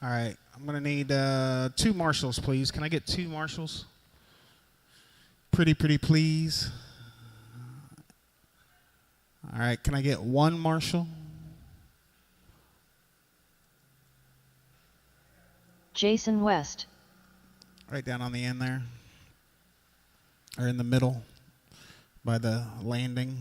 All right, I'm going to need 2 marshals, please. Can I get 2 marshals? Pretty, please. All right, can I get 1 marshal? Jason West. Right down on the end there. Or in the middle by the landing.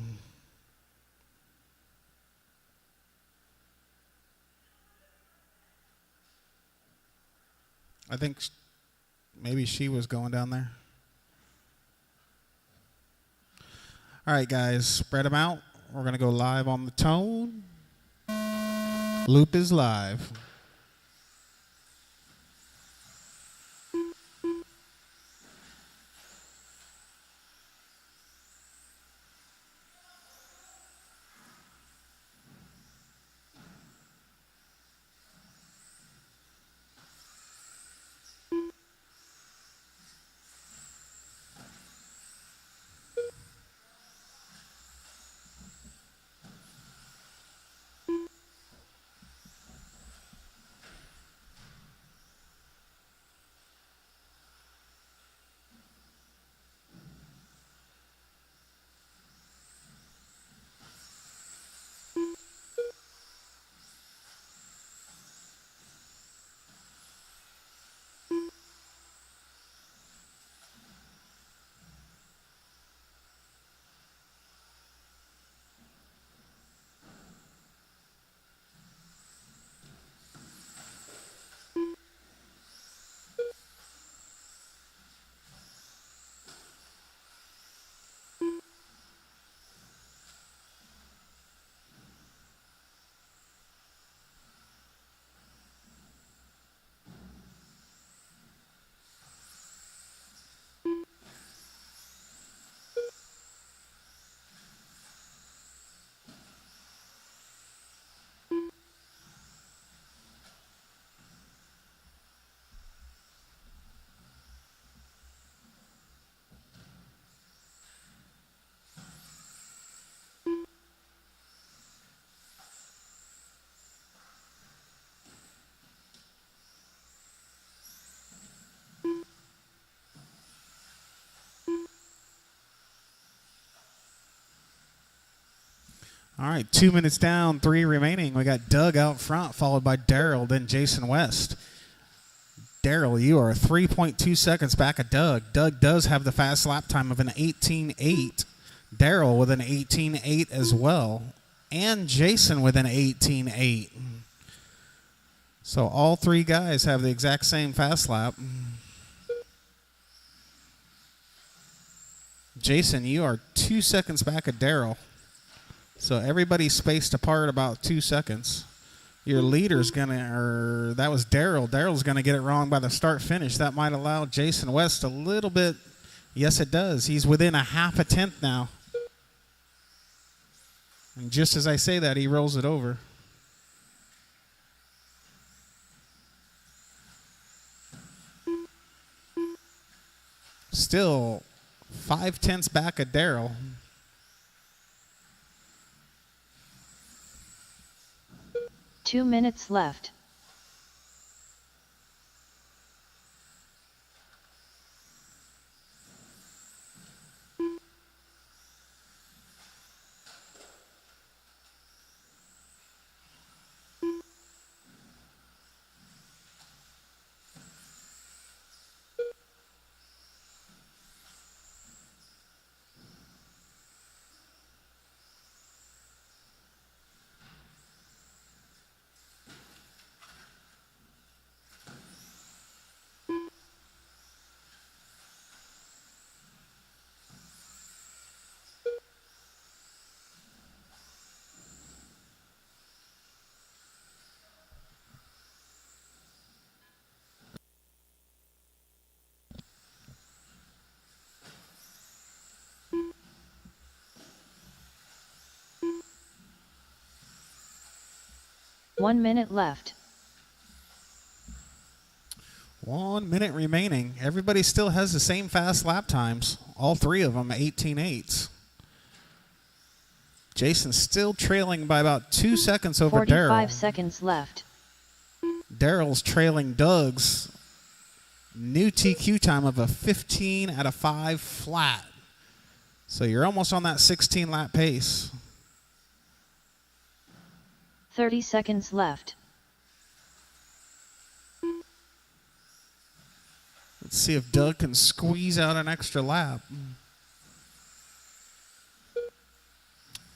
I think maybe she was going down there. All right, guys, spread them out. We're going to go live on the tone. Loop is live. All right, 2 minutes down, 3 remaining. We got Doug out front, followed by Daryl, then Jason West. Daryl, you are 3.2 seconds back of Doug. Doug does have the fast lap time of an 18.8. Daryl with an 18.8 as well. And Jason with an 18.8. So all 3 guys have the exact same fast lap. Jason, you are 2 seconds back of Daryl. So everybody's spaced apart about 2 seconds. Your leader's going to, or that was Daryl. Daryl's going to get it wrong by the start finish. That might allow Jason West a little bit. Yes, it does. He's within a half a tenth now. And just as I say that, he rolls it over. Still 5 tenths back of Daryl. Two minutes left. One minute left. 1 minute remaining. Everybody still has the same fast lap times. All 3 of them 18.8s. Jason's still trailing by about 2 seconds over Daryl. 45 seconds left. Daryl's trailing Doug's new TQ time of a 15 out of 5 flat. So you're almost on that 16 lap pace. 30 seconds left. Let's see if Doug can squeeze out an extra lap.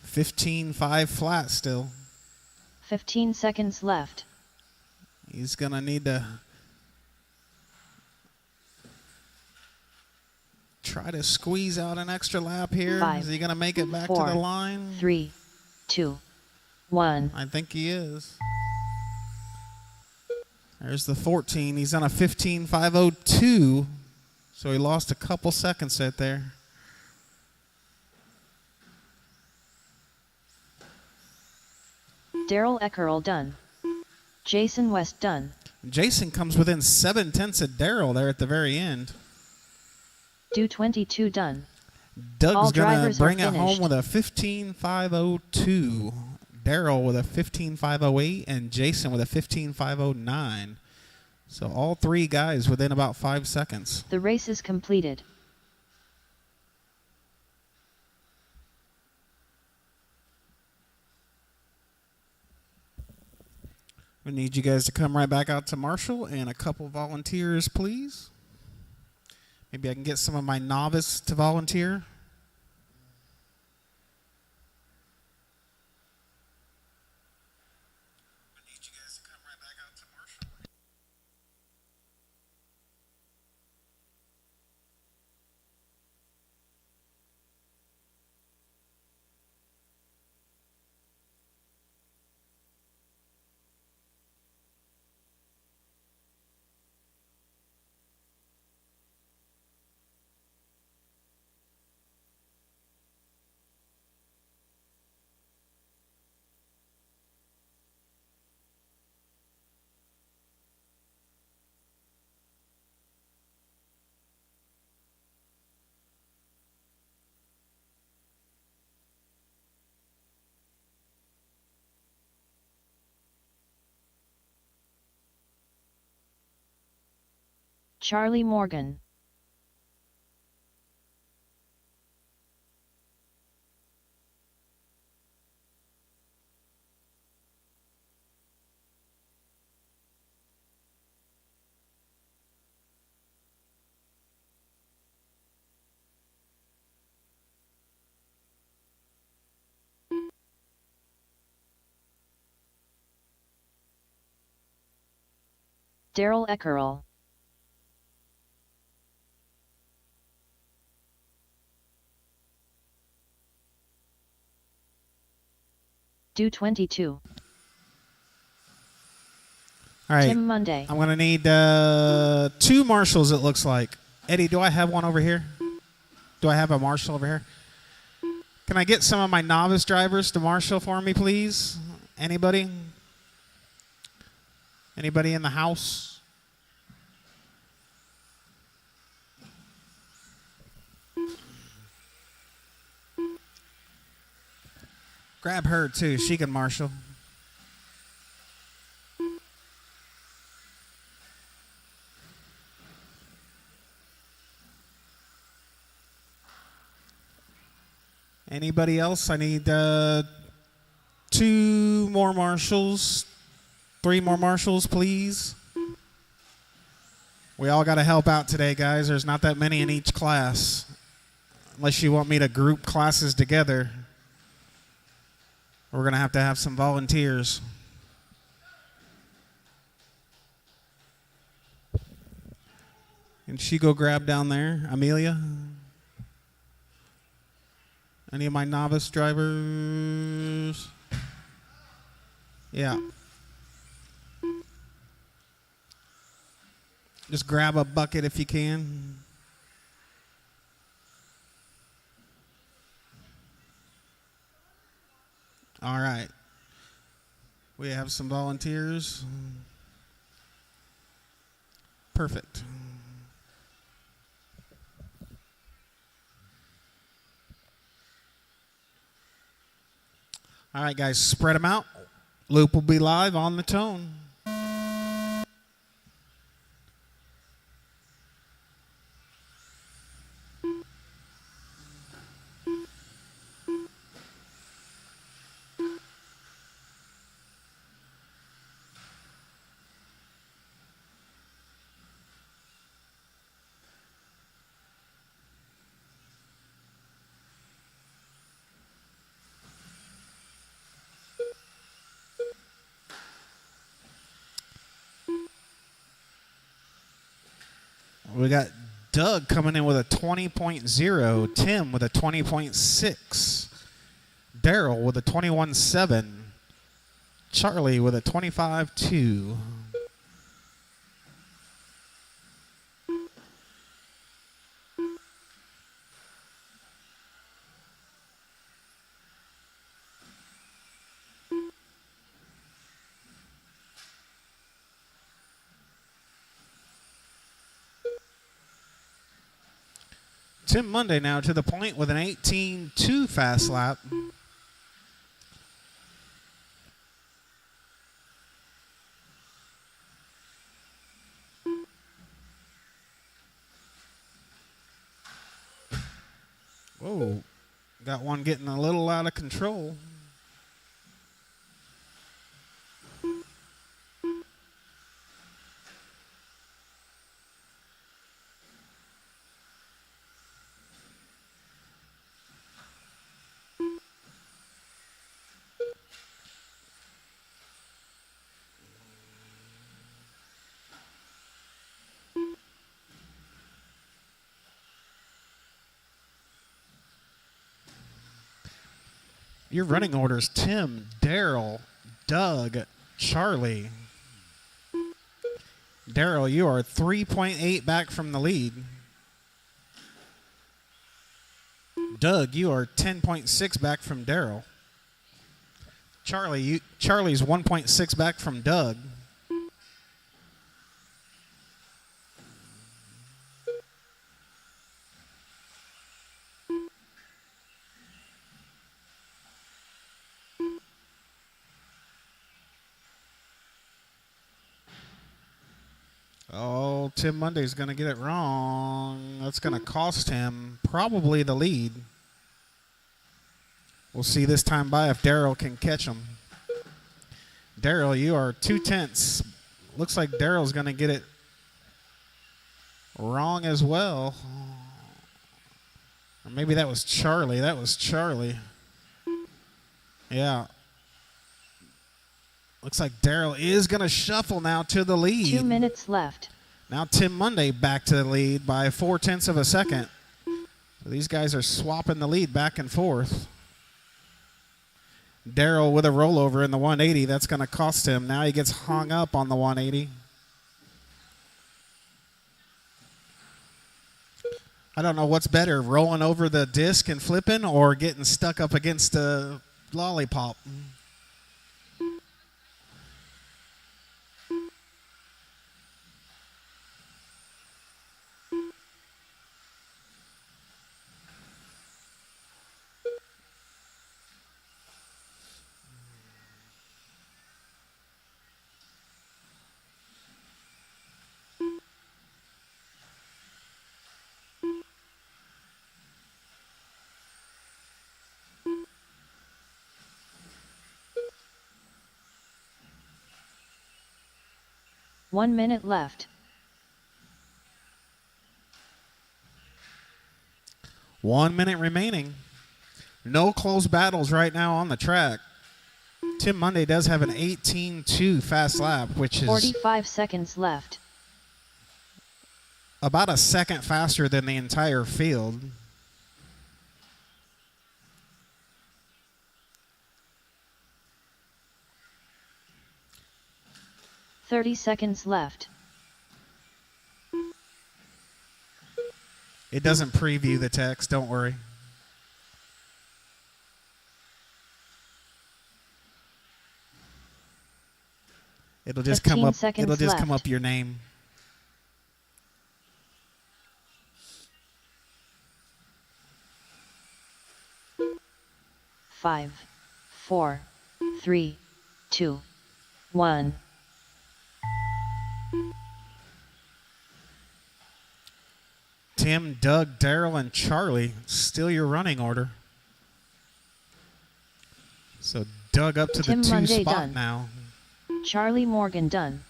15.5 flat still. 15 seconds left. He's going to need to try to squeeze out an extra lap here. 5, Is he going to make it back 4, to the line? 3, 2, 1. I think he is. There's the 14. He's on a 15.502, so he lost a couple seconds right there. Daryl Eckerl done. Jason West done. Jason comes within 7/10 of Daryl there at the very end. Do 22 done. Doug's All going to drivers bring are it home finished. with a 15.502. Daryl with a 15.508 and Jason with a 15.509. So all three guys within about 5 seconds. The race is completed. We need you guys to come right back out to Marshall and a couple volunteers, please. Maybe I can get some of my novice to volunteer. I need you guys to come right back out to Marshall. Charlie Morgan. Daryl Eckerl. Do 22. All right. Tim Monday. I'm going to need 2 marshals, it looks like. Eddie, do I have one over here? Do I have a marshal over here? Can I get some of my novice drivers to marshal for me, please? Anybody? Anybody in the house? Grab her, too. She can marshal. Anybody else? I need 2 more marshals. 3 more marshals, please. We all got to help out today, guys. There's not that many in each class. Unless you want me to group classes together. We're going to have some volunteers. Can she go grab down there? Amelia? Any of my novice drivers? Yeah. Just grab a bucket if you can. All right. We have some volunteers. Perfect. All right, guys, spread them out. Loop will be live on the tone. We got Doug coming in with a 20.0, Tim with a 20.6, Daryl with a 21.7, Charlie with a 25.2. Tim Monday now to the point with an 18.2 fast lap. Whoa, got one getting a little out of control. Your running orders: Tim, Daryl, Doug, Charlie. Daryl, you are 3.8 back from the lead. Doug, you are 10.6 back from Daryl. Charlie's 1.6 back from Doug. Oh, Tim Monday's going to get it wrong. That's going to cost him probably the lead. We'll see this time by if Daryl can catch him. Daryl, you are 2/10. Looks like Daryl's going to get it wrong as well. Or maybe that was Charlie. That was Charlie. Yeah. Looks like Daryl is going to shuffle now to the lead. 2 minutes left. Now Tim Monday back to the lead by 0.4 of a second. So these guys are swapping the lead back and forth. Daryl with a rollover in the 180. That's going to cost him. Now he gets hung up on the 180. I don't know what's better, rolling over the disc and flipping or getting stuck up against a lollipop. One minute left. 1 minute remaining. No close battles right now on the track. Tim Monday does have an 18.2 fast lap, which is 45 seconds left. about a second faster than the entire field. "30 seconds left. It doesn't preview the text, don't worry. It'll just come 15 up. seconds It'll just come left. up your name. Five, 4, 3, 2, 1. Tim, Doug, Daryl, and Charlie, still your running order. So Doug up to Tim the 2 Monday spot done. now. Charlie Morgan done.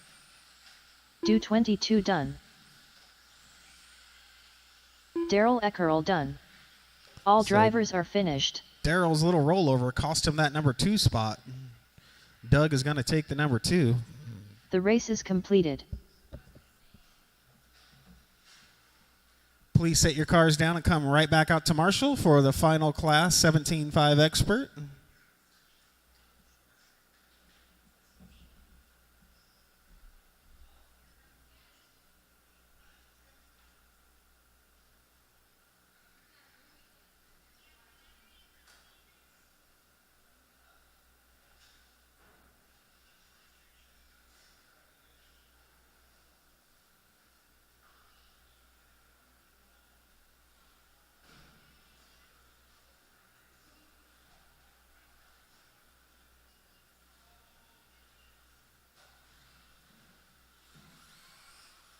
Do 22 done. Daryl Eckerl done. All So- drivers are finished. Daryl's little rollover cost him that number 2 spot. Doug is going to take the number 2. The race is completed. please set your cars down and come right back out to Marshall for the final class, 17.5 expert.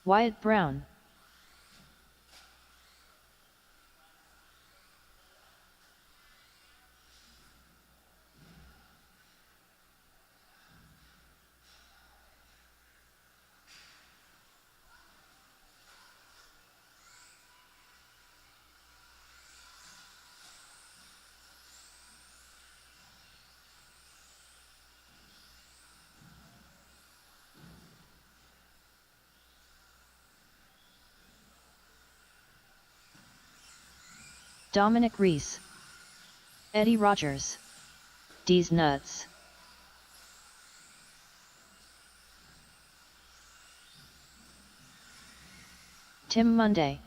Wyatt Brown. Dominic Reese. Eddie Rogers. D's Nuts. Tim Monday.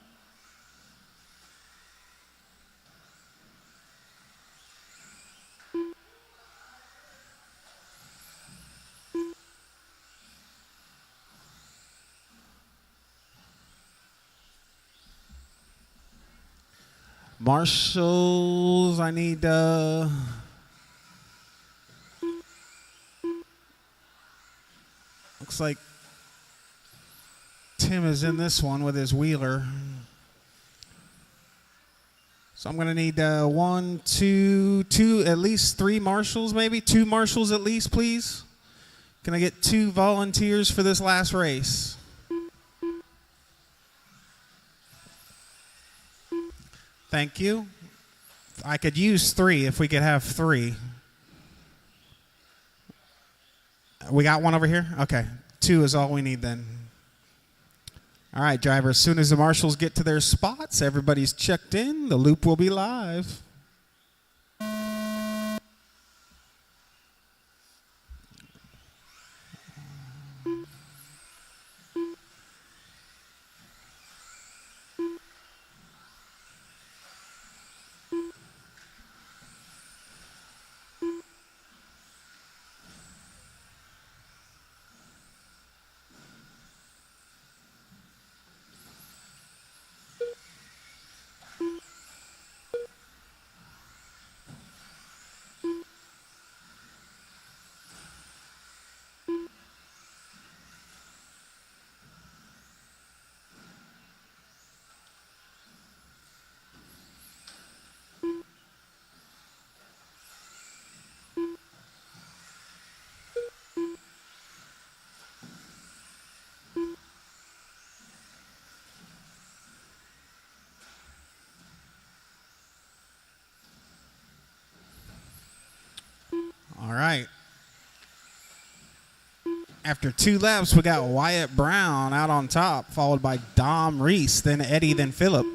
Marshalls, I need looks like Tim is in this one with his wheeler. So I'm going to need one, two, at least three marshals, maybe. Two marshals at least, please. Can I get 2 volunteers for this last race? Thank you. I could use 3 if we could have 3. We got one over here? Okay. 2 is all we need then. All right, driver, as soon as the marshals get to their spots, everybody's checked in, the loop will be live. All right. After 2 laps, we got Wyatt Brown out on top, followed by Dom Reese, then Eddie, then Phillip.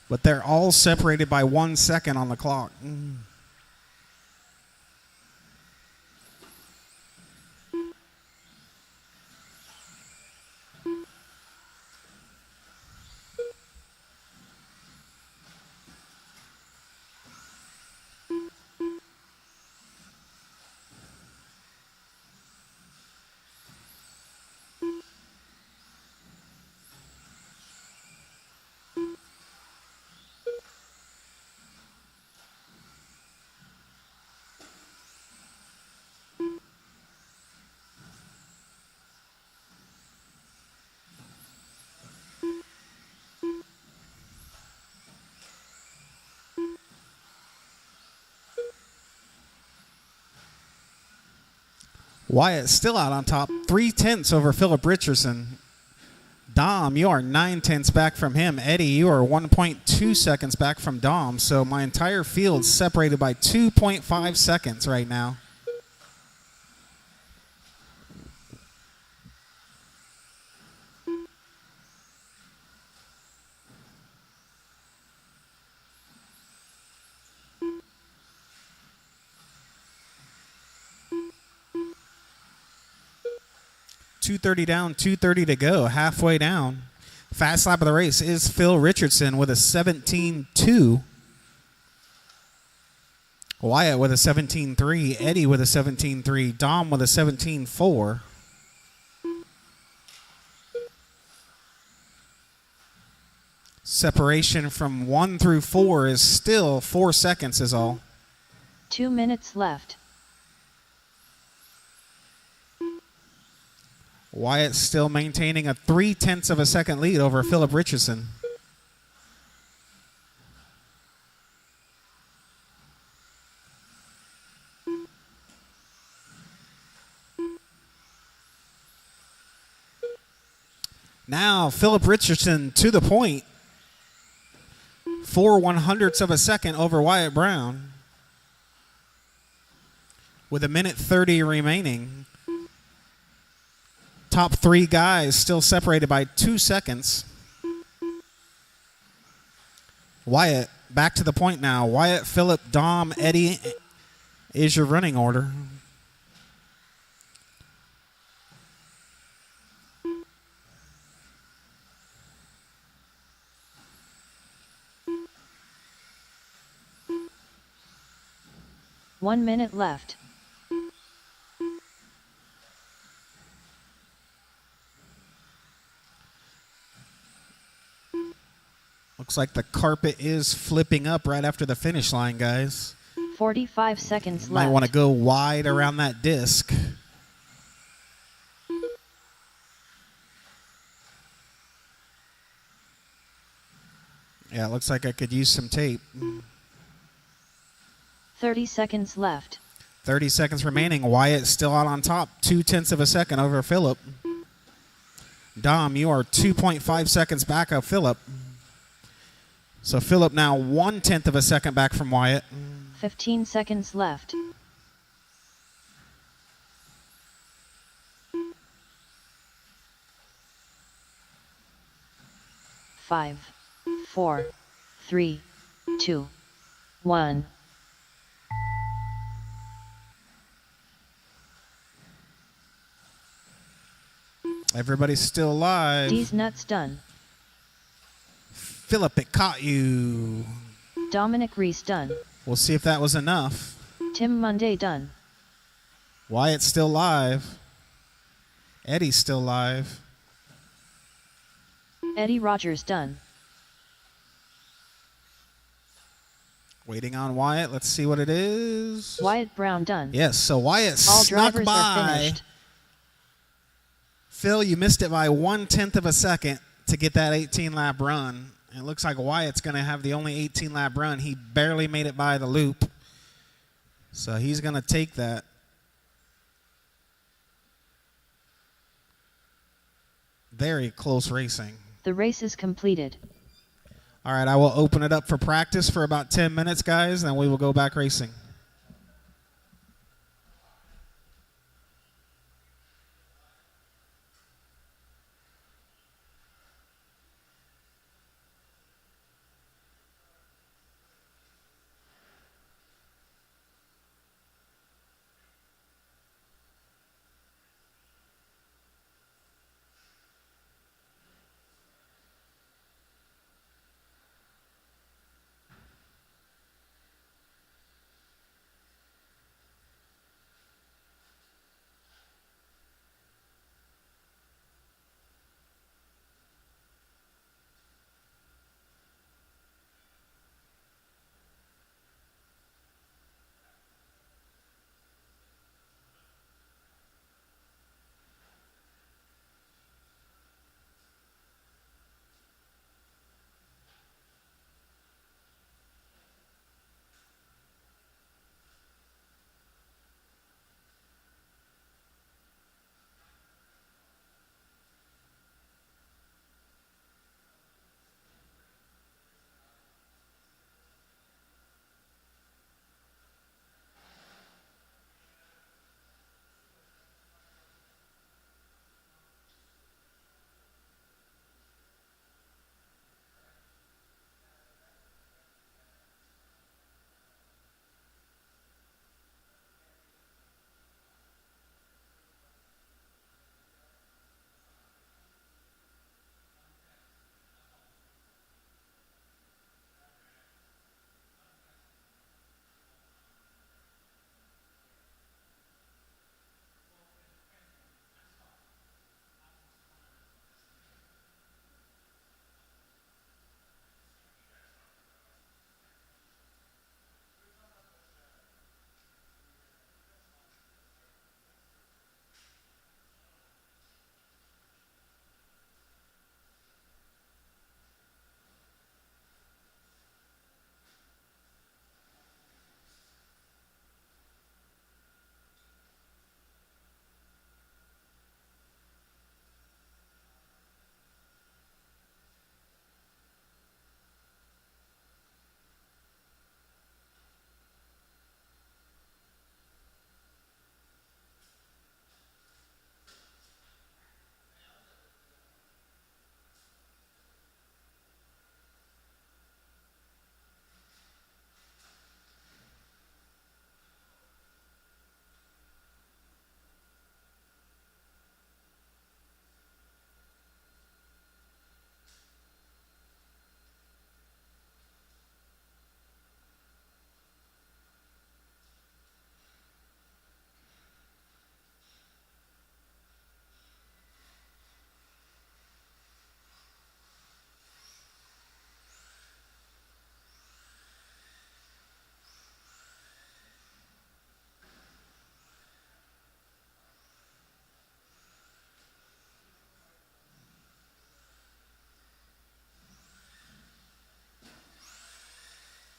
But they're all separated by 1 second on the clock. Wyatt still out on top, 3/10 over Philip Richardson. Dom, you are 9/10 back from him. Eddie, you are 1.2 seconds back from Dom. So my entire field's separated by 2.5 seconds right now. 2:30 down, 2:30 to go, halfway down. Fast lap of the race is Phil Richardson with a 17.2. Wyatt with a 17.3. Eddie with a 17.3. Dom with a 17.4. Separation from 1 through 4 is still 4 seconds is all. 2 minutes left. Wyatt still maintaining a 0.3 of a second lead over Philip Richardson. Now Philip Richardson to the point. 4/100ths of a second over Wyatt Brown. With 1:30 remaining. Top 3 guys still separated by 2 seconds. Wyatt back to the point now. Wyatt, Philip, Dom, Eddie is your running order. One minute left. Looks like the carpet is flipping up right after the finish line, guys. 45 seconds Might left. want to go wide around that disc. Yeah, it looks like I could use some tape. 30 seconds left. 30 seconds remaining. Wyatt still out on top. 0.2 of a second over Philip. Dom, you are 2.5 seconds back of Philip. So Philip now 0.1 of a second back from Wyatt. 15 seconds left. Five, 4, 3, 2, 1. Everybody's still alive. D's nuts done. Philip, it caught you. Dominic Reese done. We'll see if that was enough. Tim Monday done. Wyatt's still live. Eddie's still live. Eddie Rogers done. Waiting on Wyatt. Let's see what it is. Wyatt Brown done. Yes, so Wyatt All snuck drivers by. are finished. Phil, you missed it by 1/10 of a second to get that 18-lap run. It looks like Wyatt's going to have the only 18-lap run. He barely made it by the loop. So he's going to take that. Very close racing. The race is completed. All right, I will open it up for practice for about 10 minutes, guys, and then we will go back racing.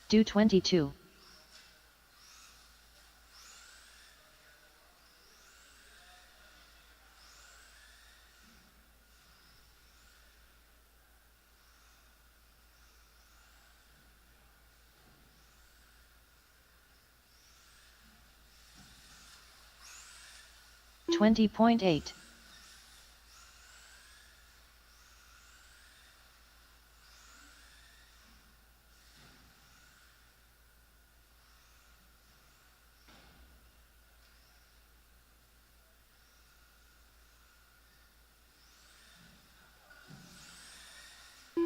Do 22. $20.8.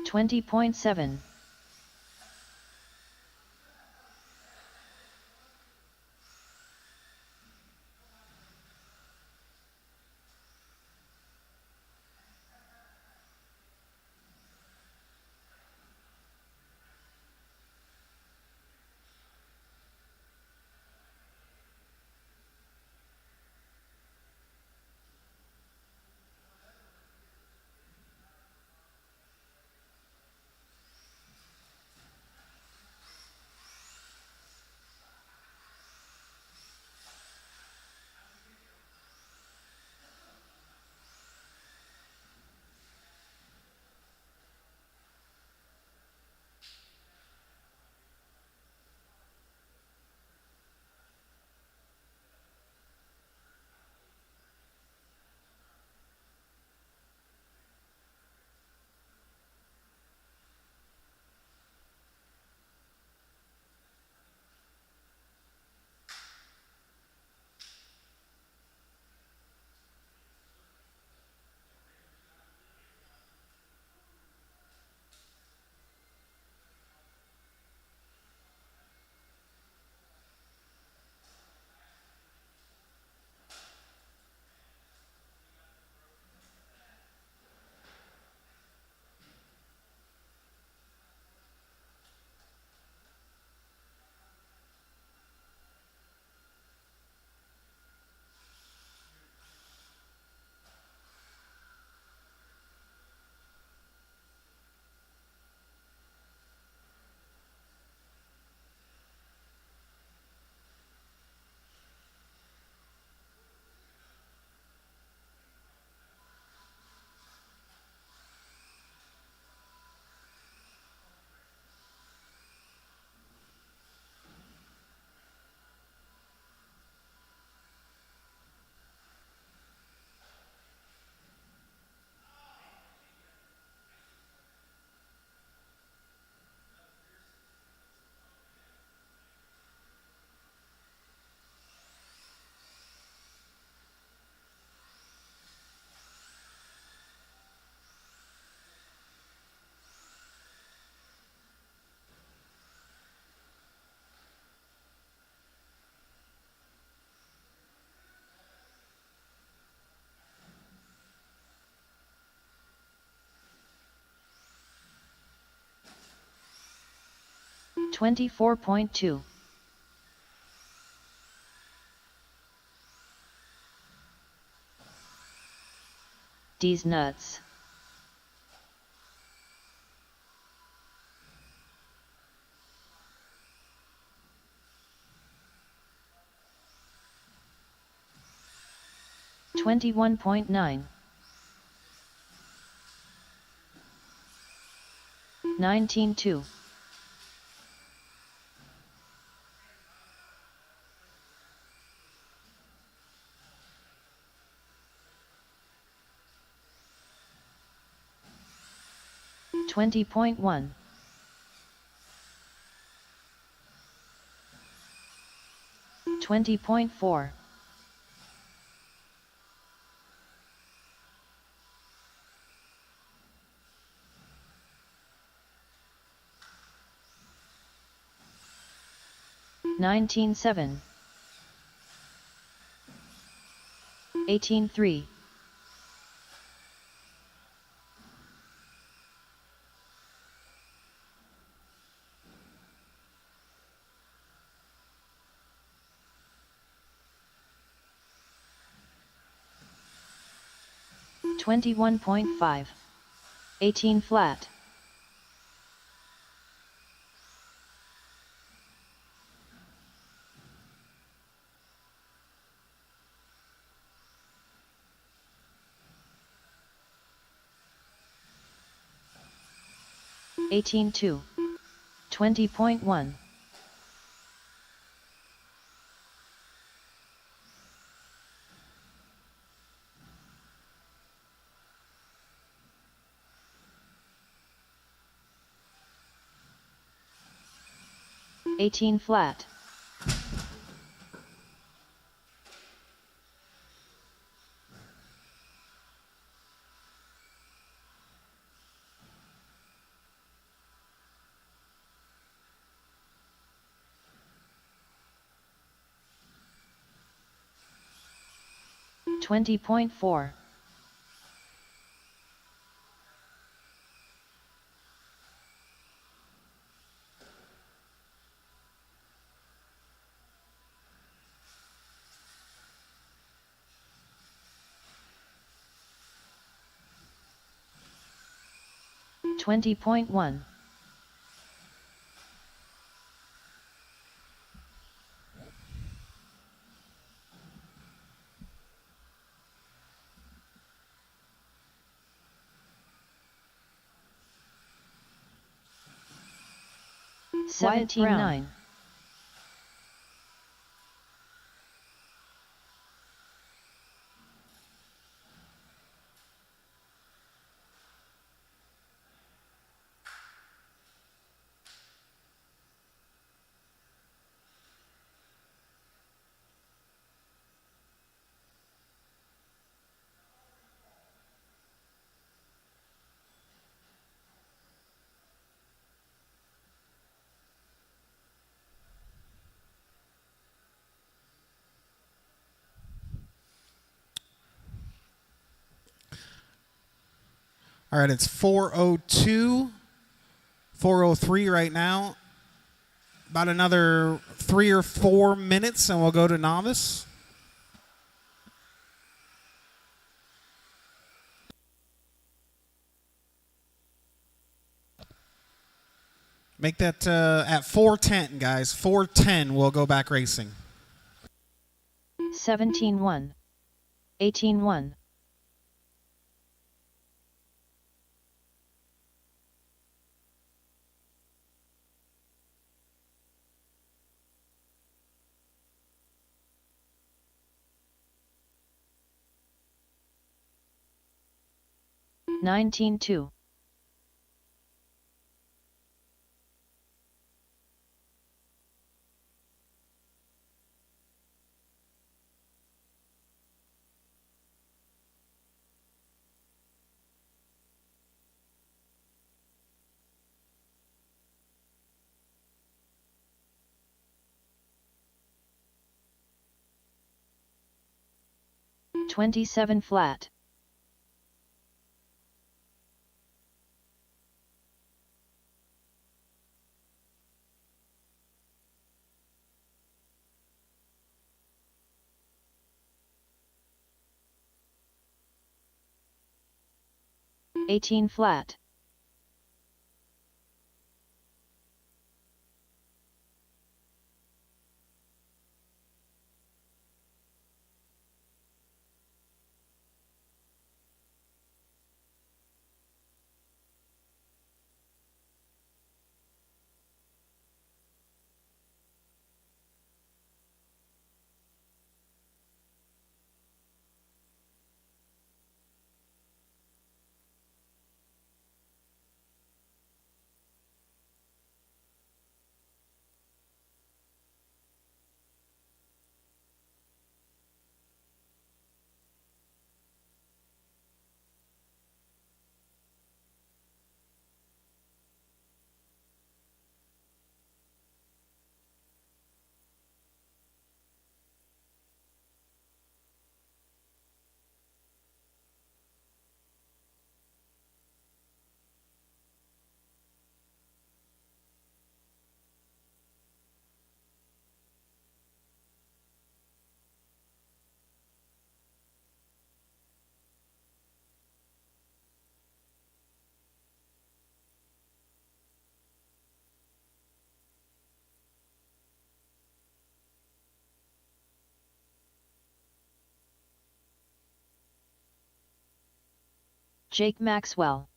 $20.7. $24.2. D's nuts. $21.9. 19.2. $20.1. 20.4. 19.7. 18.3. 21.5. 18 flat. 18-2. 20.1. Flat. 20.4. 20.1. 17-9. All right, it's 4:02, 4:03 right now. About another 3 or 4 minutes, and we'll go to novice. Make that at 4:10, guys. 4:10, we'll go back racing. 17-1. 18-1. 19-2. 27 flat. 18 flat. 'Jake Maxwell.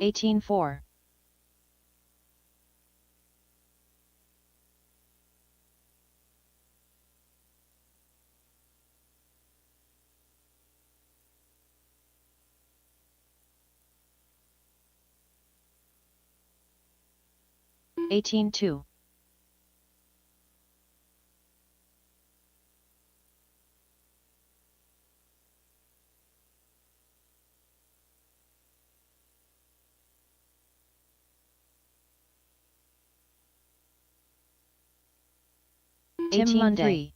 18-4. 18-2. 18 Monday.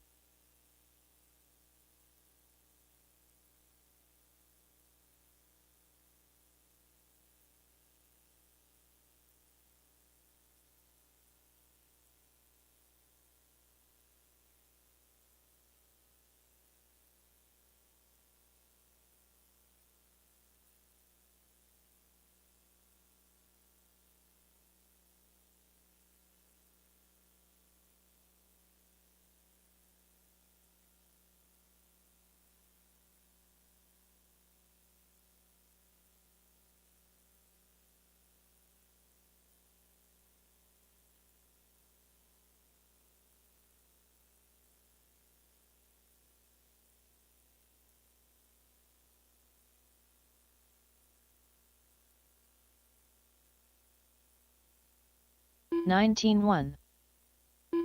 19-1.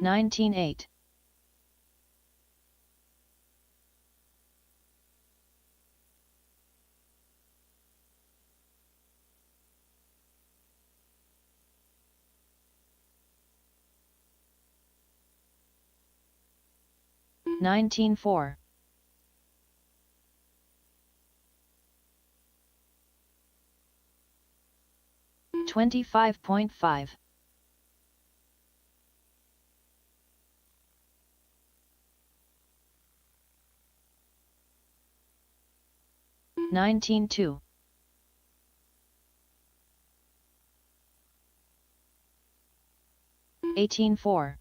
19-8. 19-4. 25.5. 19-2. 18-4.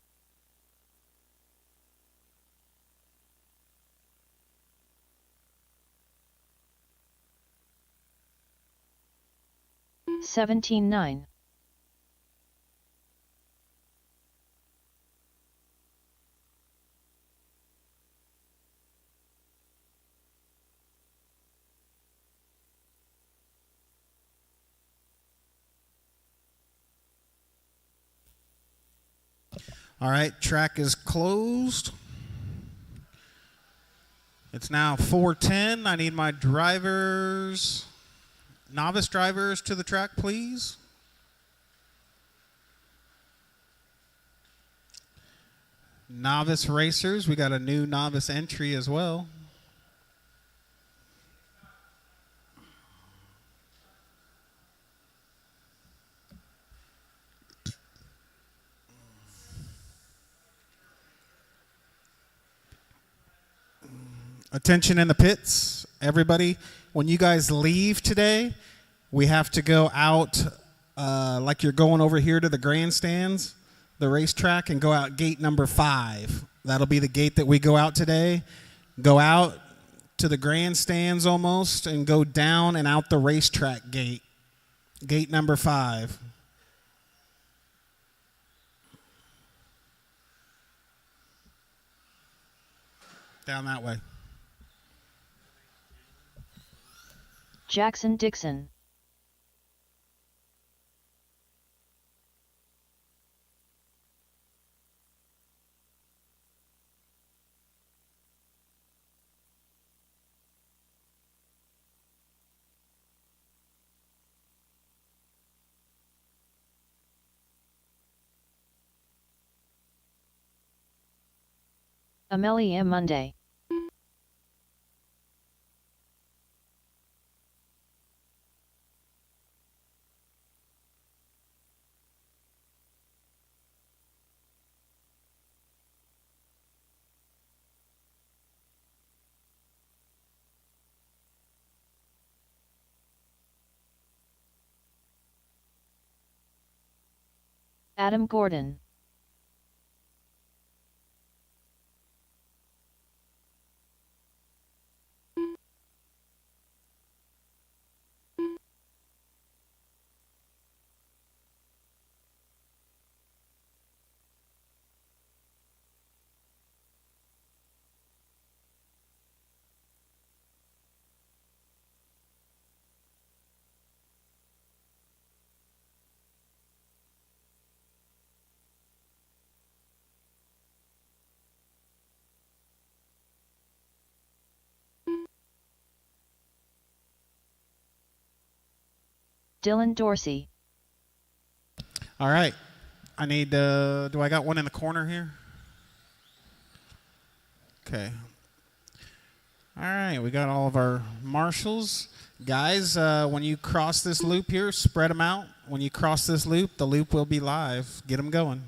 17-9. 'All right, track is closed. It's now 4:10. I need my drivers, novice drivers, to the track, please. Novice racers, we got a new novice entry as well. Attention in the pits, everybody. When you guys leave today, we have to go out like you're going over here to the grandstands, the racetrack, and go out gate number 5. That'll be the gate that we go out today. Go out to the grandstands almost and go down and out the racetrack gate. Gate number 5. Down that way. Jackson Dixon. Amelie M. Monday. Adam Gordon. Dylan Dorsey. All right. I need, do I got one in the corner here? Okay. All right, we got all of our marshals. Guys, when you cross this loop here, spread them out. When you cross this loop, the loop will be live. Get them going.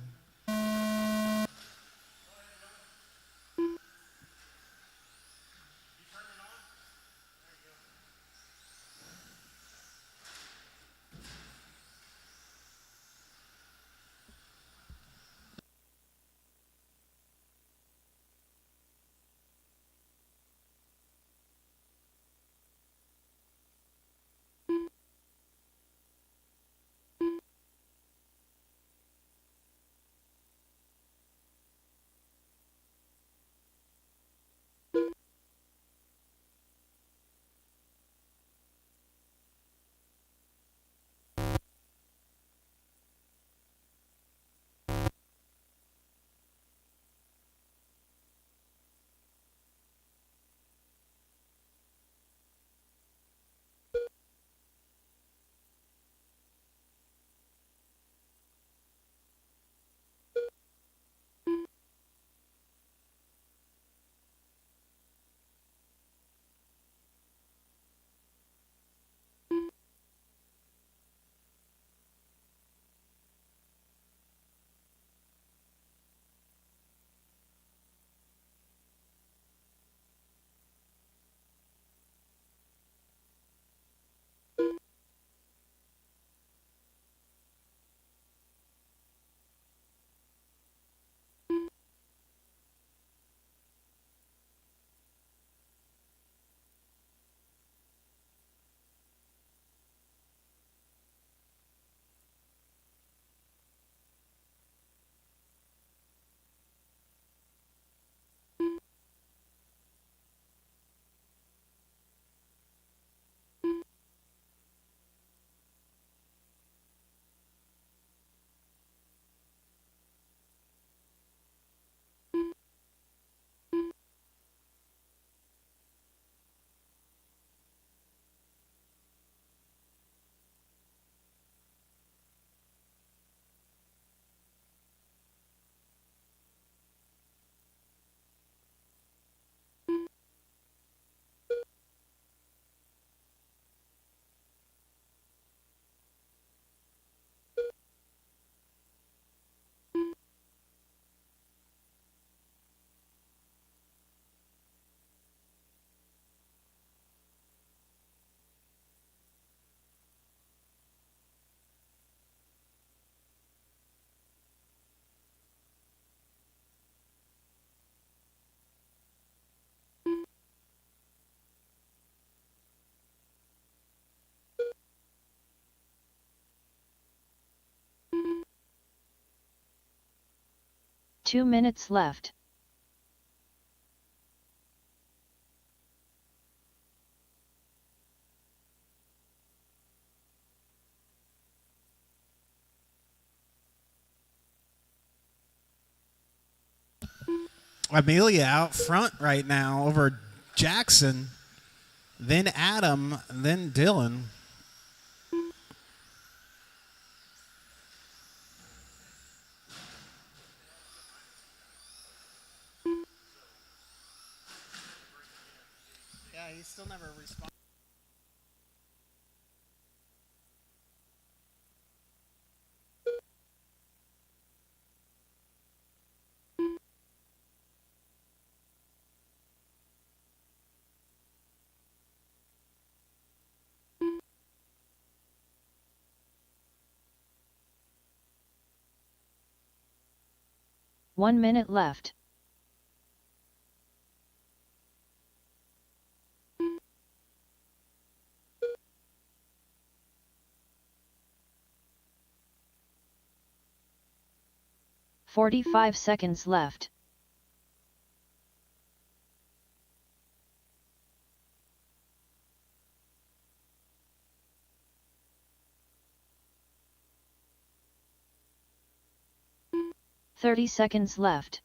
Two minutes left. Amelia out front right now over Jackson, then Adam, then Dylan. Yeah, he still never responded. One minute left. "45 seconds left. "30 seconds left.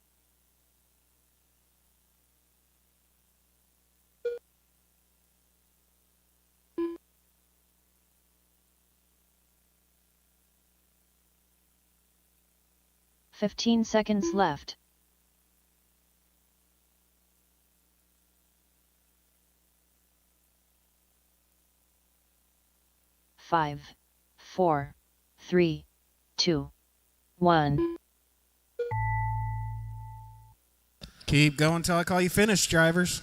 15 seconds left. 5, 4, 3, 2, 1. Keep going till I call you finished, drivers.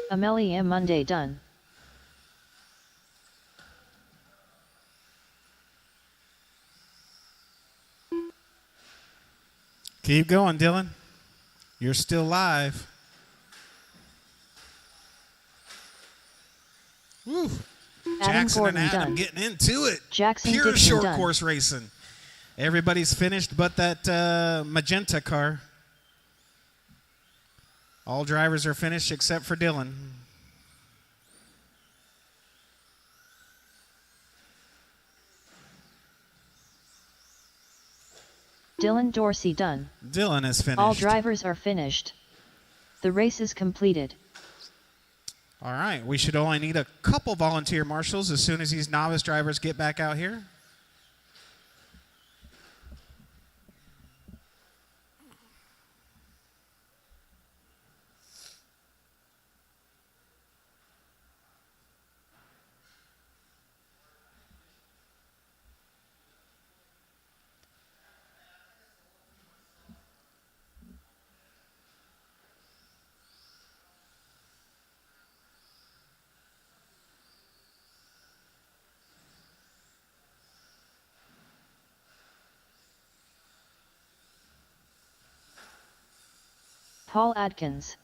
Amelie Monday done. Keep going, Dylan. You're still live. Woo. Jackson Gordon and Adam done. getting into it. Jackson Pure Dixon short done. course racing. Everybody's finished but that magenta car. All drivers are finished except for Dylan. Dylan Dorsey done. Dylan is finished. All drivers are finished. The race is completed. All right, we should only need a couple volunteer marshals as soon as these novice drivers get back out here. Paul Adkins.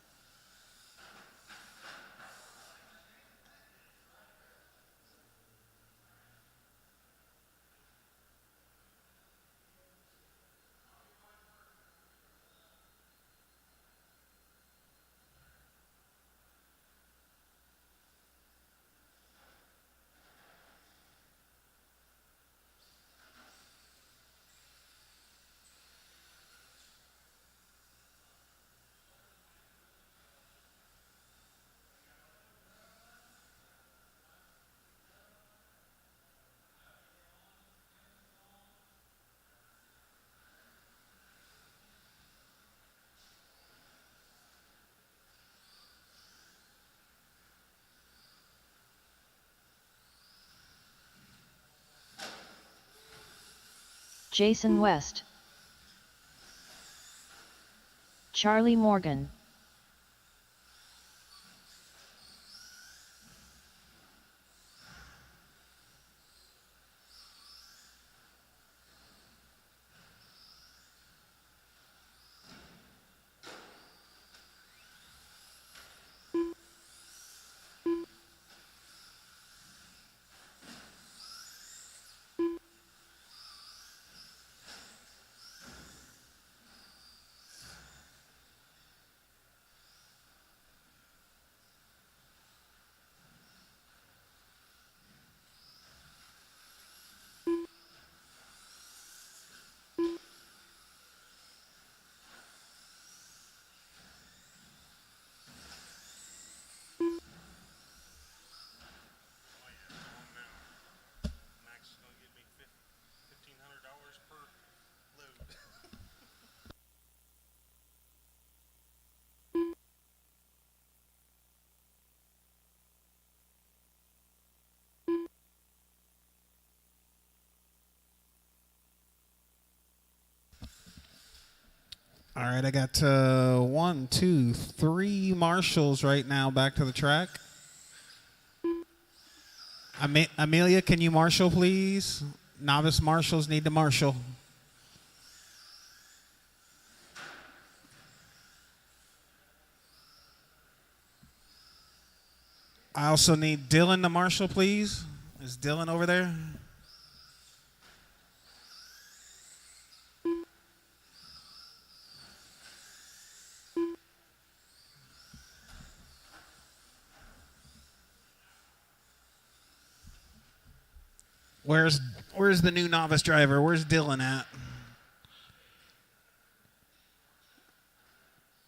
Jason West. Charlie Morgan. All right, I got 1, 2, 3 marshals right now back to the track. Amelia, can you marshal, please? Novice marshals need to marshal. I also need Dylan to marshal, please. Is Dylan over there? Where's the new novice driver? Where's Dylan at?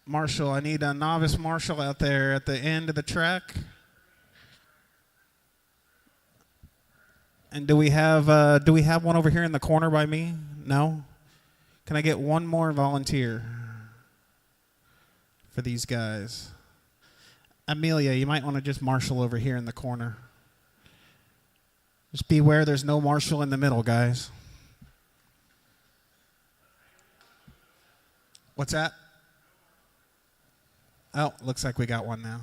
Marshall, I need a novice Marshall out there at the end of the track. And do we have one over here in the corner by me? No? Can I get one more volunteer for these guys? Amelia, you might want to just marshal over here in the corner. Just beware there's no marshal in the middle, guys. What's that? Oh, looks like we got one now.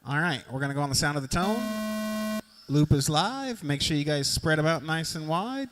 All right, we're going to go on the sound of the tone. Loop is live. Make sure you guys spread them out nice and wide.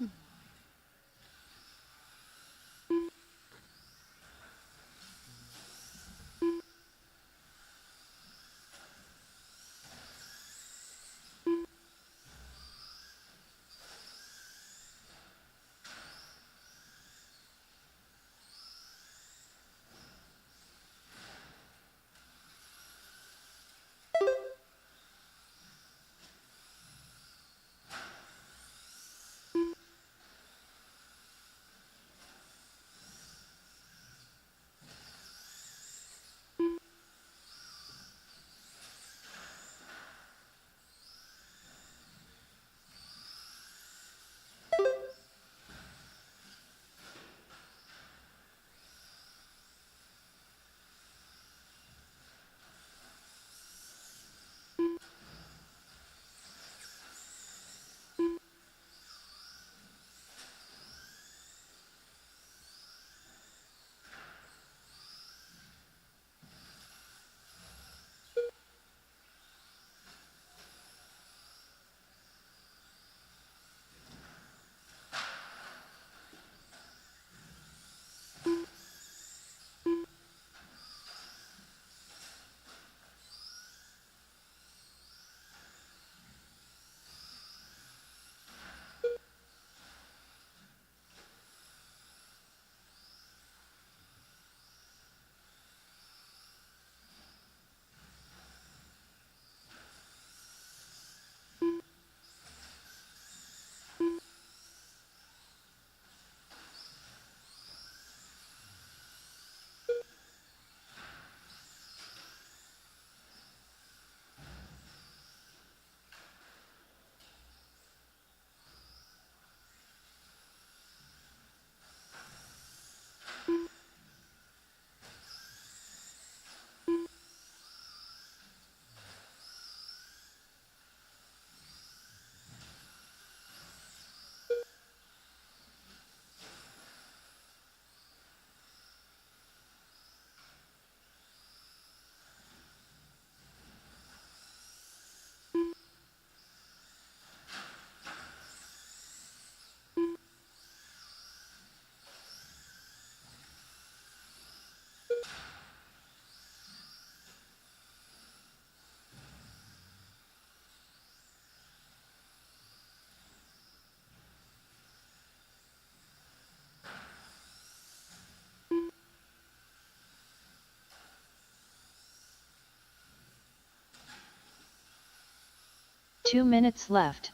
Two minutes left.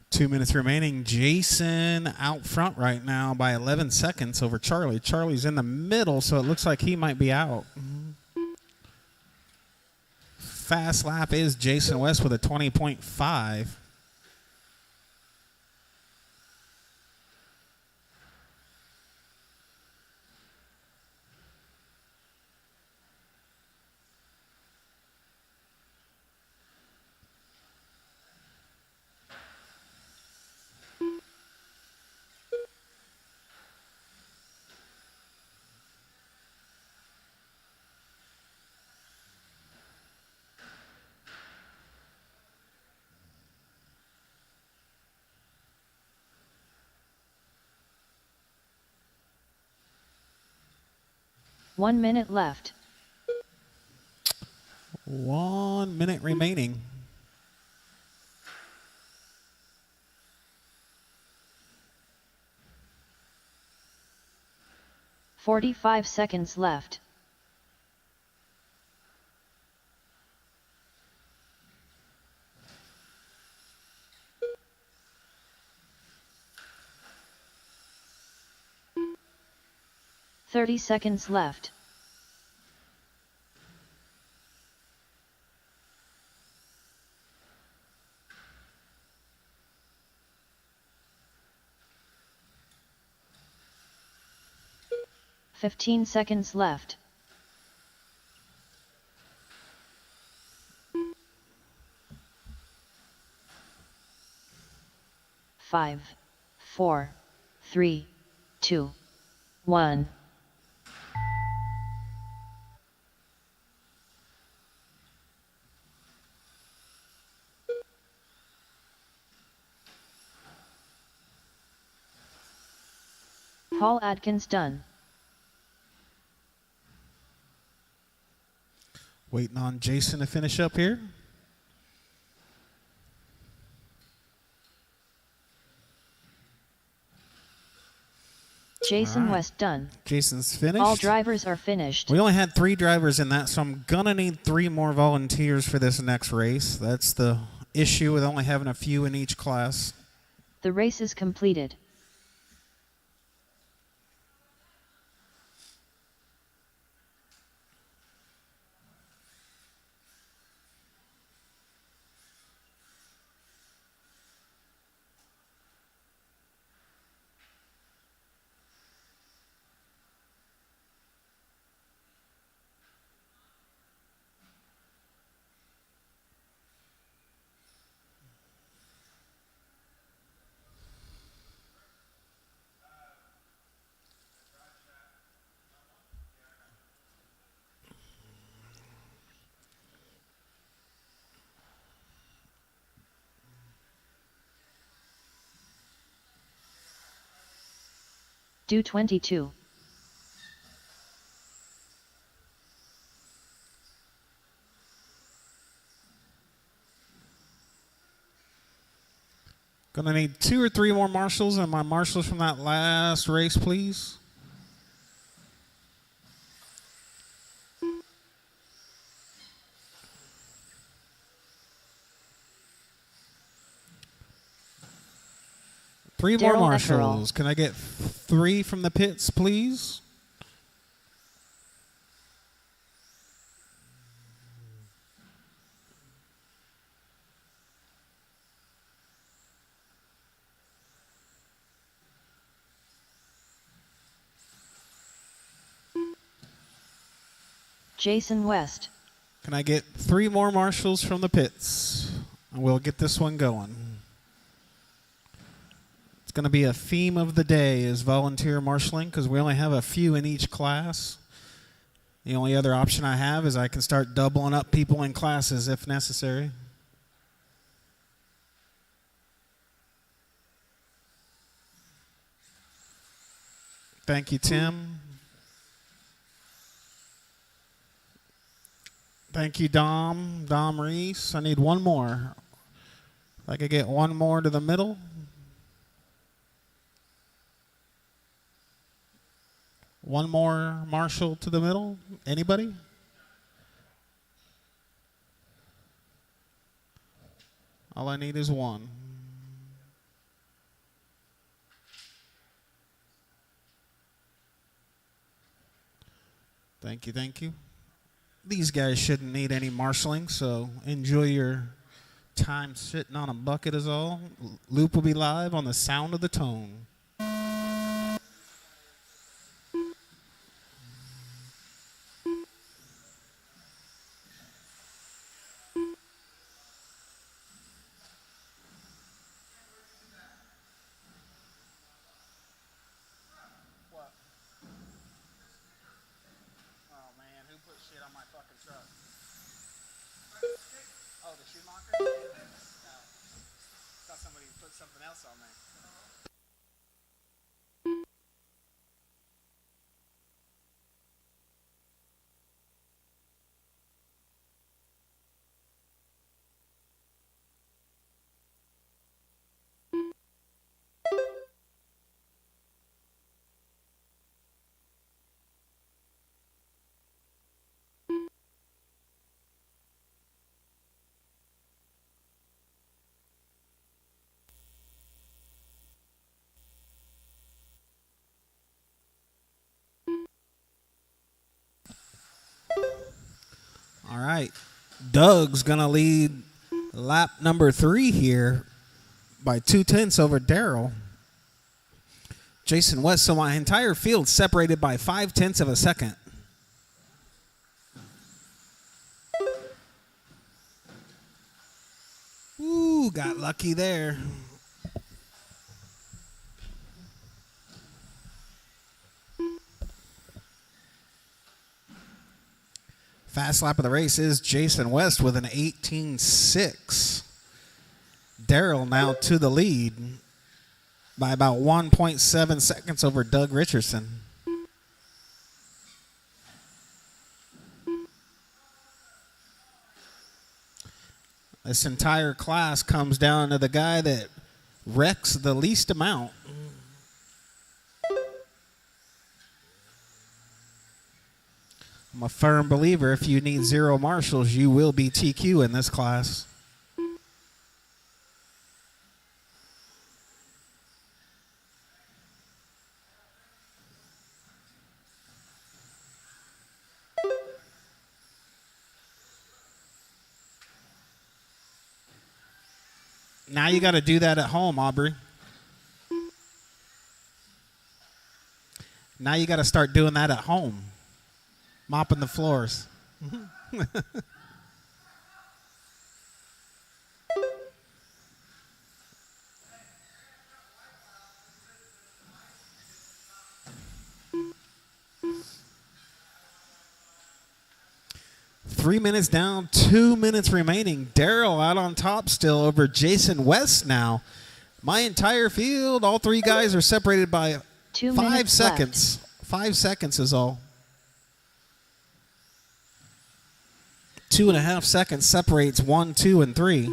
Two minutes remaining. Jason out front right now by 11 seconds over Charlie. Charlie's in the middle, so it looks like he might be out. Fast lap is Jason West with a 20.5. One minute left. 1 minute remaining. .45 seconds left. 30 seconds left. Fifteen seconds left. 5, 4, 3, 2, 1. Paul Adkins done. Waiting on Jason to finish up here. Jason All right. West done. Jason's finished. All drivers are finished. We only had 3 drivers in that, so I'm going to need 3 more volunteers for this next race. That's the issue with only having a few in each class. The race is completed. Do 22. Gonna need 2 or 3 more marshals, and my marshals from that last race, please. Three more Daryl marshals. Eckerall. Can I get 3 from the pits, please? Jason West. Can I get 3 more marshals from the pits? And we'll get this one going. It's going to be a theme of the day is volunteer marshaling because we only have a few in each class. The only other option I have is I can start doubling up people in classes if necessary. Thank you, Tim. Thank you, Dom Reese. I need 1 more. If I could get 1 more to the middle. 1 more marshal to the middle. Anybody? All I need is 1. Thank you, thank you. These guys shouldn't need any marshaling, so enjoy your time sitting on a bucket is all. Loop will be live on the sound of the tone. Something else on there. All right. Doug's going to lead lap number 3 here by 0.2 over Darrell. Jason West, so my entire field separated by 0.5 of a second. Ooh, got lucky there. Fast lap of the race is Jason West with an 18.6. Darrell now to the lead by about 1.7 seconds over Doug Richardson. This entire class comes down to the guy that wrecks the least amount. I'm a firm believer if you need 0 marshals, you will be TQ in this class. Now you got to do that at home, Aubrey. Now you got to start doing that at home. Mopping the floors. 3 minutes down, 2 minutes remaining. Darrell out on top still over Jason West now. My entire field, all 3 guys are separated by 5 seconds. Left. 5 seconds is all. 2.5 seconds separates 1, 2, and 3.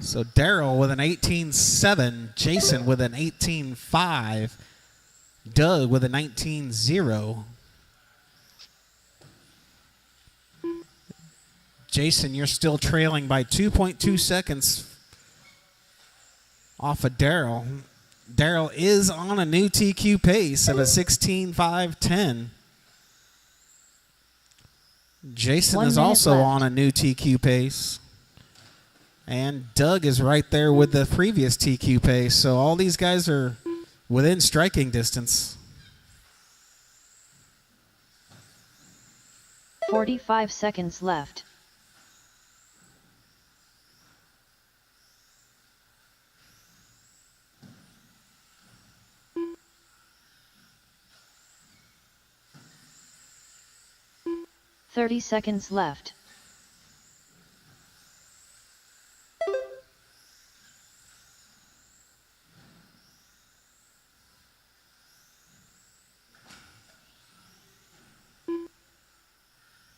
So Darrell with an 18.7, Jason with an 18.5, Doug with a 19.0. Jason, you're still trailing by 2.2 seconds off of Darrell. Darrell is on a new TQ pace of a 16.5.10. Jason is also on a new TQ pace. And Doug is right there with the previous TQ pace. So all these guys are within striking distance. 45 seconds left. "30 seconds left.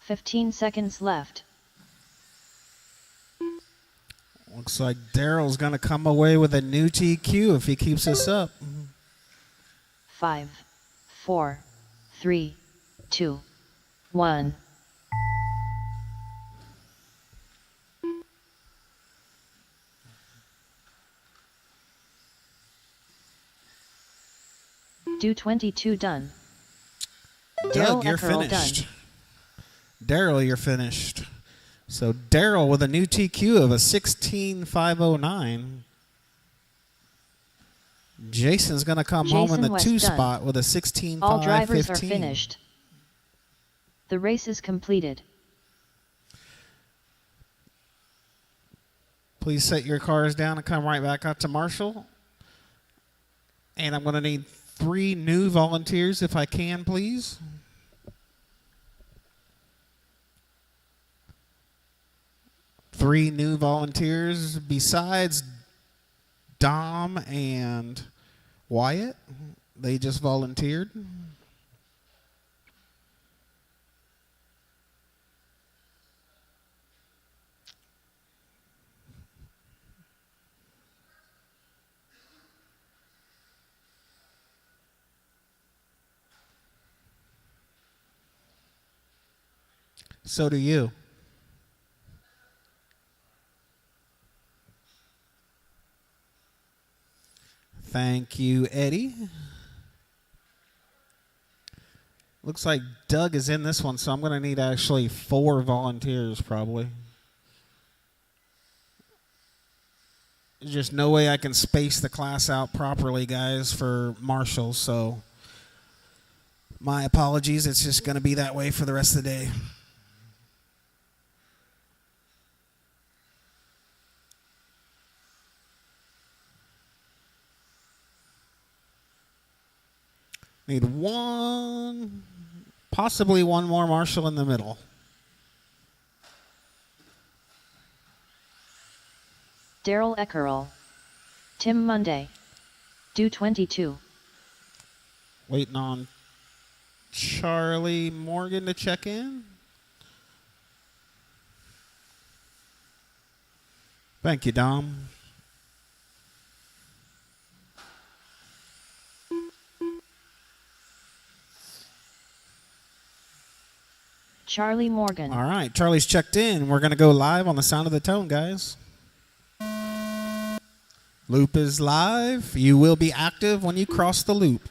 "15 seconds left. Looks like Darrell's going to come away with a new TQ if he keeps this up. 5, 4, 3, 2, 1. Do 22 done. Doug, you're finished. Darrell, you're finished. So Darrell with a new TQ of a 16.509. Jason's going to come home in the 2 spot with a 16.515. All drivers are finished. The race is completed. Please set your cars down and come right back out to Marshall. And I'm going to need 3 new volunteers if I can, please. Three new volunteers besides Dom and Wyatt. They just volunteered. So do you. Thank you, Eddie. Looks like Doug is in this one, so I'm going to need actually 4 volunteers probably. There's just no way I can space the class out properly, guys, for marshals, so my apologies. It's just going to be that way for the rest of the day. Need one, possibly one more marshal in the middle. Daryl Eckerall. Tim Monday. Do 22. Waiting on Charlie Morgan to check in. Thank you, Dom. Charlie Morgan. All right, Charlie's checked in. We're going to go live on the Sound of the Tone, guys. Loop is live. You will be active when you cross the loop.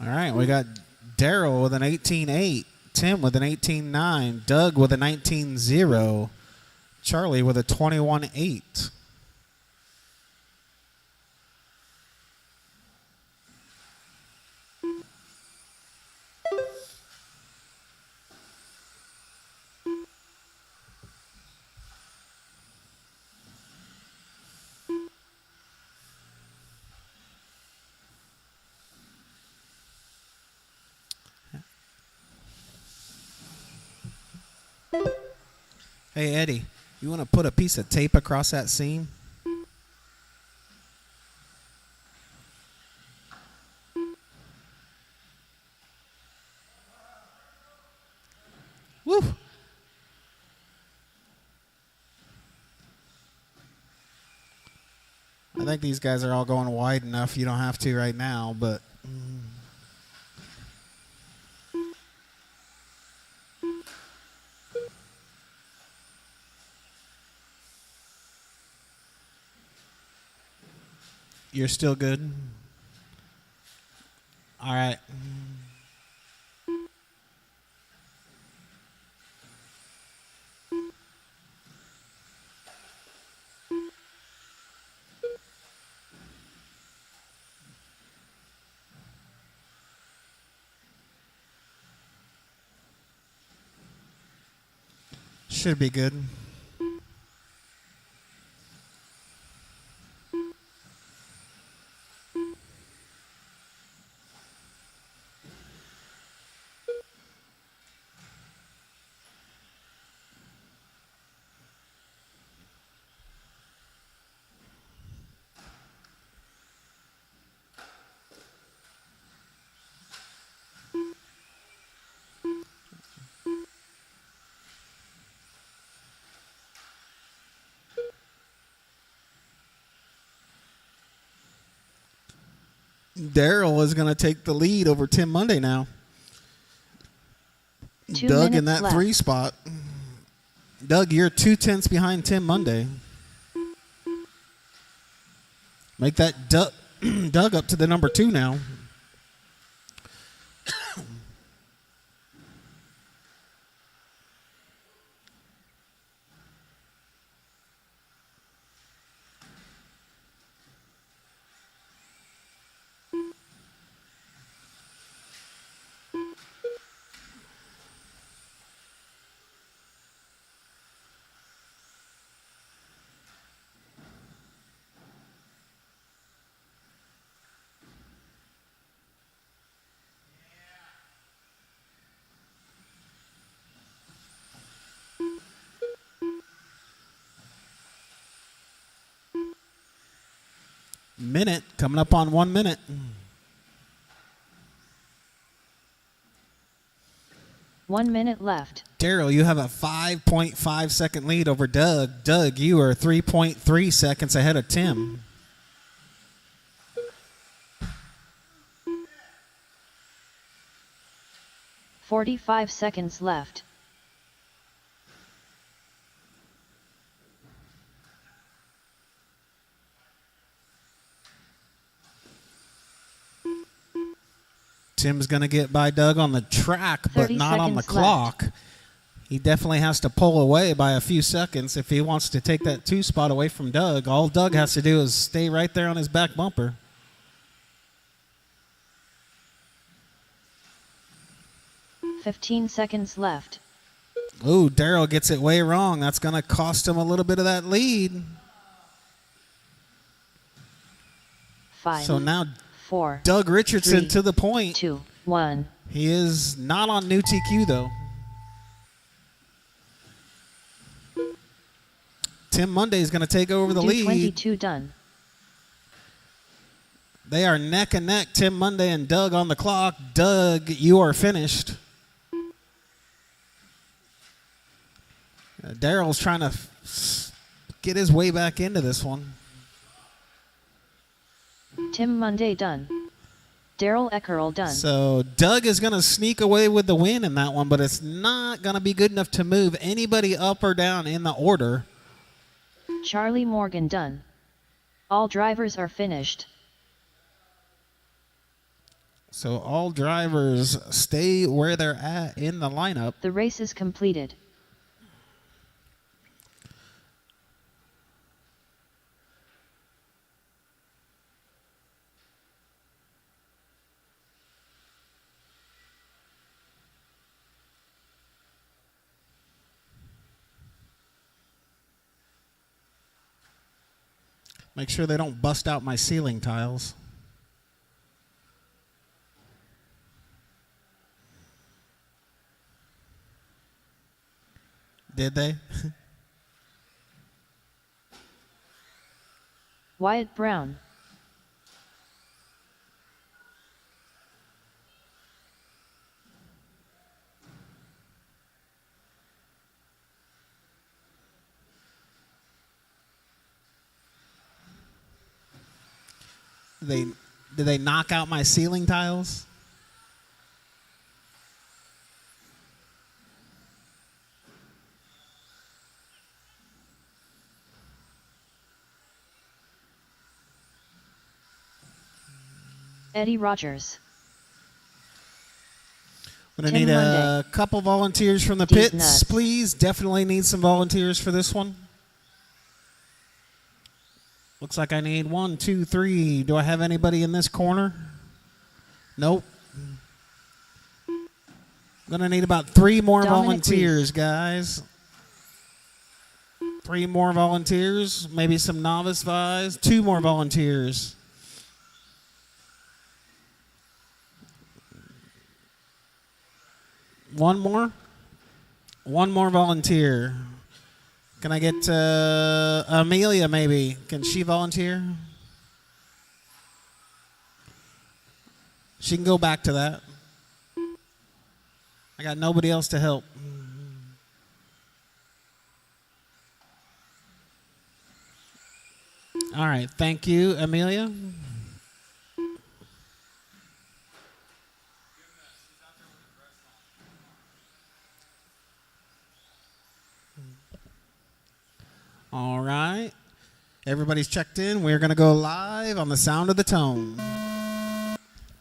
All right, we got Daryl with an 18.8, Tim with an 18.9, Doug with a 19.0, Charlie with a 21.8. Hey, Eddie, you want to put a piece of tape across that seam? Woo! I think these guys are all going wide enough. You don't have to right now, but... You're still good? All right. Should be good. Daryl is going to take the lead over Tim Monday now. 2 Doug in minutes that left. 3 spot. Doug, you're 2/10 behind Tim Monday. Make that Doug up to the number 2 now. Minute, coming up on 1 minute. One minute left. Daryl, you have a 5.5 second lead over Doug. Doug, you are 3.3 seconds ahead of Tim. "45 seconds left. Tim's going to get by Doug on the track, but 30 not on the seconds clock. He definitely has to pull away by a few seconds if he wants to take that 2 spot away from Doug. All Doug has to do is stay right there on his back bumper. "15 seconds left. Ooh, Daryl gets it way wrong. That's going to cost him a little bit of that lead. 5. So now 4. Doug Richardson 3, to the point. 2. 1. He is not on new TQ, though. Tim Monday is going to take over the lead. 22 done. They are neck and neck, Tim Monday and Doug on the clock. Doug, you are finished. Daryl's trying to get his way back into this one. Tim Monday done. Daryl Eckerl done. So Doug is going to sneak away with the win in that one, but it's not going to be good enough to move anybody up or down in the order. Charlie Morgan done. All drivers are finished. So all drivers stay where they're at in the lineup. The race is completed. Make sure they don't bust out my ceiling tiles. Did they? Wyatt Brown. Did they knock out my ceiling tiles? Eddie Rogers. I'm going to Tim need Monday. a couple volunteers from the These pits, nuts. please. Definitely need some volunteers for this one. Looks like I need 1, 2, 3. Do I have anybody in this corner? Nope. I'm going to need about 3 more Dominic volunteers, Reese. guys. 3 more volunteers. Maybe some novice guys. 2 more volunteers. One more volunteer. Can I get Amelia maybe? Can she volunteer? She can go back to that. I got nobody else to help. All right, thank you, Amelia. All right. Everybody's checked in. We're going to go live on the Sound of the Tone.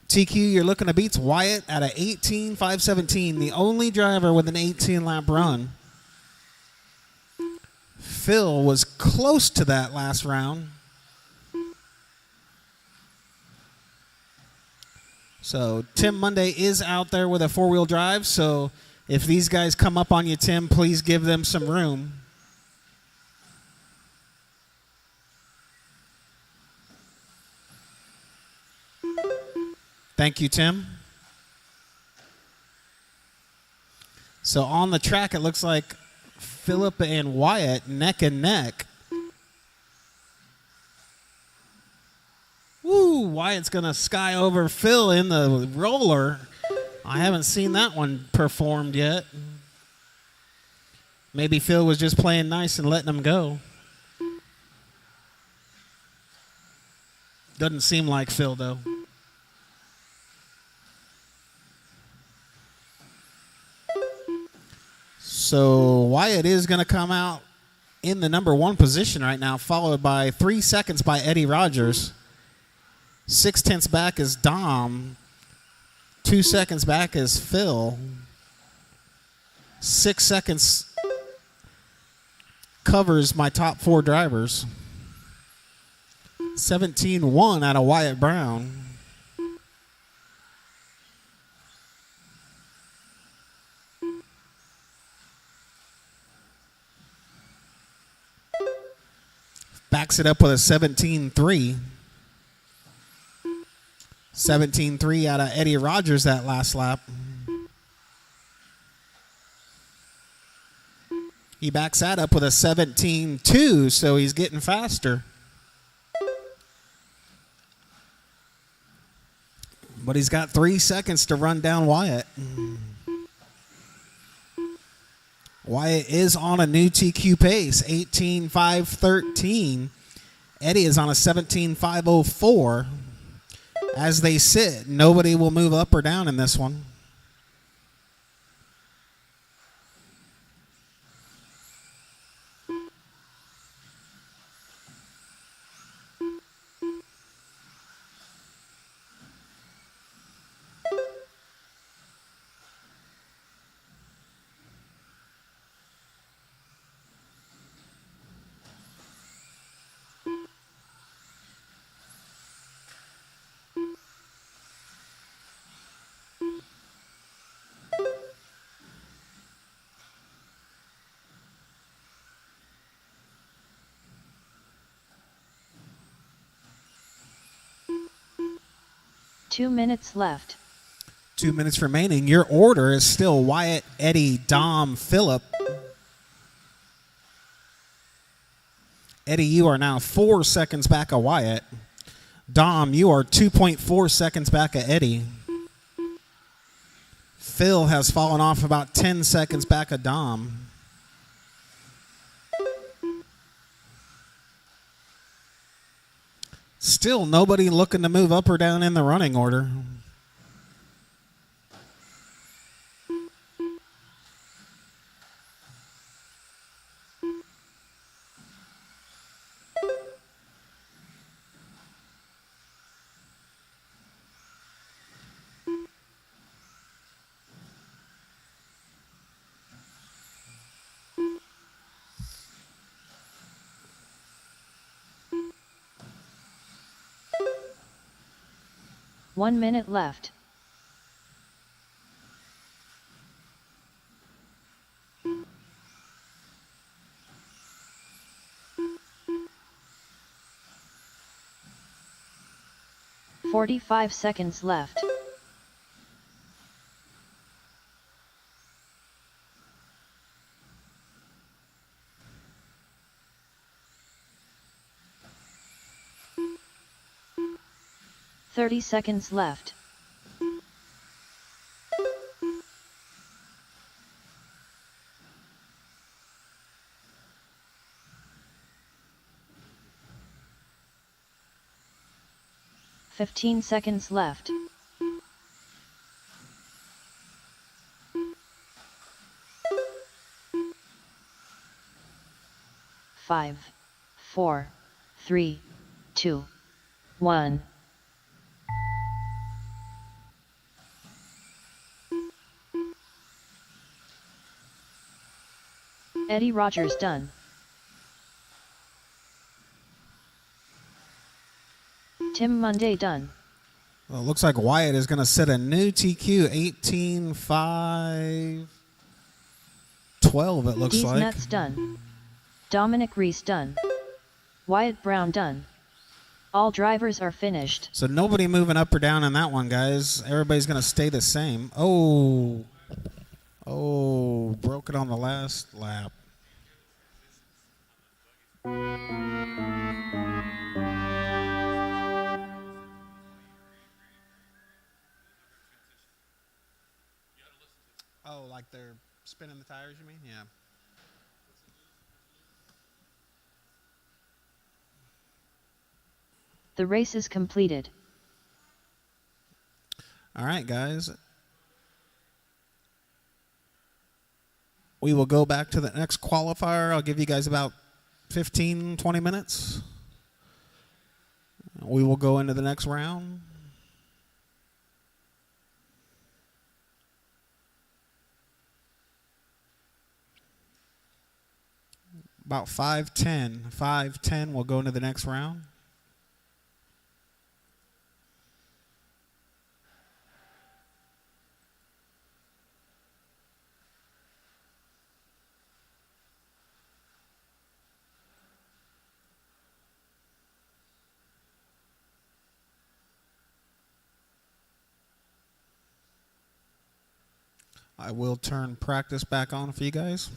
TQ, you're looking to beat Wyatt at a 18.517, the only driver with an 18-lap run. Phil was close to that last round. So Tim Monday is out there with a 4-wheel drive, so if these guys come up on you, Tim, please give them some room. Thank you, Tim. So on the track, it looks like Philip and Wyatt neck and neck. Wyatt's going to sky over Phil in the roller. I haven't seen that one performed yet. Maybe Phil was just playing nice and letting him go. Doesn't seem like Phil, though. So Wyatt is going to come out in the number 1 position right now, followed by 3 seconds by Eddie Rogers. 0.6 back is Dom. 2 seconds back is Phil. 6 seconds covers my top 4 drivers. 17-1 out of Wyatt Brown. Backs it up with a 17-3. 17-3 out of Eddie Rogers that last lap. He backs that up with a 17-2, so he's getting faster. But he's got 3 seconds to run down Wyatt. Wyatt is on a new TQ pace, 18.513. Eddie is on a 17.504. As they sit, nobody will move up or down in this one. Two minutes left. 2 minutes remaining. Your order is still Wyatt, Eddie, Dom, Phillip. Eddie, you are now 4 seconds back of Wyatt. Dom, you are 2.4 seconds back of Eddie. Phil has fallen off about 10 seconds back of Dom. Still nobody looking to move up or down in the running order. One minute left. "45 seconds left. "30 seconds left. "15 seconds left. 5, 4, 3, 2, 1. Eddie Rogers done. Tim Monday done. Well, it looks like Wyatt is going to set a new TQ, 18.512 it looks D's like. Nuts done. Dominic Reese done. Wyatt Brown done. All drivers are finished. So nobody moving up or down in that one, guys. Everybody's going to stay the same. Oh, broke it on the last lap. Oh, like they're spinning the tires, you mean? Yeah. The race is completed. All right, guys. We will go back to the next qualifier. I'll give you guys about 15, 20 minutes. We will go into the next round. About 5:10. 5:10, we'll go into the next round. I will turn practice back on for you guys.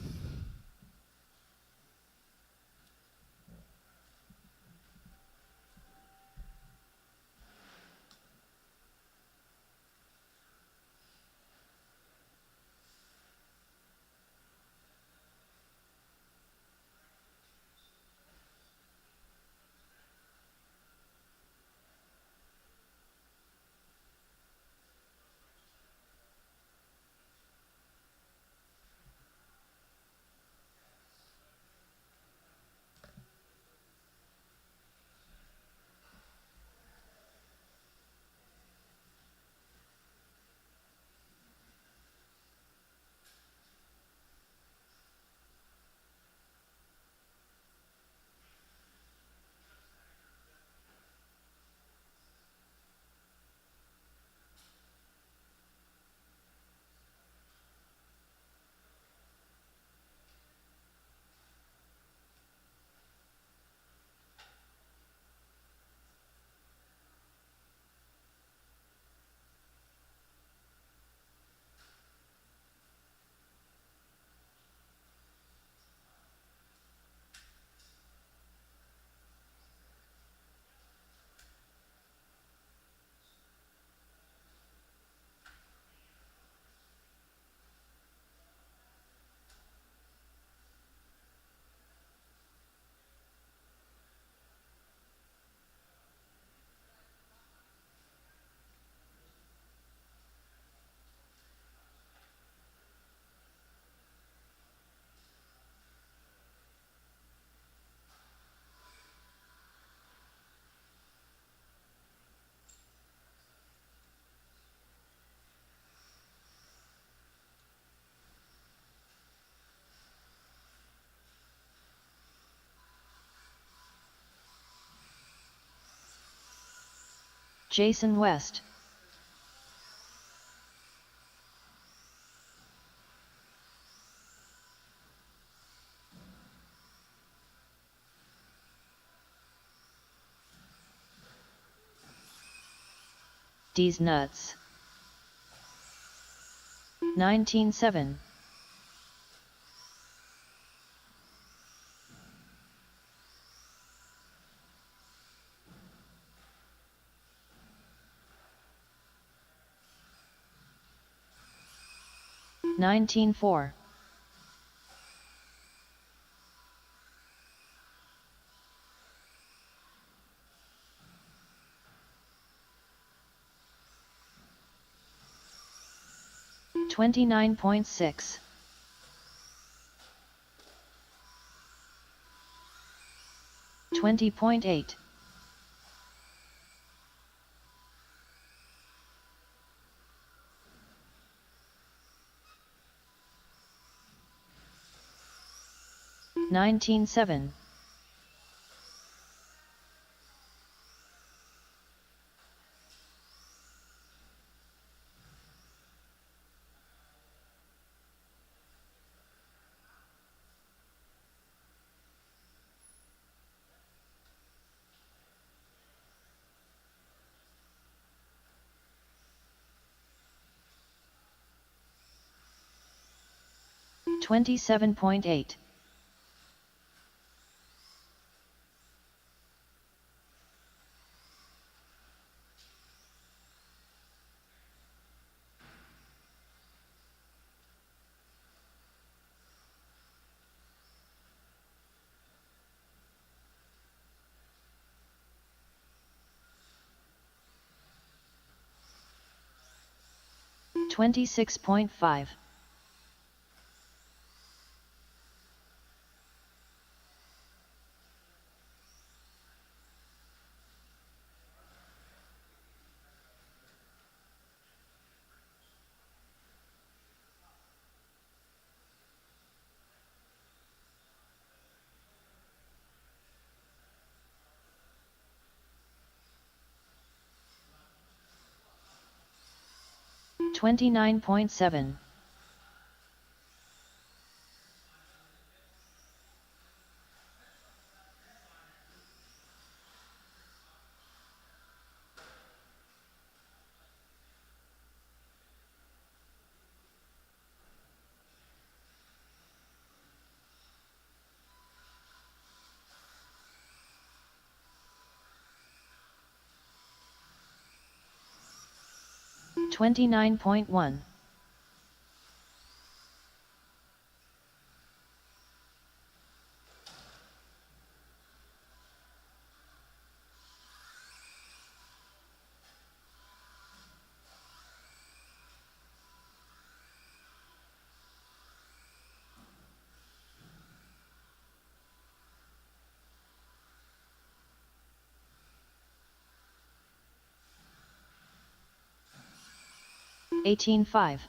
Jason West. D's nuts. 19-7.19-4. 29.6. 20.8. 19-7. 27.8. 26.5. 29.7. 29.1. 18.5.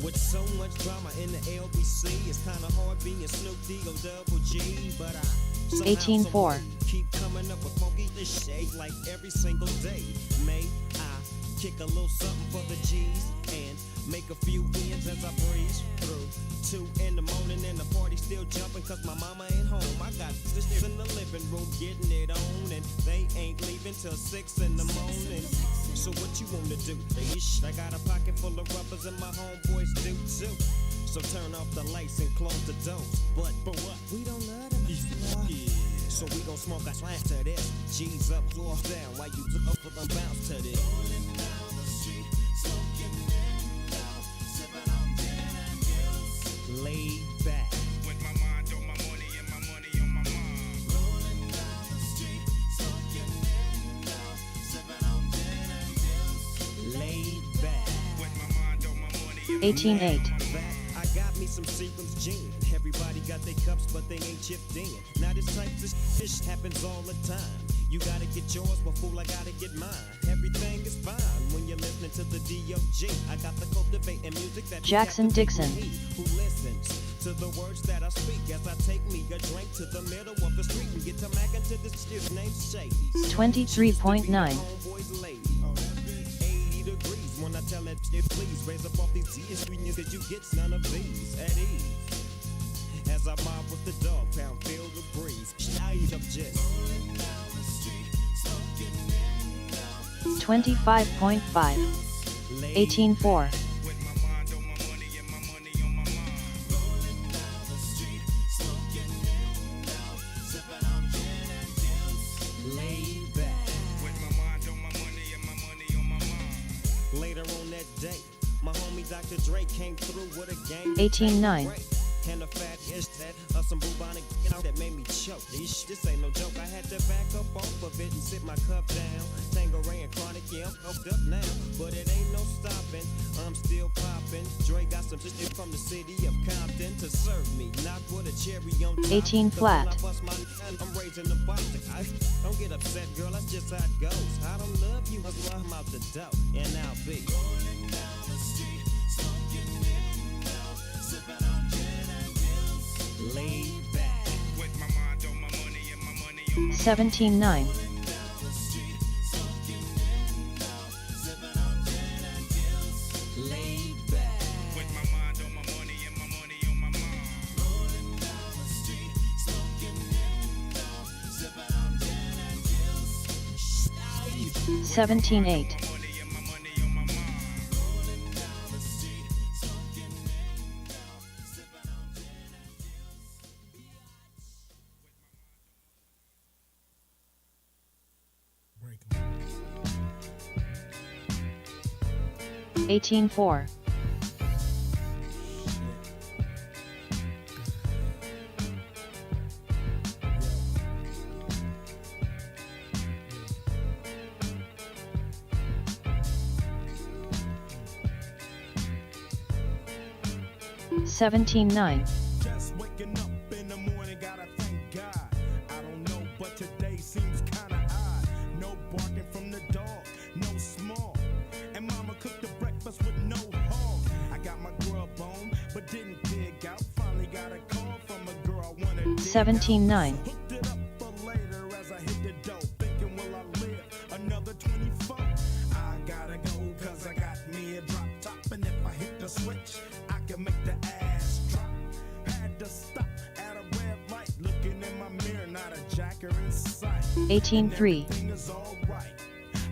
With so much drama in the LBC, it's kinda hard being Snoop D-O double G, but I somehow 18.4. keep coming up with funky this shade like every single day. May I kick a little something for the G's and make a few ends as I breeze through 2 in the morning and the party still jumping cause my mama ain't home. I got this in the living room getting it on and they ain't leaving till 6 in the morning. So what you wanna do? I got a pocket full of rubbers and my homeboys do too. So turn off the lights and close the doors. But for what? We don't love them. Yeah. So we gon' smoke a slant to this. G's up, floor down while you look up for them bounce to this. Rolling down the street, smoking in now, sipping on gin and gills. Laid back. With my mind on my money and my money on my mind. Rolling down the street, smoking in now, sipping on gin and gills. Laid back. With my mind on my money and 18.8. I got me some Seagram's gin. Everybody got their cups, but they ain't chipped in. Now this type of shit happens all the time. You gotta get yours, but fool, I gotta get mine. Everything is fine when you're listening to the D.O.G. I got the cultivating music that Jackson Dixon. Who listens to the words that I speak as I take me a drink to the middle of the street and get to mackin' to this shit named Shady. 23.9. Homeboys lady. 80 degrees when I tell that shit, please raise up off these Z's cause you get none of these at ease. As I mob with the dog pound, feel the breeze. I eat up just rolling down the street, smoking in now. 25.5. 18.4. With my mind on my money and my money on my mind. Rolling down the street, smoking in now. Sipping on gin and gills. Laid back. With my mind on my money and my money on my mind. Later on that day, my homie Dr. Dre came through with a gang. 18.9. And a fat ish that of some bubonic that made me choke. This ain't no joke. I had to back up off of it and sit my cup down. Tangeray and chronic, yeah, I'm hooked up now. But it ain't no stopping. I'm still popping. Dre got some shit from the city of Compton to serve me. Not with a cherry on top. 18 flat. I bust my I'm raising the bar. Don't get upset, girl. That's just how it goes. I don't love you, I'm out the dough. And I'll be rolling down the street, smoking in now, sipping on gin and gills. Laid back. 17-9. With my mind on my money and my money on my mind. 17-8. Break 'em. 18-4. 17-9. Just waking up in the morning, gotta thank God. I don't know, but today seems kinda odd. No barking from the dog, no small. And mama cooked the breakfast with no hog. I got my grub on, but didn't dig out. Finally got a call from a girl I wanted to dig 17-9. out. Hooked it up for later as I hit the dough. Thinking, will I live another 24? I gotta go, cause I got me a drop top. And if I hit the switch, I can make the ass drop. Had to stop at a red light, looking in my mirror, not a jacker in sight. 18-3. Everything is alright.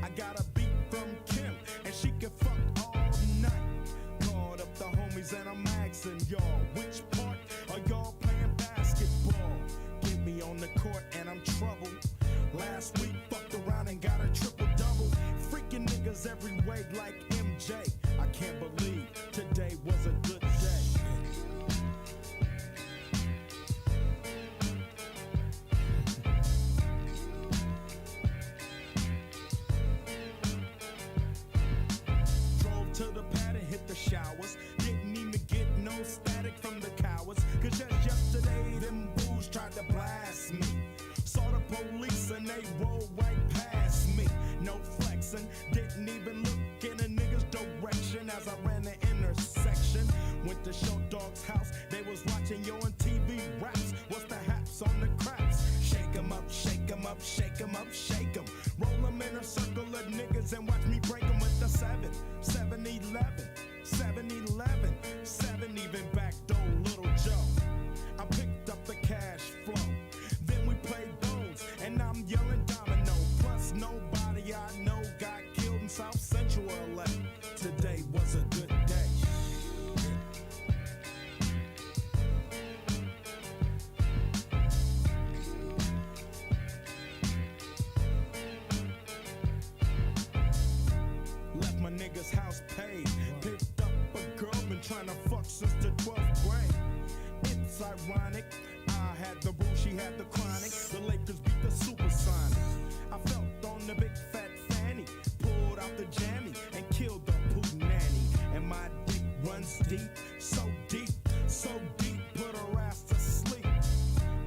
I got a beat from Kim, and she can fuck all night. Called up the homies and I'm asking y'all, which part are y'all playing basketball? Get me on the court and I'm troubled. Last week fucked around and got a triple-double. Freaking niggas every way like MJ. I can't believe today was a good day. Drove to the pad and hit the showers. Didn't even get no static from the cowards. Cause just yesterday, them fools tried to blast me. Saw the police and they rolled right past me. No flexing, didn't even look in a nigga's direction as I ran the intersection. Went to Short Dog's house, they was watching yo on TV raps. What's the haps on the craps? Shake 'em up, shake 'em up, shake 'em up, shake 'em. Roll 'em in a circle of niggas and watch me break 'em with the 7-11, 7-11, 7 even back door Little Joe. I picked up the cash flow. Then we played bones, and I'm yelling domino. Plus nobody I know got killed in South Central LA. Today was a good day. Left my nigga's house paid. Picked up a girl, been trying to fuck since the 12th grade. It's ironic. I had the rule, she had the chronic. The Lakers beat the Supersonics. I felt on the big fat fanny. Pulled out the jammy and killed the poop nanny. And my dick runs deep, so deep, so deep. Put her ass to sleep.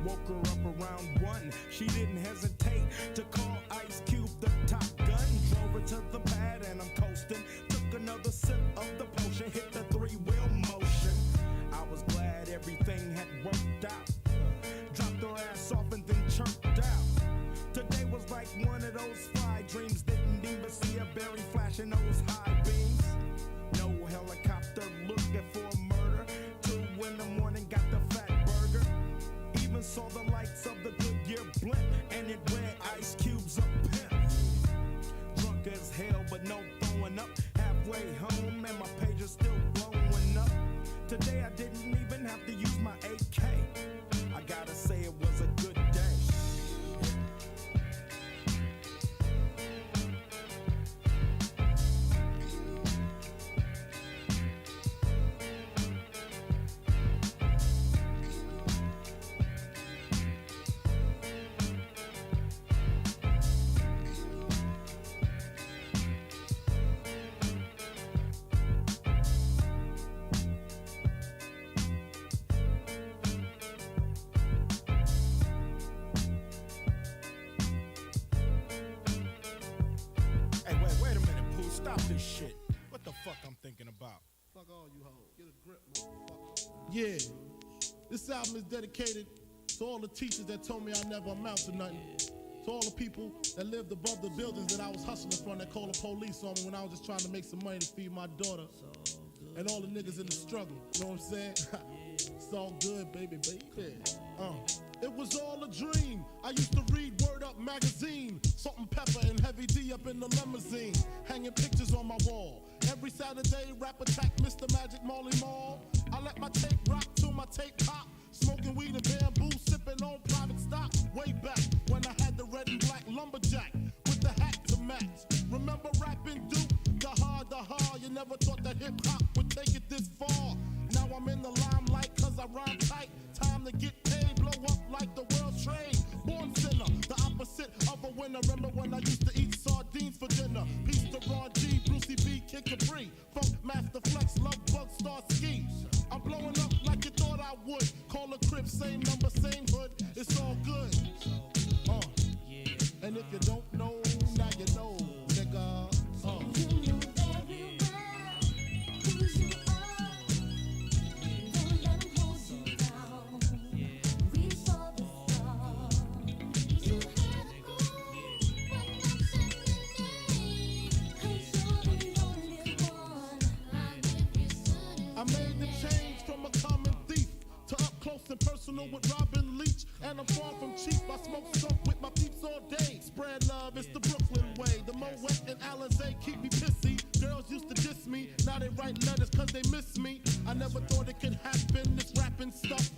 Woke her up around 1. She didn't hesitate to call Ice Cube the Top Gun. Drove her to the pad and I'm coasting. Took another sip of the potion, hit the 3-wheel motion. I was glad everything had worked out. Dropped her ass off and then chirped out. Today was like one of those fly dreams. Didn't even see a berry flashing those high beams. No helicopter looking for a murder. 2 in the morning, got the fat burger. Even saw the lights of the Goodyear blimp, and it read Ice Cube's a pimp. Drunk as hell, but no throwing up. Halfway home, and my page is still blowing up. Today I didn't even have to use my AK. I gotta say it was a good day. Hey, wait a minute, Pooh. Stop this shit. What the fuck I'm thinking about? Fuck all you hoes. Get a grip, motherfucker. Yeah. This album is dedicated to To all the teachers that told me I never amount to nothing. To all the people that lived above the buildings that I was hustling from that called the police on me when I was just trying to make some money to feed my daughter. And all the niggas in the struggle, you know what I'm saying? It's all good, baby. It was all a dream. I used to read Word Up magazine, Salt and Pepper and Heavy D up in the limousine, hanging pictures on my wall. Every Saturday, rap attack, Mr. Magic Molly Mall. I let my tape rock till my tape pop. Smoking weed and bamboo, sipping on private stock. Way back when I had the red and black lumberjack with the hat to match. Remember rapping Duke? The hard, you never thought that hip hop would take it this far. Now I'm in the limelight cause I rhyme tight. Time to get paid, blow up like the world trade. Born sinner, the opposite of a winner. Remember when I used to eat sardines for dinner? Peace to Ron G, Brucey B, Kid Capri, Funk Master Flex, Love Bug, Star Ski. I'm blowing up like you thought I would. Call a crib, same number, same hood. It's all good. And if you don't know, now you know, nigga. I made the change from a common thief to up close and personal with Robin Leach. And I'm far from cheap. I smoke skunk with my peeps all day. Spread love, it's the Brooklyn way. The Moet and Alizé keep me pissy. Girls used to diss me, now they write letters cause they miss me. I never thought it could happen, this rapping stuff.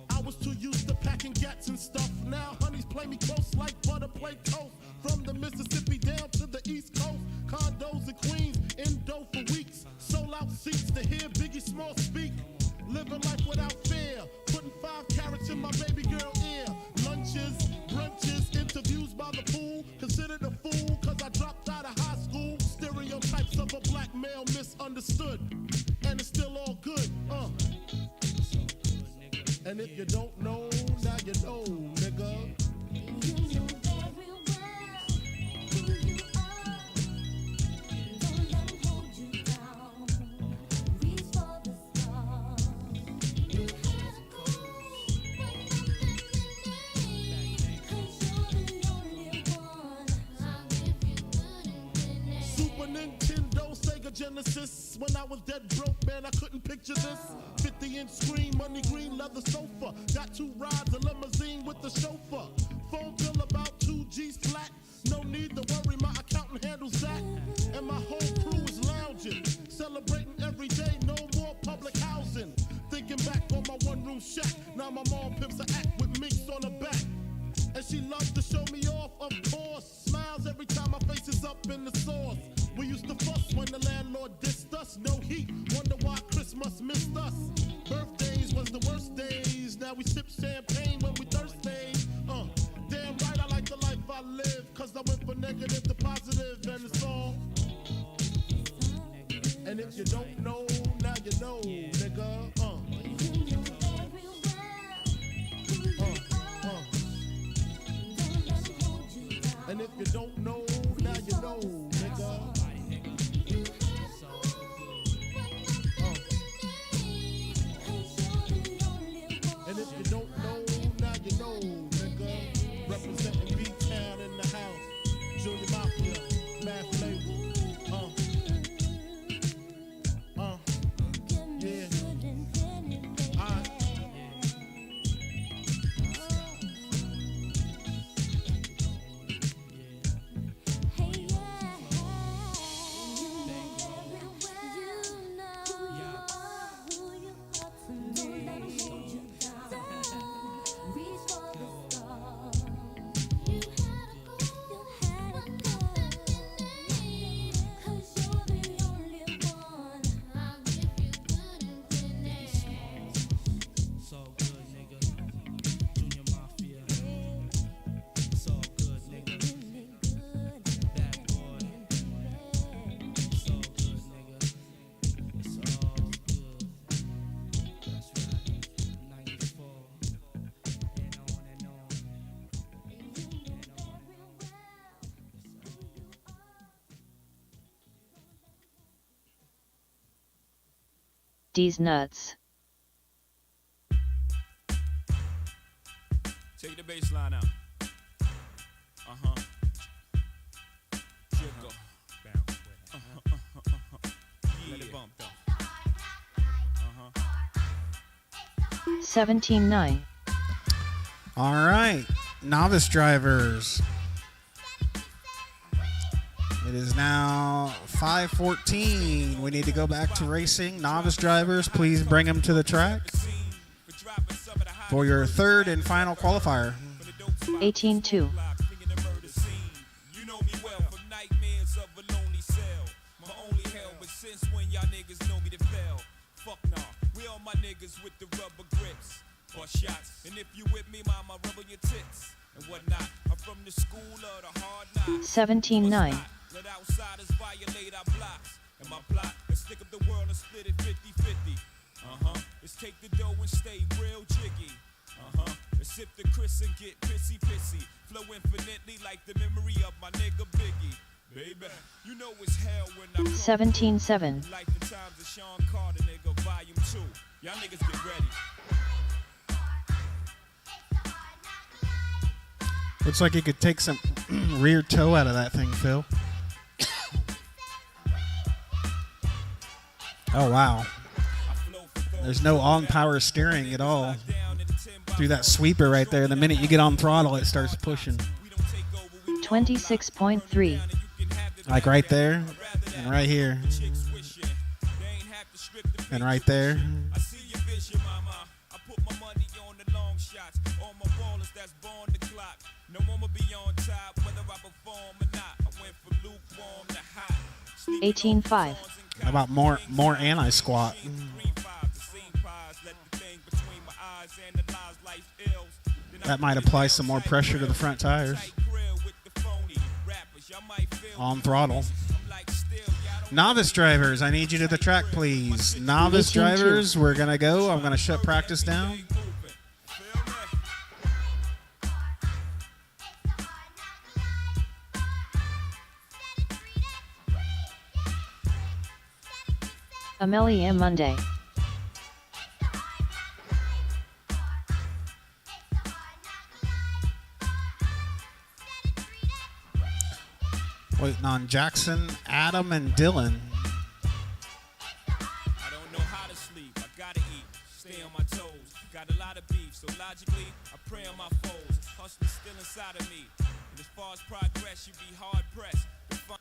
I was too used to packing gats and stuff. Now honeys play me close like butter play toast. From the Mississippi down to the East Coast. Condos in Queens, indo for weeks. Sold out seats to hear Biggie Small speak. Living life without fear. Putting 5 carats in my baby girl ear. Lunches, brunches, interviews by the pool. Considered a fool cause I dropped out of high school. Stereotypes of a black male misunderstood. And it's still all good, And if you don't know, now you know, nigga. Genesis. When I was dead broke, man, I couldn't picture this. 50-inch screen, money green, leather sofa. Got 2 rides, a limousine with the chauffeur. Phone bill about 2 G's flat. No need to worry, my accountant handles that. And my whole crew is lounging, celebrating every day, no more public housing. Thinking back on my one-room shack. Now my mom pimps an act with minks on her back. And she loves to show me off, of course. Smiles every time my face is up in the sauce. We used to fuss when the landlord dissed us. No heat, wonder why Christmas missed us. Birthdays was the worst days. Now we sip champagne when we thirsty. Damn right I like the life I live. Cause I went from negative to positive and it's all. And if you don't know, now you know, nigga. And if you don't know, now you know, nigga. And if you don't know, now you know, nigga. Representing B-Town in the house. Junior Mafia, Mad Flavor. Yeah. D's nuts. Take the bass line out. Uh-huh. Jiggle. Yeah. Let it bump though. 17-9. All right, novice drivers. It is now 5:14. We need to go back to racing. Novice drivers, please bring them to the track for your third and final qualifier. 18-2. You know me well from nightmares of a lonely cell. My only hell, but since when y'all niggas know me to fail? Fuck nah, we all my niggas with the rubber grips. Bust shots, and if you with me, mama, rubber your tits and whatnot. I'm from the school of the hard knocks. 17-9. Let outsiders violate our blocks. And my plot is stick up the world and split it 50-50. Let's take the dough and stay real jiggy. Let's sip the Chris and get pissy. Flow infinitely like the memory of my nigga Biggie. Baby, you know it's hell when I 17-7. like the times of Sean Carter, nigga, volume 2. Y'all niggas get ready. Looks like you could take some rear toe out of that thing, Phil. Oh, wow. There's no on-power steering at all through that sweeper right there. The minute you get on throttle, it starts pushing. 26.3. Like right there, and right here, and right there. I see your vision, mama. I put my money on the long shots. All my ballers that's born the clock. No one will be on top, whether I perform or not. I went from lukewarm to hot. 18-5. How about more anti-squat? That might apply some more pressure to the front tires. On throttle. Novice drivers, I need you to the track, please. Novice 18-2. drivers, we're going to go. I'm going to shut practice down. Amelie Monday. Waiting on Jackson, Adam, and Dylan. I don't know how to sleep. I gotta eat, stay on my toes. Got a lot of beef, so logically, I prey on my foes. Hustling still inside of me. And as far as progress, you be hard pressed to find.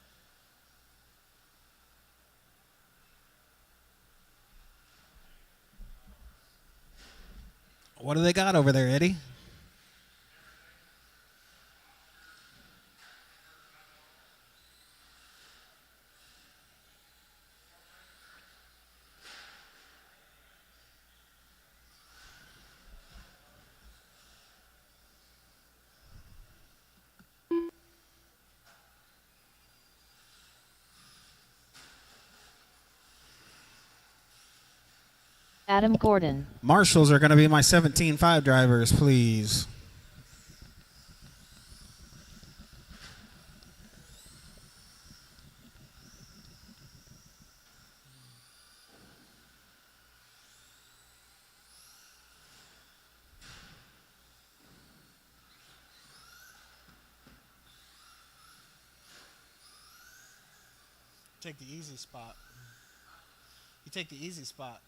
What do they got over there, Eddie? Adam Gordon. Marshals are going to be my 17.5 drivers, please. Take the easy spot. You take the easy spot.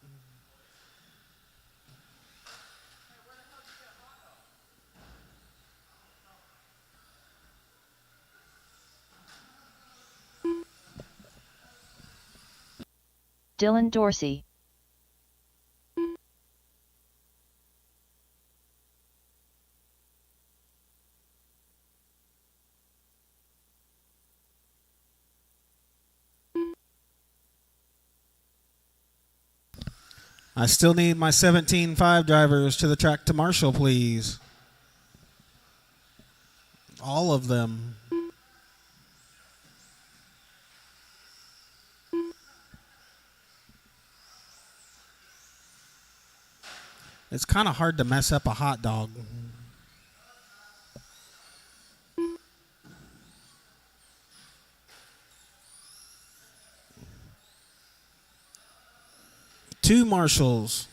Dylan Dorsey. I still need my 17.5 drivers to the track to Marshall, please. All of them. It's kind of hard to mess up a hot dog. Two marshals.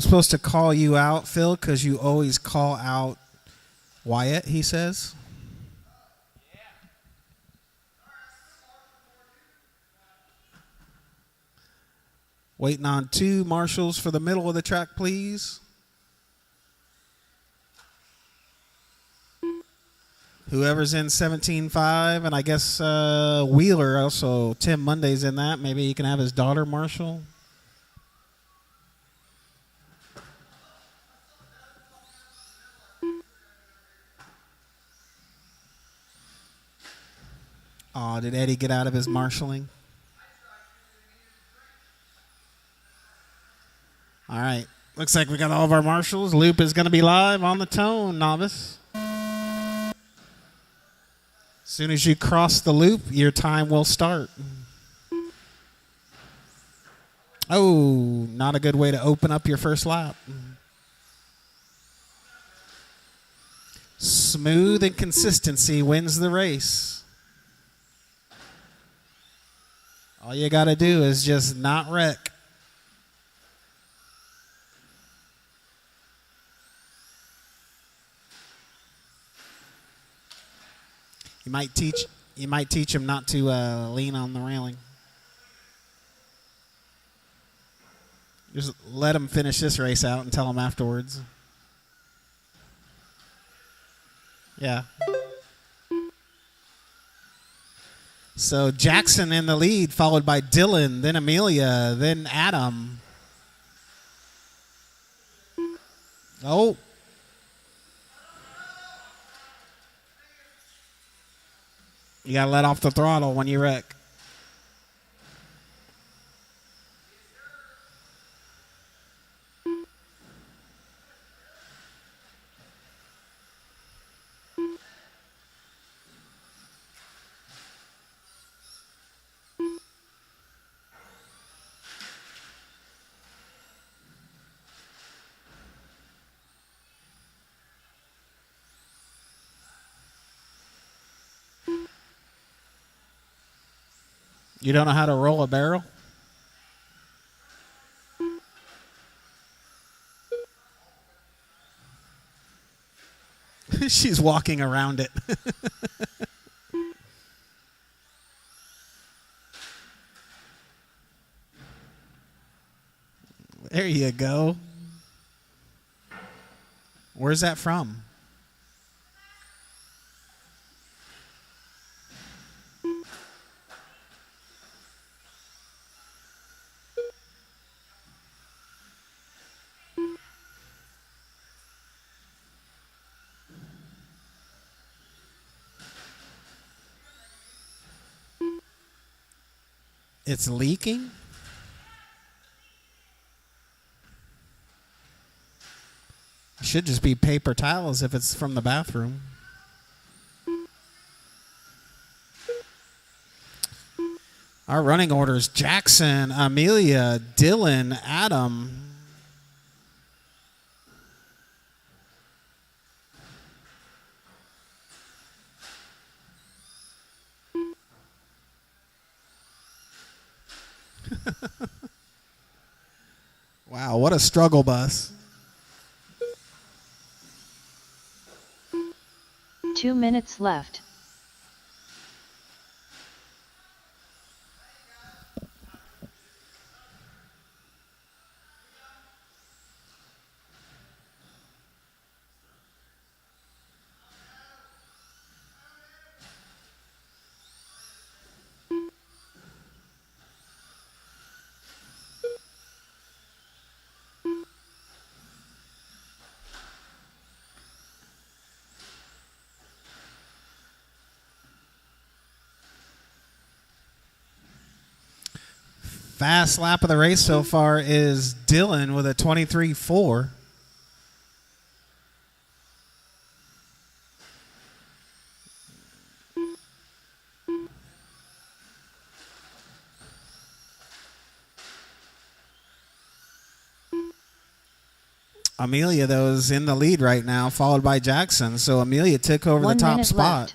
I'm supposed to call you out, Phil, because you always call out Wyatt, he says. Waiting on 2 marshals for the middle of the track, please. Whoever's in 17.5, and I guess Wheeler, also Tim Monday's in that. Maybe he can have his daughter marshal. Oh, did Eddie get out of his marshalling? All right. Looks like we got all of our marshals. Loop is going to be live on the tone, novice. As soon as you cross the loop, your time will start. Oh, not a good way to open up your first lap. Smooth and consistency wins the race. All you got to do is just not wreck. You might teach him not to lean on the railing. Just let him finish this race out and tell him afterwards. Yeah. So Jackson in the lead, followed by Dylan, then Amelia, then Adam. Oh. You got to let off the throttle when you wreck. You don't know how to roll a barrel? She's walking around it. There you go. Where's that from? It's leaking? It should just be paper towels if it's from the bathroom. Our running orders: Jackson, Amelia, Dylan, Adam. Wow, what a struggle bus. 2 minutes left. Fast lap of the race so far is Dylan with a 23.4. Amelia, though, is in the lead right now, followed by Jackson. So Amelia took over 1 the top minute spot. left.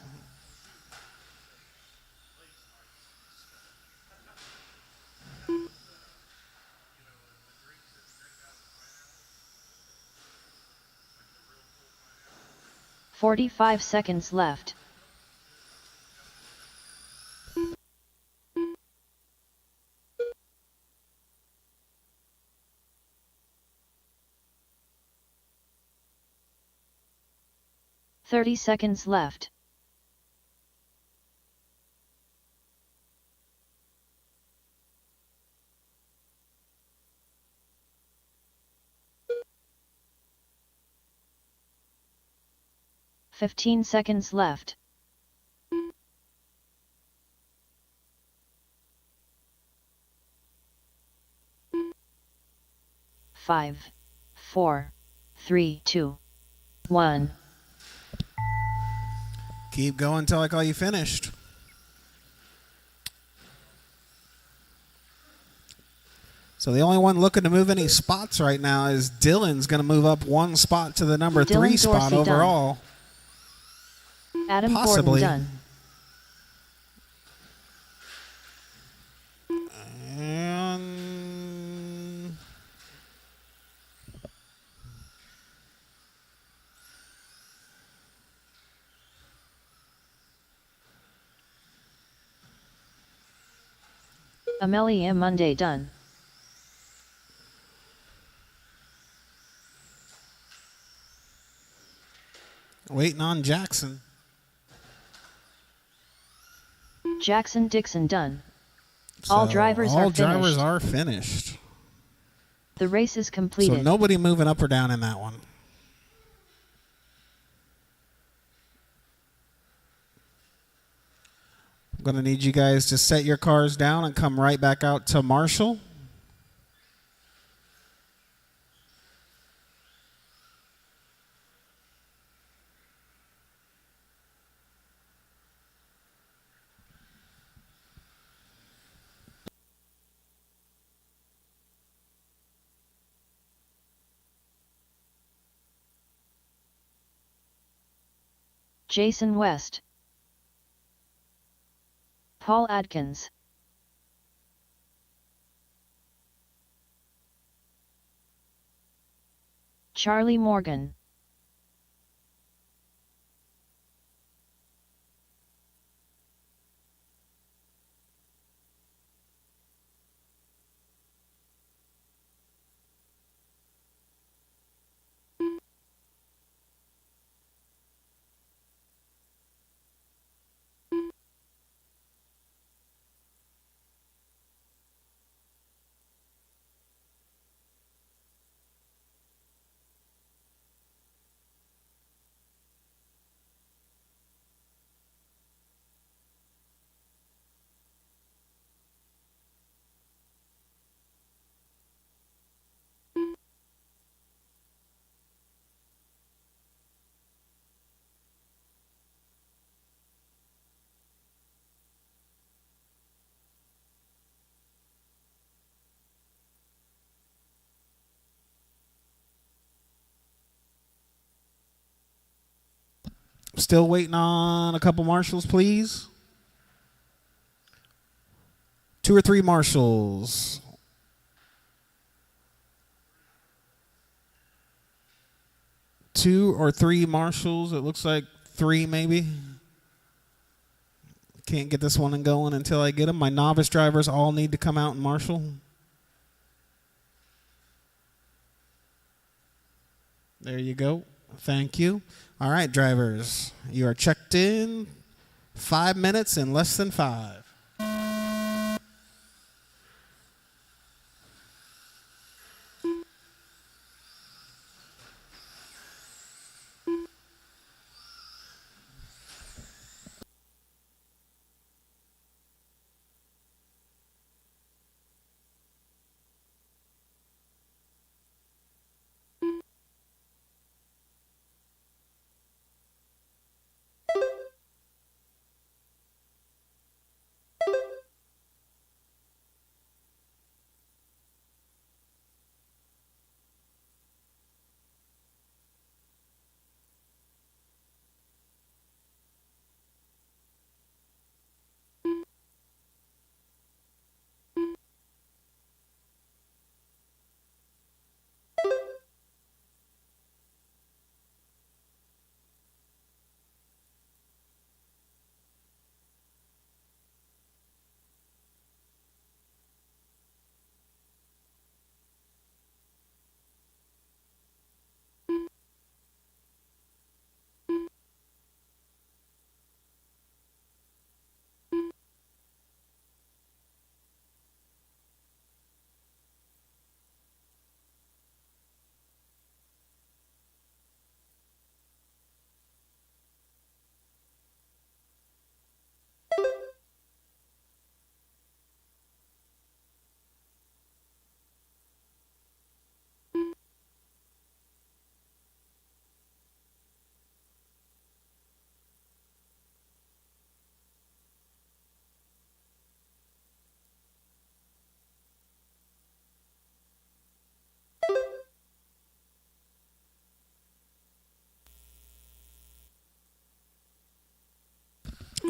45 seconds left. Thirty seconds left. Fifteen seconds left. 5, 4, 3, 2, 1. Keep going until I call you finished. So the only one looking to move any spots right now is Dylan's going to move up one spot to the number Dylan 3 spot Dorsey overall. Done. Adam Possibly. Gordon done. And Amelia Monday done. waiting on Jackson. Jackson Dixon done. All drivers all are drivers finished. are finished. The race is completed. So nobody moving up or down in that one. I'm going to need you guys to set your cars down and come right back out to Marshall. Jason West. Paul Adkins. Charlie Morgan. Still waiting on a couple marshals, please. 2 or 3 marshals. 2 or 3 marshals. It looks like 3 maybe. Can't get this one going until I get them. My novice drivers all need to come out and marshal. There you go. Thank you. All right, drivers. You are checked in. 5 minutes and less than 5.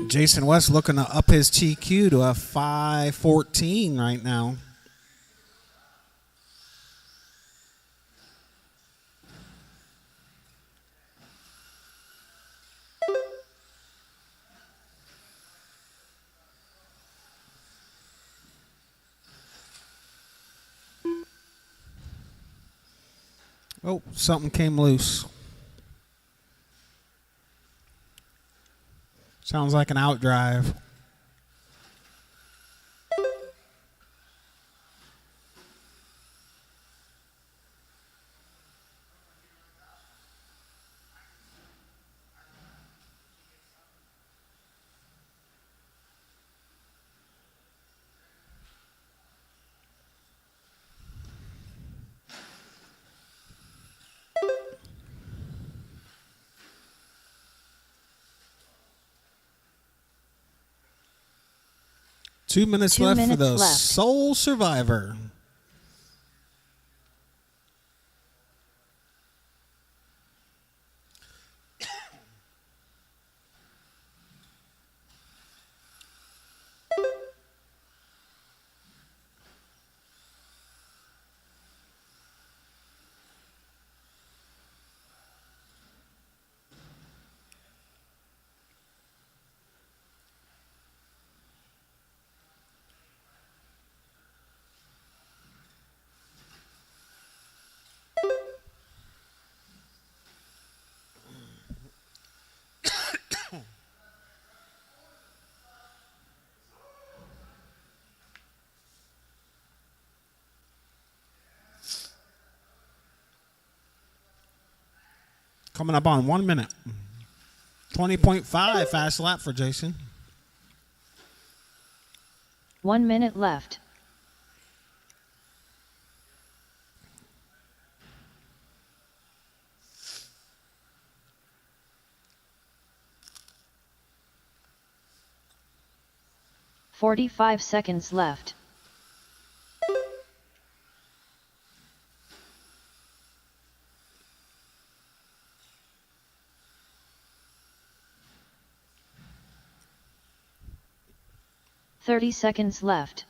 Jason West looking to up his TQ to a 5:14 right now. Oh, something came loose. Sounds like an out drive. Two minutes left for the sole survivor. Coming up on 1 minute. 20.5 fast lap for Jason. 1 minute left. "45 seconds left. "30 seconds left.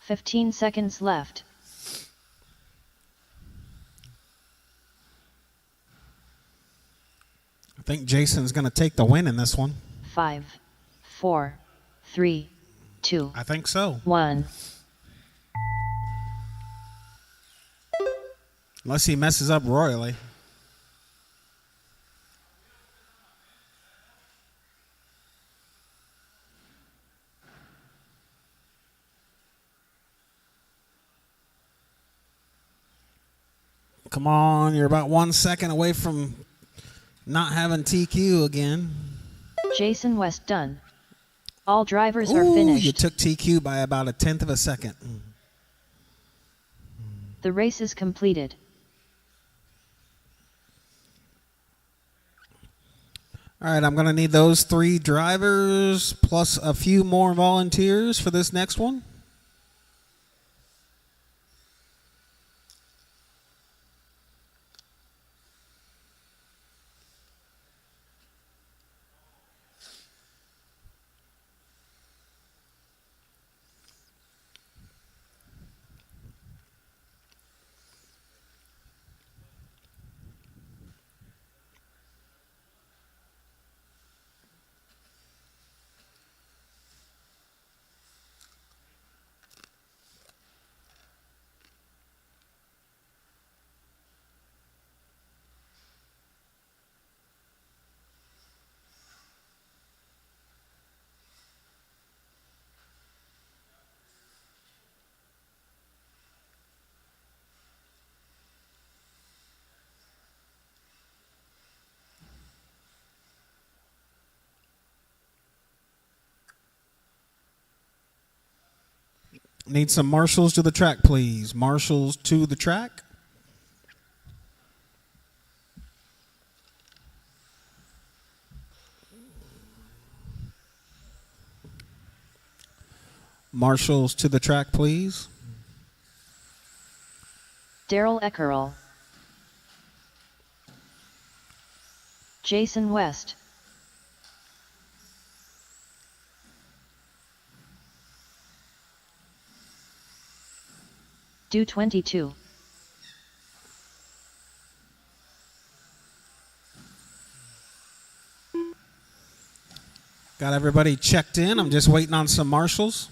"15 seconds left. I think Jason's going to take the win in this one. 5, 4, 3, 2, I think so. 1. Unless he messes up royally. Come on, you're about 1 second away from not having TQ again. Jason West done. All drivers are Ooh, finished. you took TQ by about 1/10 of a second. The race is completed. All right, I'm going to need those 3 drivers plus a few more volunteers for this next one. Need some marshals to the track, please. Marshals to the track. Marshals to the track, please. Daryl Eckerl, Jason West, Do 22, Got everybody checked in. I'm just waiting on some marshals.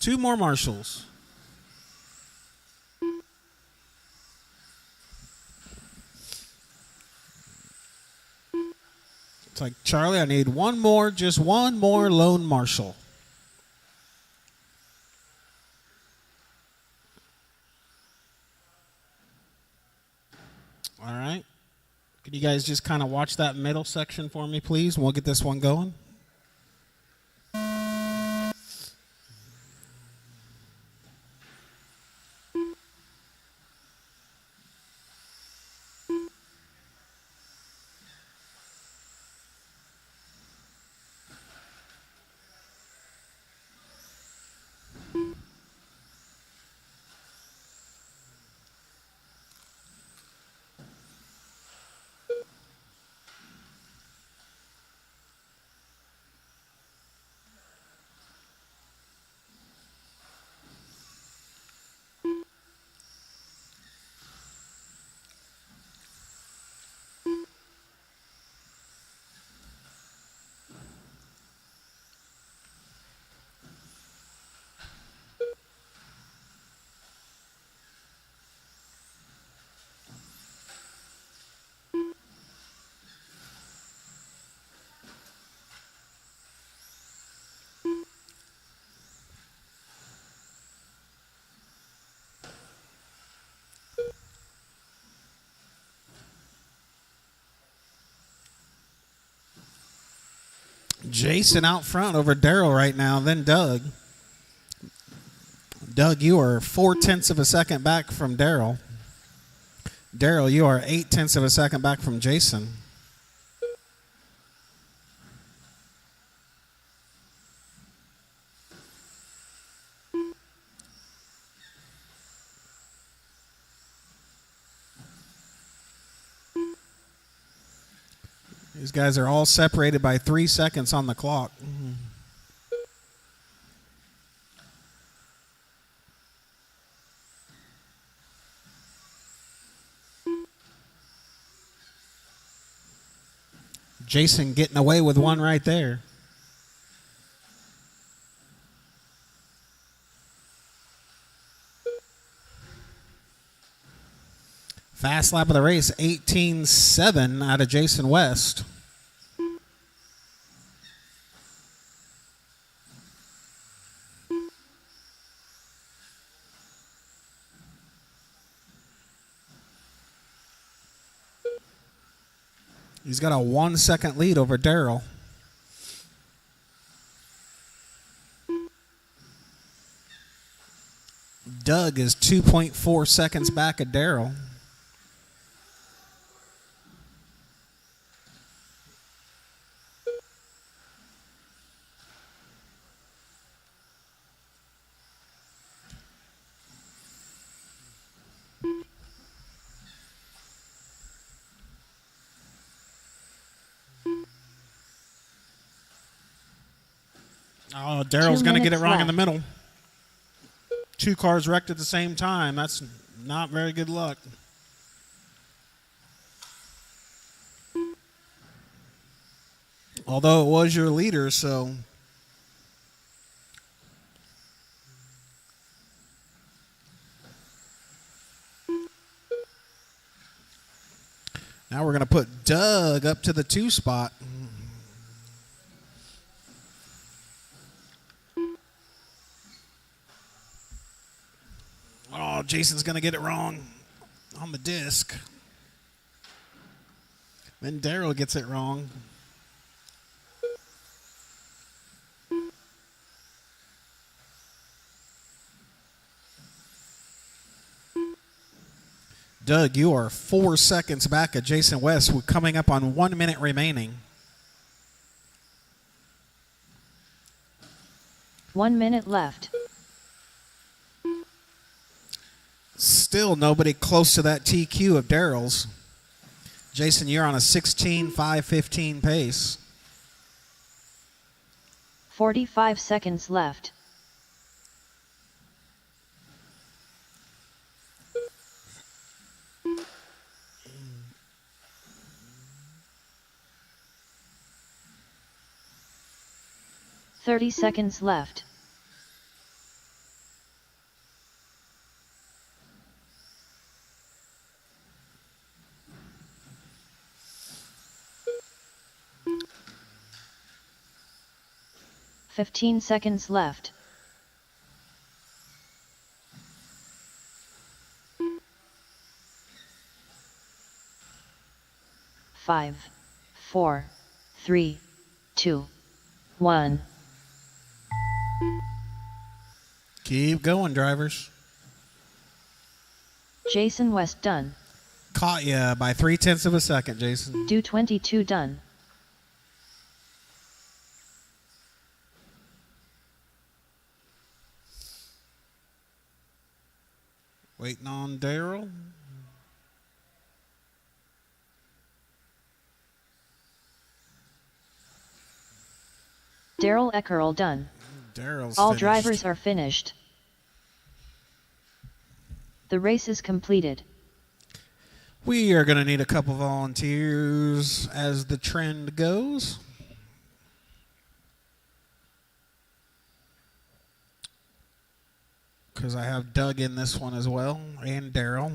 Two more marshals. It's like, Charlie, I need one more, just one more lone marshal. All right. Can you guys just kind of watch that middle section for me, please? And we'll get this one going. Jason out front over Daryl right now, then Doug. Doug, you are 0.4 of a second back from Daryl. Daryl, you are 0.8 of a second back from Jason. These guys are all separated by 3 seconds on the clock. Jason getting away with one right there. Fast lap of the race, 18.7 out of Jason West. He's got a 1 second lead over Daryl. Doug is 2.4 seconds back at Daryl. Oh, Daryl's going to get it wrong in the middle. 2 cars wrecked at the same time. That's not very good luck. Although it was your leader, so. Now we're going to put Doug up to the 2 spot. Oh, Jason's going to get it wrong on the disc. Then Daryl gets it wrong. Doug, you are 4 seconds back at Jason West. We're coming up on 1 minute remaining. 1 minute left. Still nobody close to that TQ of Daryl's. Jason, you're on a 16:5:15 pace. 45 seconds left. "30 seconds left. "15 seconds left. Five, 4, 3, 2, 1. Keep going, drivers. Jason West done. Caught ya by 0.3 of a second, Jason. Do 22 done. Waiting on Daryl. Daryl Eckerl done. Daryl's All finished. drivers are finished. The race is completed. We are going to need a couple volunteers as the trend goes. Because I have Doug in this one as well, and Daryl.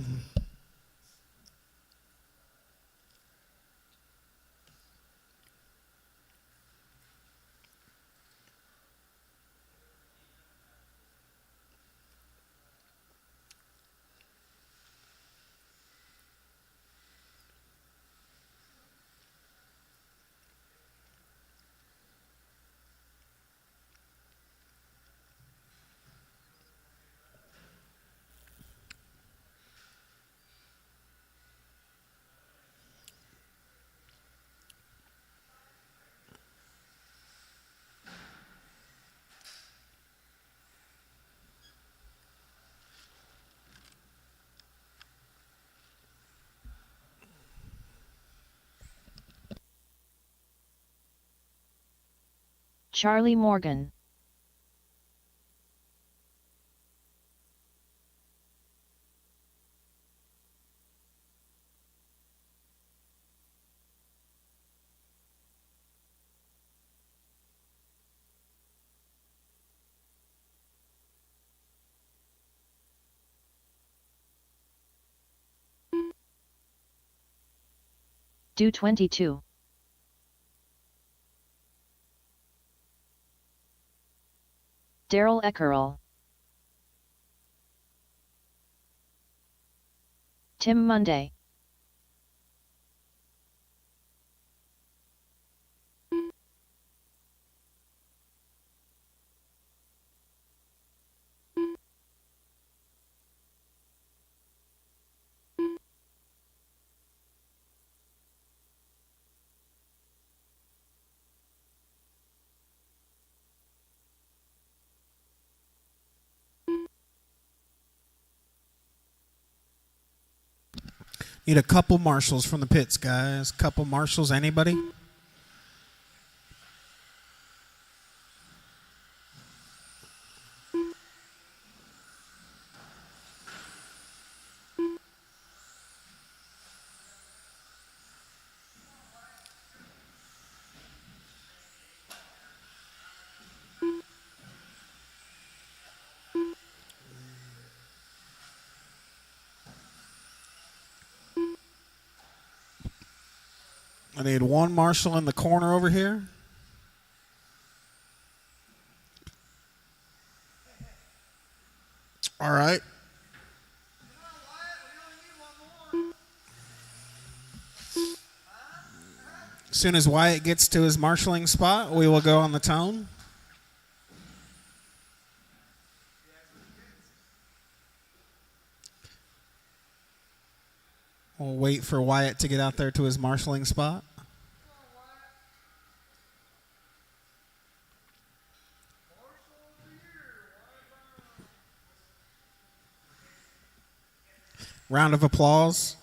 Charlie Morgan. Do 22. Daryl Eckerl. Tim Monday. Need a couple marshals from the pits, guys. Couple marshals, anybody? I need one marshal in the corner over here. All right. As soon as Wyatt gets to his marshalling spot, we will go on the tone. We'll wait for Wyatt to get out there to his marshalling spot. Round of applause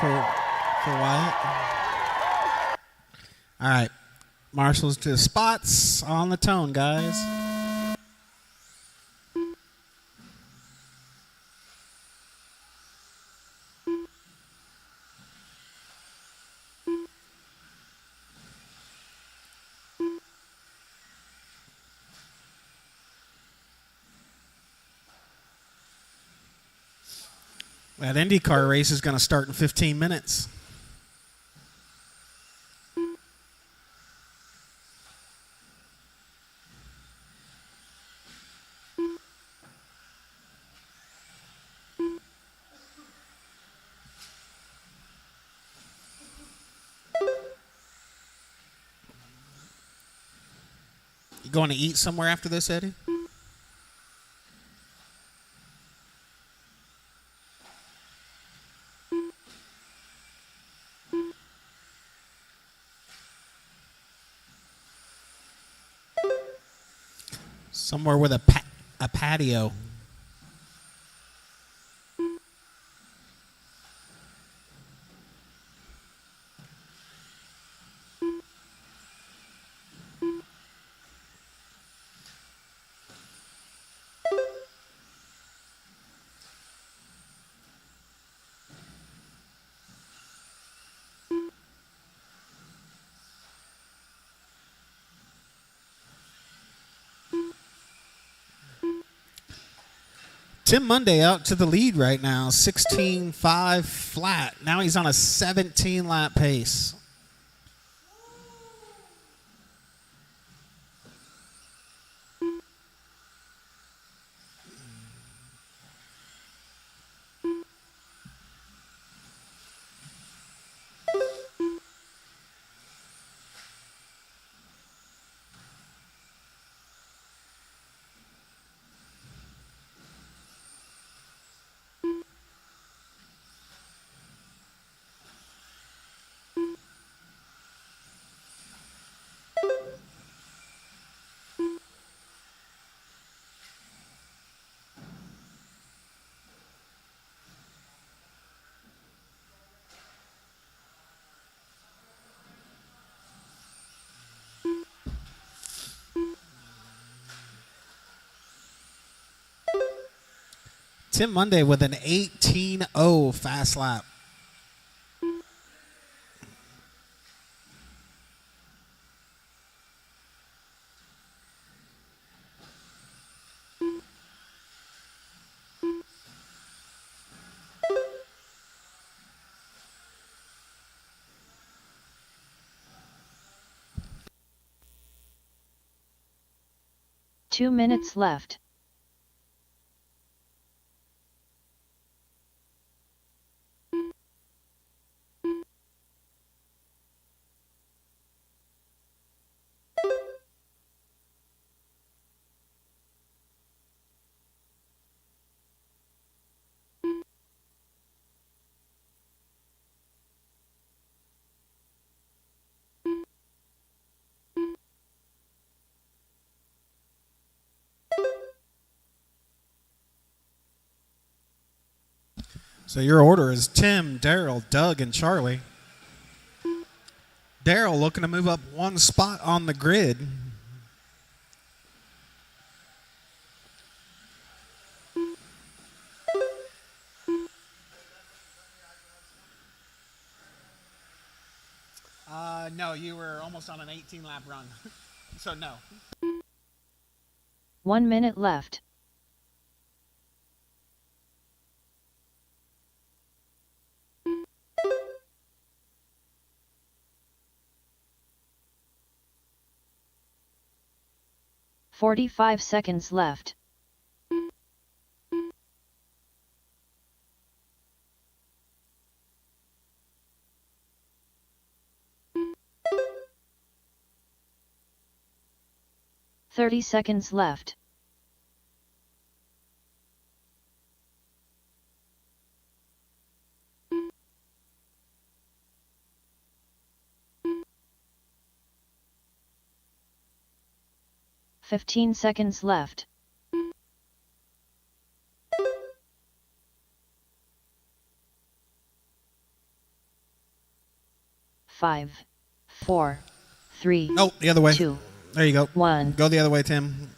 for Wyatt. All right. Marshals to spots on the tone, guys. That IndyCar race is going to start in 15 minutes. You going to eat somewhere after this, Eddie? Somewhere with a patio. Tim Monday out to the lead right now, 16.5 flat. Now he's on a 17-lap pace. Tim Monday with an 18.0 fast lap. Two minutes left. So your order is Tim, Daryl, Doug, and Charlie. Daryl looking to move up one spot on the grid. No, you were almost on an 18-lap run. So no. 1 minute left. "45 seconds left. "30 seconds left. "15 seconds left. 5, 4, 3, Oh, the other way. 2, There you go. 1. Go the other way, Tim.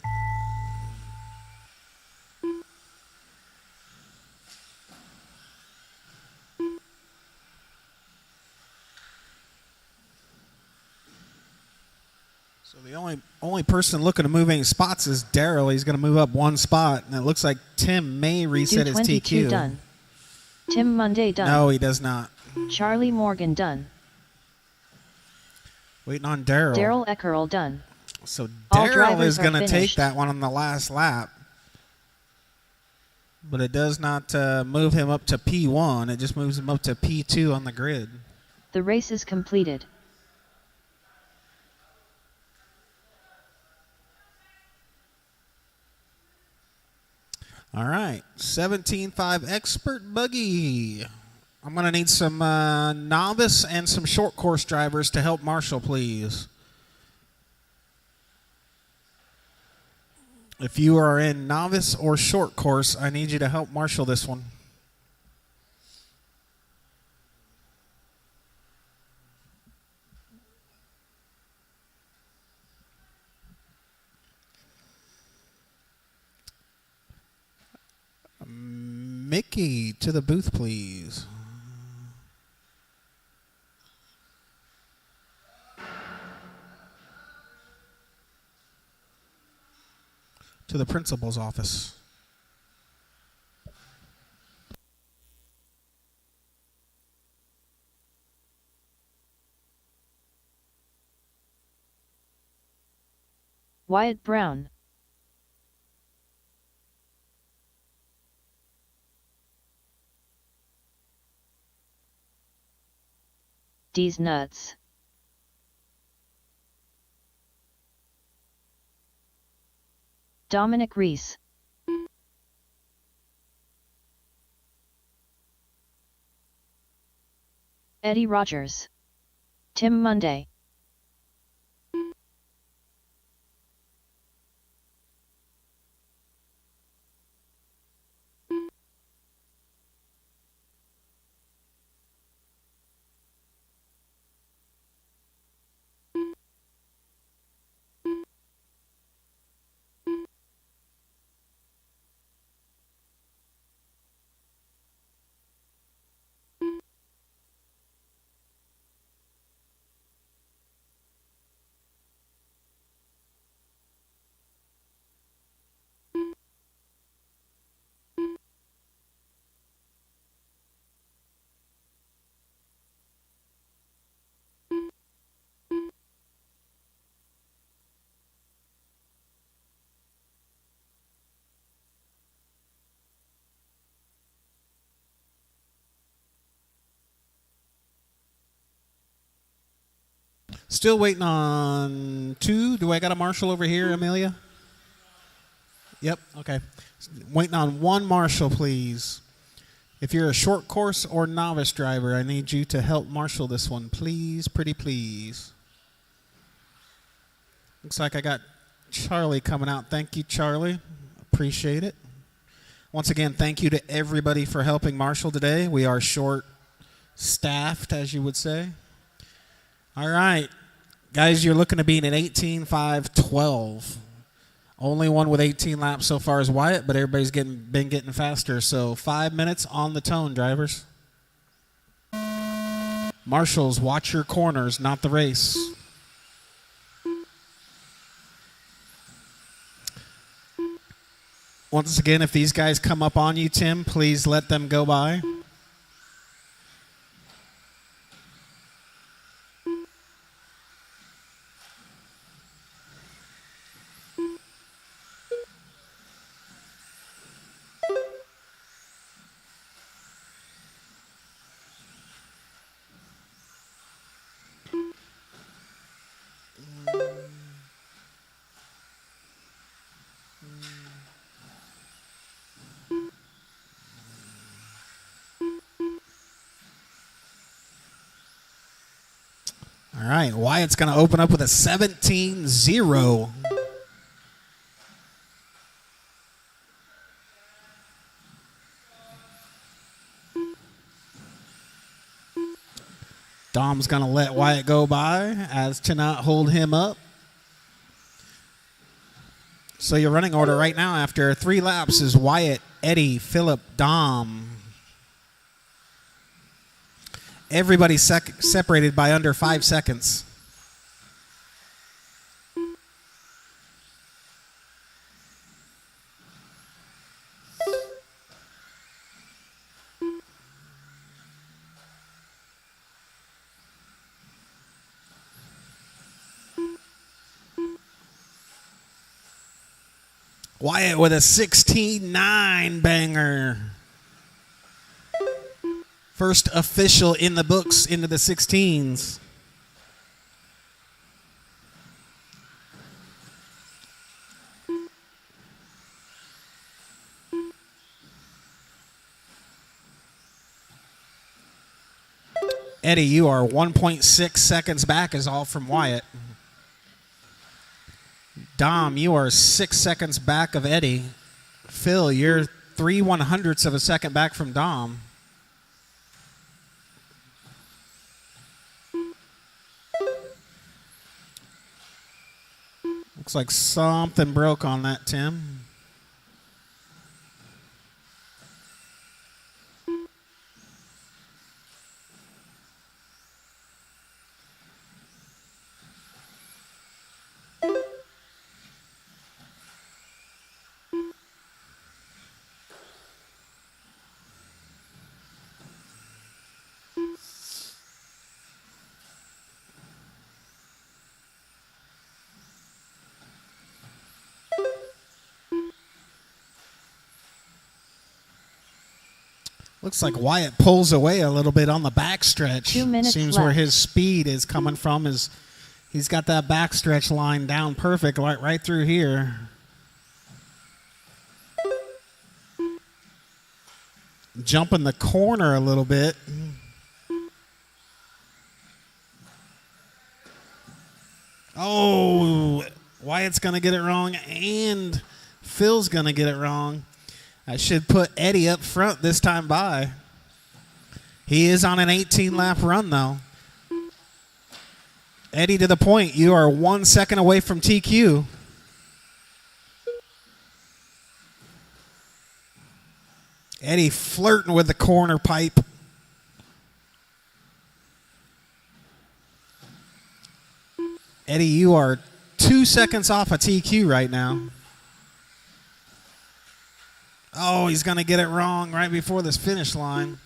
So the only person looking to move any spots is Daryl. He's going to move up one spot, and it looks like Tim may reset his 22 TQ. done. Tim Monday done. No, he does not. Charlie Morgan done. Waiting on Daryl. Daryl Eckerl done. So All Daryl drivers is are going to take finished. that one on the last lap. But it does not move him up to P1. It just moves him up to P2 on the grid. The race is completed. All right, 17.5 Expert Buggy. I'm going to need some novice and some short course drivers to help Marshall, please. If you are in novice or short course, I need you to help Marshall this one. Mickey, to the booth, please. To the principal's office. Wyatt Brown. D's nuts. Dominic Reese. Eddie Rogers. Tim Monday. Still waiting on 2. Do I got a Marshall over here, Amelia? Yep, okay. Waiting on 1 Marshall, please. If you're a short course or novice driver, I need you to help Marshall this one, please, pretty please. Looks like I got Charlie coming out. Thank you, Charlie. Appreciate it. Once again, thank you to everybody for helping Marshall today. We are short-staffed, as you would say. All right. Guys, you're looking to be in an 18.5.12. Only one with 18 laps so far is Wyatt, but everybody's been getting faster. So 5 minutes on the tone, drivers. Marshals, watch your corners, not the race. Once again, if these guys come up on you, Tim, please let them go by. All right, Wyatt's going to open up with a 17-0. Dom's going to let Wyatt go by as to not hold him up. So your running order right now after 3 laps is Wyatt, Eddie, Phillip, Dom. Everybody separated by under 5 seconds. Wyatt with a 16.9 banger. First official in the books into the 16s. Eddie, you are 1.6 seconds back is all from Wyatt. Dom, you are 6 seconds back of Eddie. Phil, you're 3/100ths of a second back from Dom. Looks like something broke on that, Tim. Looks like Wyatt pulls away a little bit on the backstretch. 2 minutes Seems left. where his speed is coming from is he's got that backstretch line down perfect right through here. Jumping the corner a little bit. Oh, Wyatt's going to get it wrong and Phil's going to get it wrong. I should put Eddie up front this time by. He is on an 18-lap run, though. Eddie, to the point, you are 1 second away from TQ. Eddie flirting with the corner pipe. Eddie, you are 2 seconds off of TQ right now. Oh, he's going to get it wrong right before this finish line.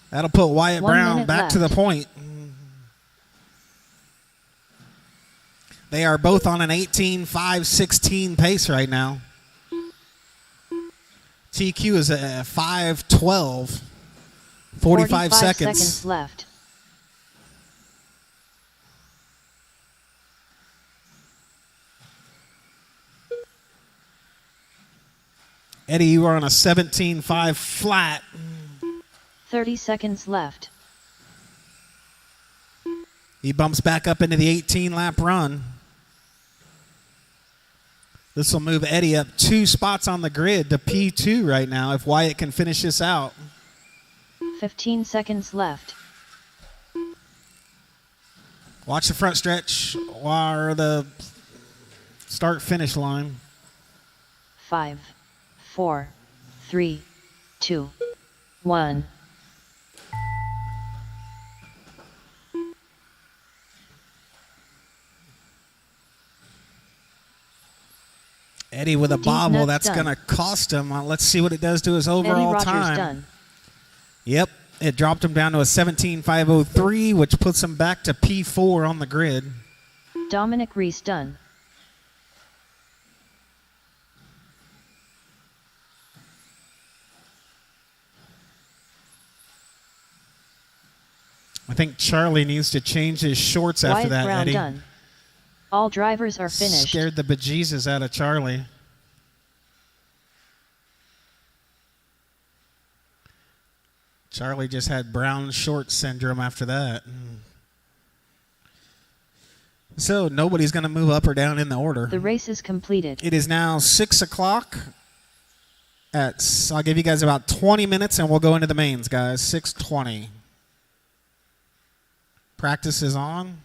That'll put Wyatt 1 Brown minute back to the left. point. They are both on an 18.5:16 pace right now. TQ is at 5:12, 45 seconds. left. Eddie, you are on a 17.5 flat. 30 seconds left. He bumps back up into the 18-lap run. This will move Eddie up 2 spots on the grid to P2 right now if Wyatt can finish this out. 15 seconds left. Watch the front stretch or the start-finish line. 5, 4, 3, 2, 1. Eddie with a bobble. nuts That's done. going to cost him. Let's see what it does to his Eddie overall Rogers time. done. Yep, it dropped him down to a 17.503, which puts him back to P4 on the grid. Dominic Reese done. I think Charlie needs to change his shorts after Wyatt that, Brown Eddie. done. All drivers are finished. Scared the bejesus out of Charlie. Charlie just had brown short syndrome after that. So nobody's going to move up or down in the order. The race is completed. It is now 6 o'clock. I'll give you guys about 20 minutes and we'll go into the mains, guys. 6:20. Practice is on.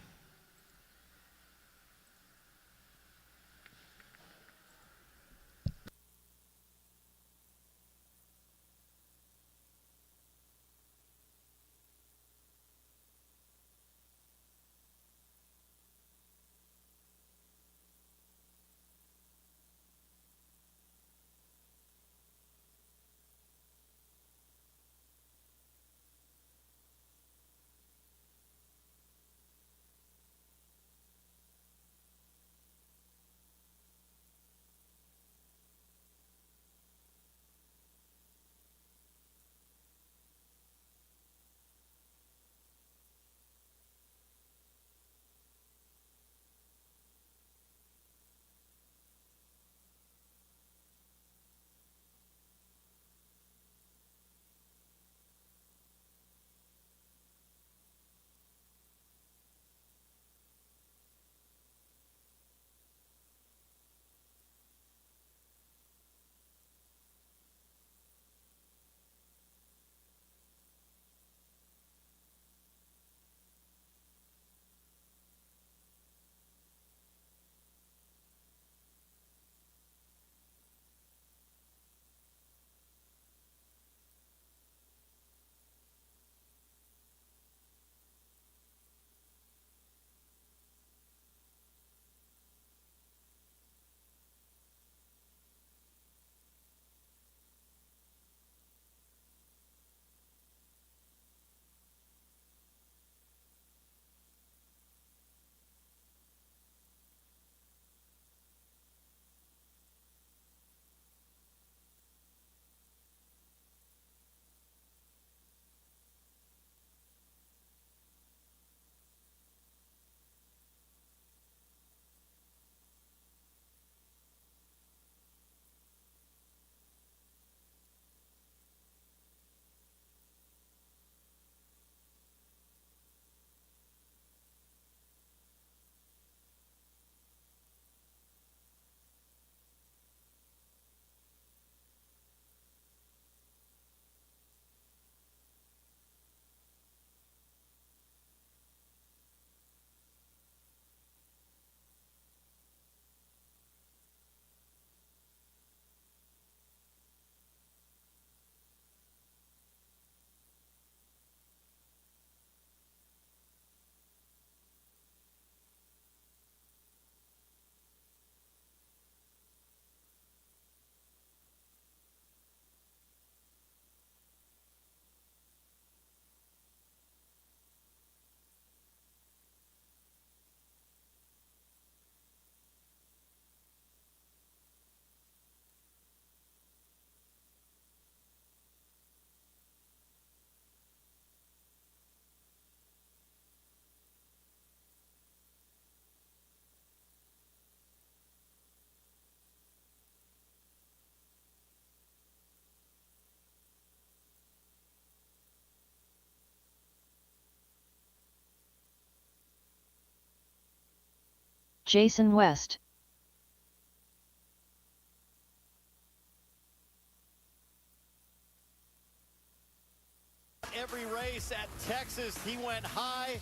Jason West. Every race at Texas, he went high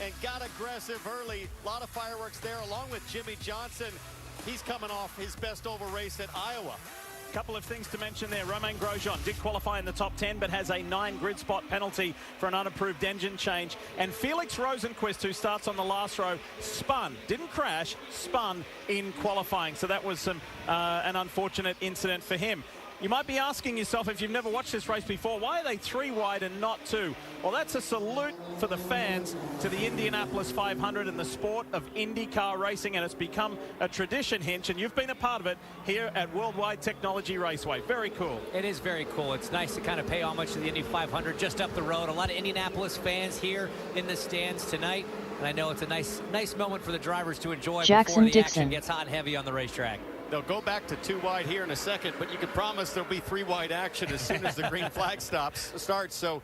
and got aggressive early. A lot of fireworks there, along with Jimmy Johnson. He's coming off his best oval race at Iowa. Couple of things to mention there. Romain Grosjean did qualify in the top 10, but has a 9 grid spot penalty for an unapproved engine change. And Felix Rosenqvist, who starts on the last row, spun, didn't crash, spun in qualifying. So that was an unfortunate incident for him. You might be asking yourself, if you've never watched this race before, why are they 3 wide and not 2? Well, that's a salute for the fans to the Indianapolis 500 and the sport of IndyCar racing, and it's become a tradition, Hinch, and you've been a part of it here at Worldwide Technology Raceway. Very cool. It is very cool. It's nice to kind of pay homage to the Indy 500 just up the road. A lot of Indianapolis fans here in the stands tonight, and I know it's a nice moment for the drivers to enjoy Jackson before the Dixon action gets hot and heavy on the racetrack. They'll go back to 2 wide here in a second, but you can promise there'll be 3 wide action as soon as the green flag starts. So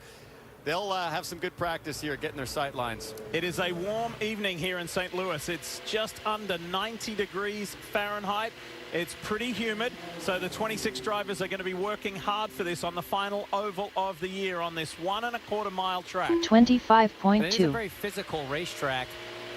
they'll have some good practice here getting their sight lines. It is a warm evening here in St. Louis. It's just under 90 degrees Fahrenheit. It's pretty humid, so the 26 drivers are going to be working hard for this on the final oval of the year on this 1.25 mile track. 25.2. It is a very physical racetrack.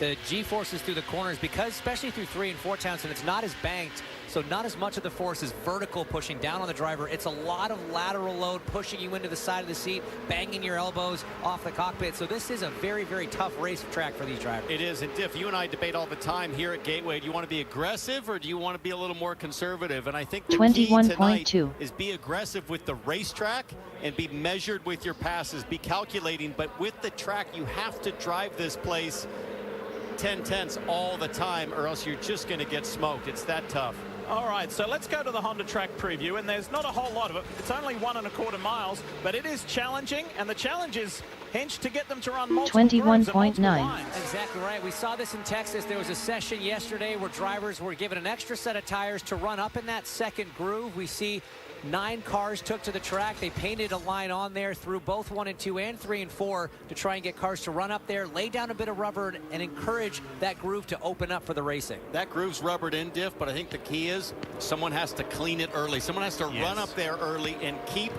The G-forces through the corners, because especially through 3 and 4 towns, and it's not as banked, so not as much of the force is vertical pushing down on the driver. It's a lot of lateral load pushing you into the side of the seat, banging your elbows off the cockpit. So this is a very, very tough racetrack for these drivers. It is, and Diff, you and I debate all the time here at Gateway. Do you want to be aggressive or do you want to be a little more conservative? And I think the key tonight is be aggressive with the racetrack and be measured with your passes. Be calculating, but with the track, you have to drive this place 10/10ths all the time, or else you're just going to get smoked. It's that tough. All right, so let's go to the Honda track preview, and there's not a whole lot of it. It's only 1.25 miles, but it is challenging, and the challenge is Hinch to get them to run multiple 21.9. Exactly right. We saw this in Texas. There was a session yesterday where drivers were given an extra set of tires to run up in that second groove. We see 9 cars took to the track. They painted a line on there through both 1 and 2 and 3 and 4 to try and get cars to run up there, lay down a bit of rubber, and encourage that groove to open up for the racing. That groove's rubbered in, Diff, but I think the key is someone has to clean it early. Someone has to run up there early and keep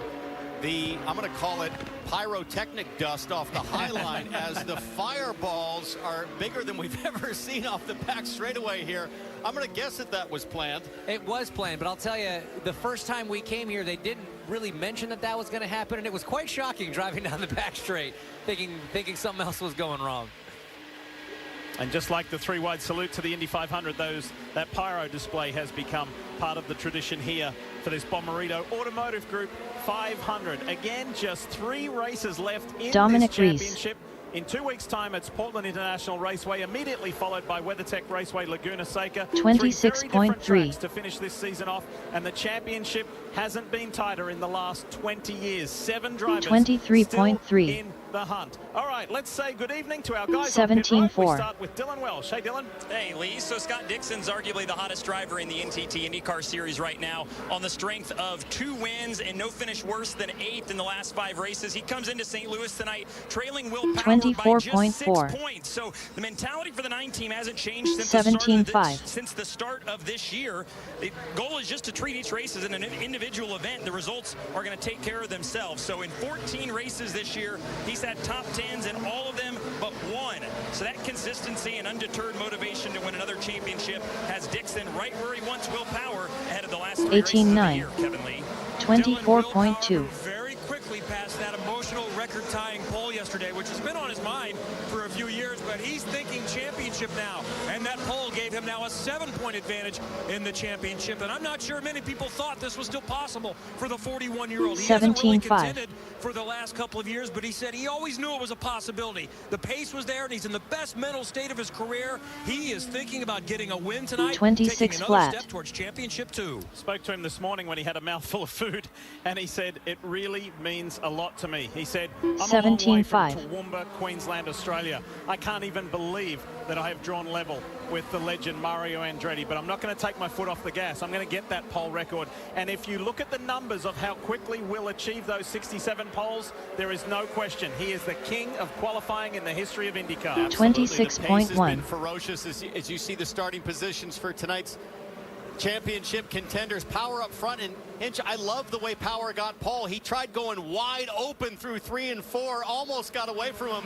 the, I'm going to call it pyrotechnic dust off the high line as the fireballs are bigger than we've ever seen off the back straightaway here. I'm going to guess that was planned. It was planned, but I'll tell you, the first time we came here, they didn't really mention that was going to happen, and it was quite shocking driving down the back straight, thinking something else was going wrong. And just like the 3-wide salute to the Indy 500, that pyro display has become part of the tradition here for this Bommarito Automotive Group 500. Again, just 3 races left in this championship. In 2 weeks' time, it's Portland International Raceway, immediately followed by WeatherTech Raceway, Laguna Seca. 26.3 to finish this season off, and the championship hasn't been tighter in the last 20 years. 7 drivers 23.3 in the hunt. All right, let's say good evening to our guys. 17.4. We start with Dylan Welsh. Hey, Dylan. Hey, Lee. So Scott Dixon's arguably the hottest driver in the NTT IndyCar Series right now on the strength of 2 wins and no finish worse than 8th in the last 5 races. He comes into St. Louis tonight trailing Will Power by just 6 points. So the mentality for the 9 team hasn't changed since the start of this year. The goal is just to treat each race as an individual event. The results are going to take care of themselves. So in 14 races this year, he's had top 10s in all of them but 1. So that consistency and undeterred motivation to win another championship has Dixon right where he wants Will Power ahead of the last 3 races of the year. Kevin Lee. 24.2. Very quickly past that emotional record-tying pole yesterday, which has been on his mind for a few years, but he's thinking championship now, and that pole gave him now a 7-point advantage in the championship, and I'm not sure many people thought this was still possible for the 41-year-old. He hasn't really contended for the last couple of years, but he said he always knew it was a possibility. The pace was there, and he's in the best mental state of his career. He is thinking about getting a win tonight, 26 taking another flat. step towards championship 2. Spoke to him this morning when he had a mouthful of food, and he said, it really means a lot to me. He said, I'm a long way from Toowoomba, Queensland, Australia. I can't even believe that I have drawn level with the legend Mario Andretti, but I'm not going to take my foot off the gas. I'm going to get that pole record. And if you look at the numbers of how quickly Will achieve those 67 poles, there is no question. He is the king of qualifying in the history of IndyCar. 26.1. Ferocious as you see the starting positions for tonight's championship contenders. Power up front, and Hinch, I love the way Power got pole. He tried going wide open through 3 and 4, almost got away from him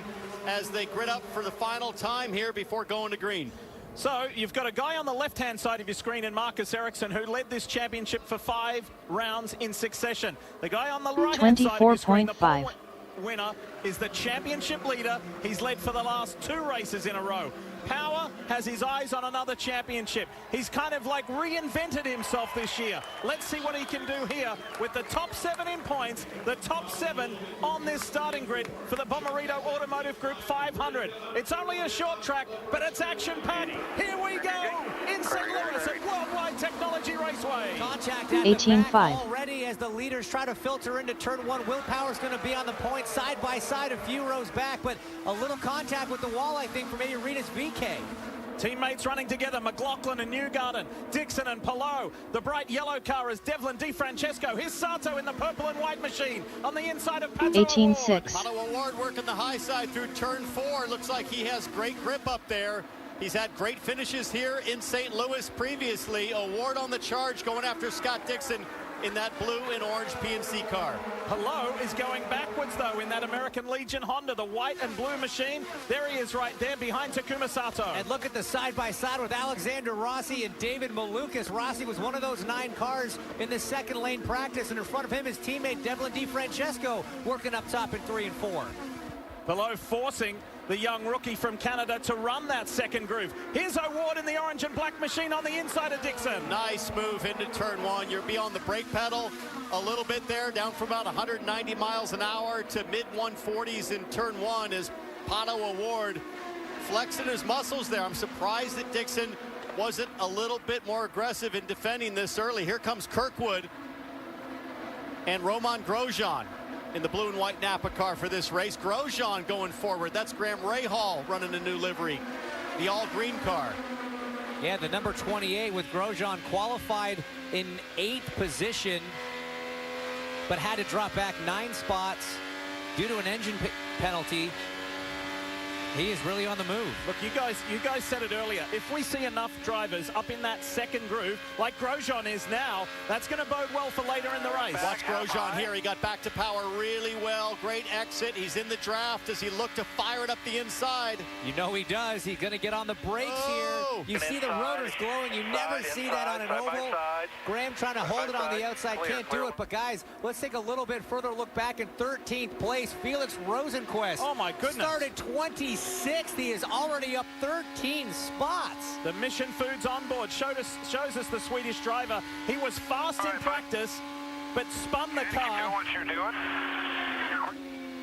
as they grid up for the final time here before going to green. So you've got a guy on the left-hand side of your screen in Marcus Ericsson who led this championship for 5 rounds in succession. The guy on the right-hand side of your screen, the pole winner, is the championship leader. He's led for the last 2 races in a row. Power has his eyes on another championship. He's kind of like reinvented himself this year. Let's see what he can do here with the top 7 in points, the top 7 on this starting grid for the Bommarito Automotive Group 500. It's only a short track, but it's action-packed. Here we go in St. Louis at Worldwide Technology Raceway. Contact at 18.5 already as the leaders try to filter into turn 1. Will Power's going to be on the points. went side by side a few rows back, but a little contact with the wall, I think, for maybe Rinus VK. Teammates running together, McLaughlin and Newgarden, Dixon and Palou. The bright yellow car is Devlin DiFrancesco. Here's Sato in the purple and white machine on the inside of Pato 18-6. Pato Award working the high side through turn 4. Looks like he has great grip up there. He's had great finishes here in St. Louis previously. Award on the charge going after Scott Dixon in that blue and orange PNC car. Palou is going backwards, though, in that American Legion Honda, the white and blue machine. There he is right there behind Takuma Sato. And look at the side-by-side with Alexander Rossi and David Malukas. Rossi was one of those 9 cars in the second lane practice, and in front of him his teammate Devlin DiFrancesco working up top in 3 and 4. Palou forcing the young rookie from Canada to run that second groove. Here's O'Ward in the orange and black machine on the inside of Dixon. Nice move into turn 1. You're beyond the brake pedal a little bit there, down from about 190 miles an hour to mid 140s in turn 1 as Pato O'Ward flexing his muscles there. I'm surprised that Dixon wasn't a little bit more aggressive in defending this early. Here comes Kirkwood and Roman Grosjean in the blue and white Napa car for this race. Grosjean going forward. That's Graham Rahal running a new livery, the all-green car. Yeah, the number 28 with Grosjean qualified in 8th position, but had to drop back 9 spots due to an engine penalty. He is really on the move. Look, you guys said it earlier. If we see enough drivers up in that second groove, like Grosjean is now, that's going to bode well for later in the race. Watch Grosjean here. He got back to power really well. Great exit. He's in the draft as he looked to fire it up the inside. You know he does. He's going to get on the brakes here. You see the rotors glowing. You never see that on an oval. Graham trying to hold it on the outside. Can't do it. But, guys, let's take a little bit further look back in 13th place. Felix Rosenquist. Oh, my goodness. Started 26th. He is already up 13 spots. The Mission Foods onboard shows us the Swedish driver. He was fast in practice, but spun the car.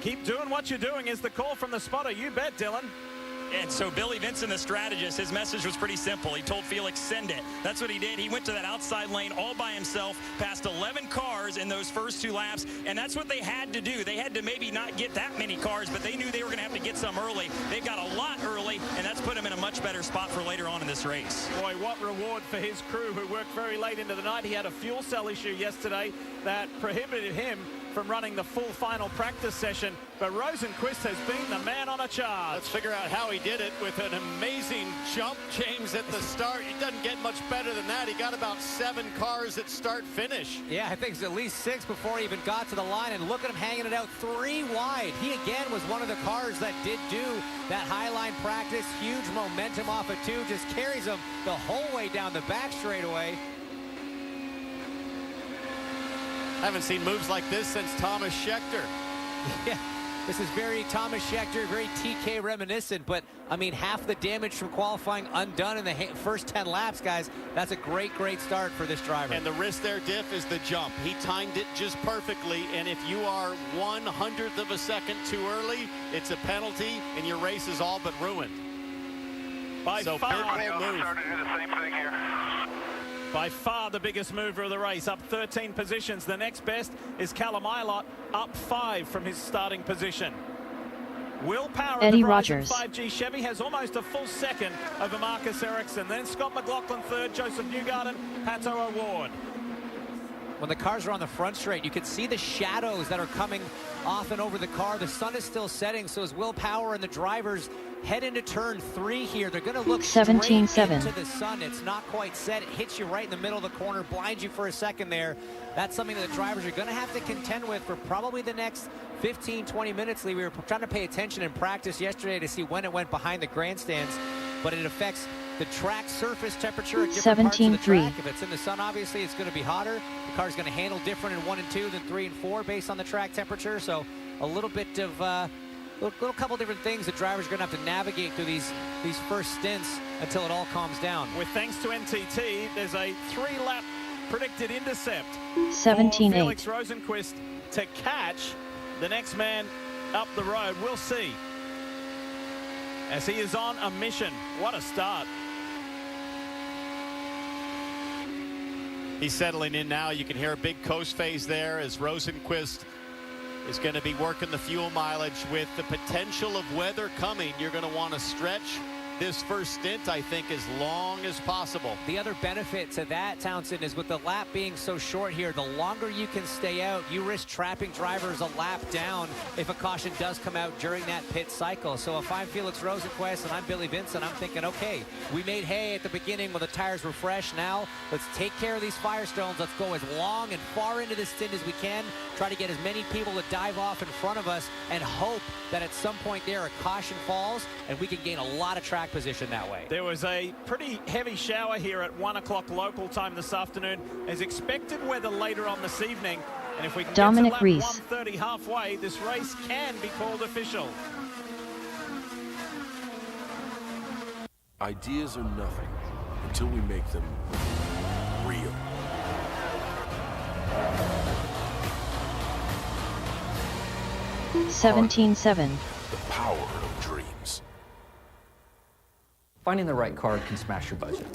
Keep doing what you're doing is the call from the spotter. You bet, Dylan. And so Billy Vincent, the strategist, his message was pretty simple. He told Felix, send it. That's what he did. He went to that outside lane all by himself, passed 11 cars in those first 2 laps, and that's what they had to do. They had to maybe not get that many cars, but they knew they were going to have to get some early. They got a lot early, and that's put him in a much better spot for later on in this race. Boy, what reward for his crew who worked very late into the night. He had a fuel cell issue yesterday that prohibited him from running the full final practice session, but Rosenquist has been the man on a charge. Let's figure out how he did it with an amazing jump, James, at the start. He doesn't get much better than that. He got about 7 cars at start-finish. Yeah, I think it's at least 6 before he even got to the line, and look at him hanging it out 3 wide. He, again, was one of the cars that did do that high-line practice. Huge momentum off of 2, just carries him the whole way down the back straightaway. I haven't seen moves like this since Thomas Scheckter. Yeah, this is very Thomas Scheckter, very TK reminiscent, but I mean, half the damage from qualifying undone in the first 10 laps, guys. That's a great start for this driver. And the risk there, Diff, is the jump. He timed it just perfectly, and if you are 1/100th of a second too early, it's a penalty, and your race is all but ruined. By far, move. By far the biggest mover of the race, up 13 positions. The next best is Callum Ilott, up 5 from his starting position. Will Power Eddie of the Rogers. 5G Chevy has almost a full second over Marcus Ericsson. Then Scott McLaughlin third, Joseph Newgarden, Pato O'Ward. When the cars are on the front straight, you can see the shadows that are coming off and over the car. The sun is still setting, so as Will Power and the drivers head into turn 3 here, they're going to look 17-7. straight into the sun. It's not quite set. It hits you right in the middle of the corner, blinds you for a second there. That's something that the drivers are going to have to contend with for probably the next 15-20 minutes. Lee, we were trying to pay attention in practice yesterday to see when it went behind the grandstands, but it affects the track surface temperature at different parts of the track. If it's in the sun, obviously, it's going to be hotter. The car's going to handle different in 1 and 2 than 3 and 4 based on the track temperature. So a little bit of little couple different things the drivers are going to have to navigate through these first stints until it all calms down. With thanks to NTT, there's a 3-lap predicted intercept 17-8. for Felix Rosenquist to catch the next man up the road. We'll see. As he is on a mission. What a start. He's settling in now. You can hear a big coast phase there as Rosenquist is going to be working the fuel mileage. With the potential of weather coming, you're going to want to stretch this first stint, I think, as long as possible. The other benefit to that, Townsend, is with the lap being so short here, the longer you can stay out, you risk trapping drivers a lap down if a caution does come out during that pit cycle. So if I'm Felix Rosenqvist and I'm Billy Vincent, I'm thinking, okay, we made hay at the beginning when the tires were fresh. Now let's take care of these Firestones. Let's go as long and far into this stint as we can, try to get as many people to dive off in front of us, and hope that at some point there a caution falls and we can gain a lot of track position that way. There was a pretty heavy shower here at 1 o'clock local time this afternoon, as expected weather later on this evening. And if we can Dominic get to lap Rees. 130 halfway, this race can be called official. Ideas are nothing until we make them real. $17.7. The power of dreams. Finding the right car can smash your budget.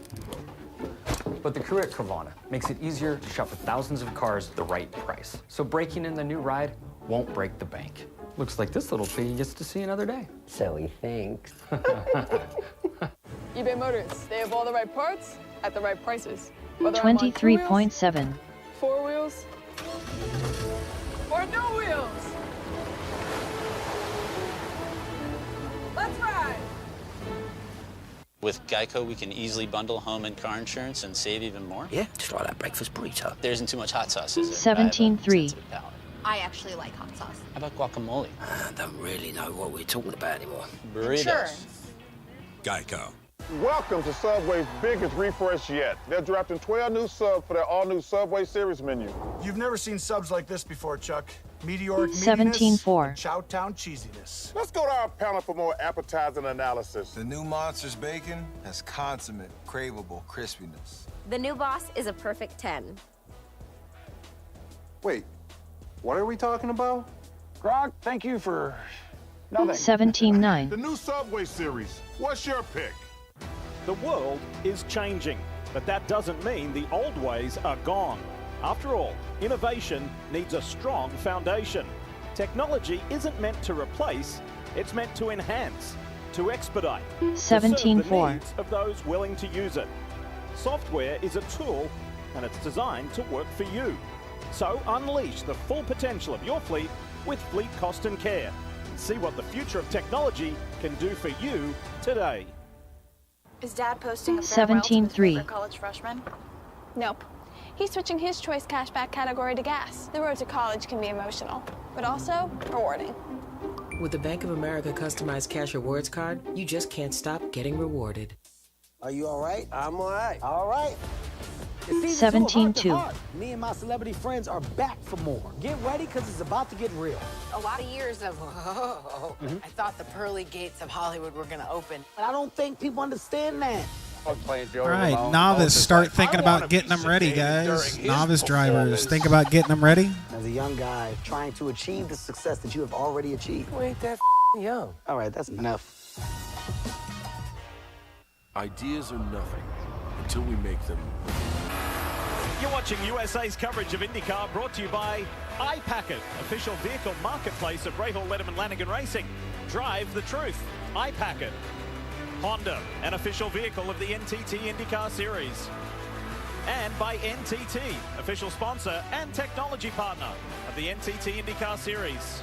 But the crew at Carvana makes it easier to shop for thousands of cars at the right price. So breaking in the new ride won't break the bank. Looks like this little piggy gets to see another day. So he thinks. eBay Motors. They have all the right parts at the right prices. Whether I'm on 2 wheels, 23.7. 4 wheels, or no wheels. Let's ride. With Geico, we can easily bundle home and car insurance and save even more. Yeah, just like that breakfast burrito. There isn't too much hot sauce, is it? 17.3. I actually like hot sauce. How about guacamole? I don't really know what we're talking about anymore. Burritos. Insurance. Geico. Welcome to Subway's biggest refresh yet. They're drafting 12 new subs for their all-new Subway Series menu. You've never seen subs like this before, Chuck. Meteoric 17.4. Chowtown cheesiness. Let's go to our panel for more appetizing analysis. The new Monsters Bacon has consummate, craveable crispiness. The new boss is a perfect 10. Wait, what are we talking about? Grog, thank you for nothing. 17.9. The new Subway Series. What's your pick? The world is changing, but that doesn't mean the old ways are gone. After all, innovation needs a strong foundation. Technology isn't meant to replace, it's meant to enhance, to expedite, to serve the 17.4. needs of those willing to use it. Software is a tool, and it's designed to work for you. So unleash the full potential of your fleet with Fleet Cost and Care. See what the future of technology can do for you today. Is Dad posting a farewell to his favorite college freshman? Nope. He's switching his choice cashback category to gas. The road to college can be emotional, but also rewarding. With the Bank of America customized cash rewards card, you just can't stop getting rewarded. Are you all right? I'm all right. All right. 17.2. Me and my celebrity friends are back for more. Get ready, because it's about to get real. A lot of years of, I thought the pearly gates of Hollywood were going to open. But I don't think people understand that. All right, novice, start thinking about getting them ready, guys. Novice drivers, think about getting them ready. As a young guy trying to achieve the success that you have already achieved. You ain't that young. All right, that's enough. Ideas are nothing until we make them. You're watching USA's coverage of IndyCar, brought to you by iPacket, official vehicle marketplace of Rahal Letterman Lanigan Racing. Drive the truth. iPacket. Honda, an official vehicle of the NTT IndyCar Series. And by NTT, official sponsor and technology partner of the NTT IndyCar Series.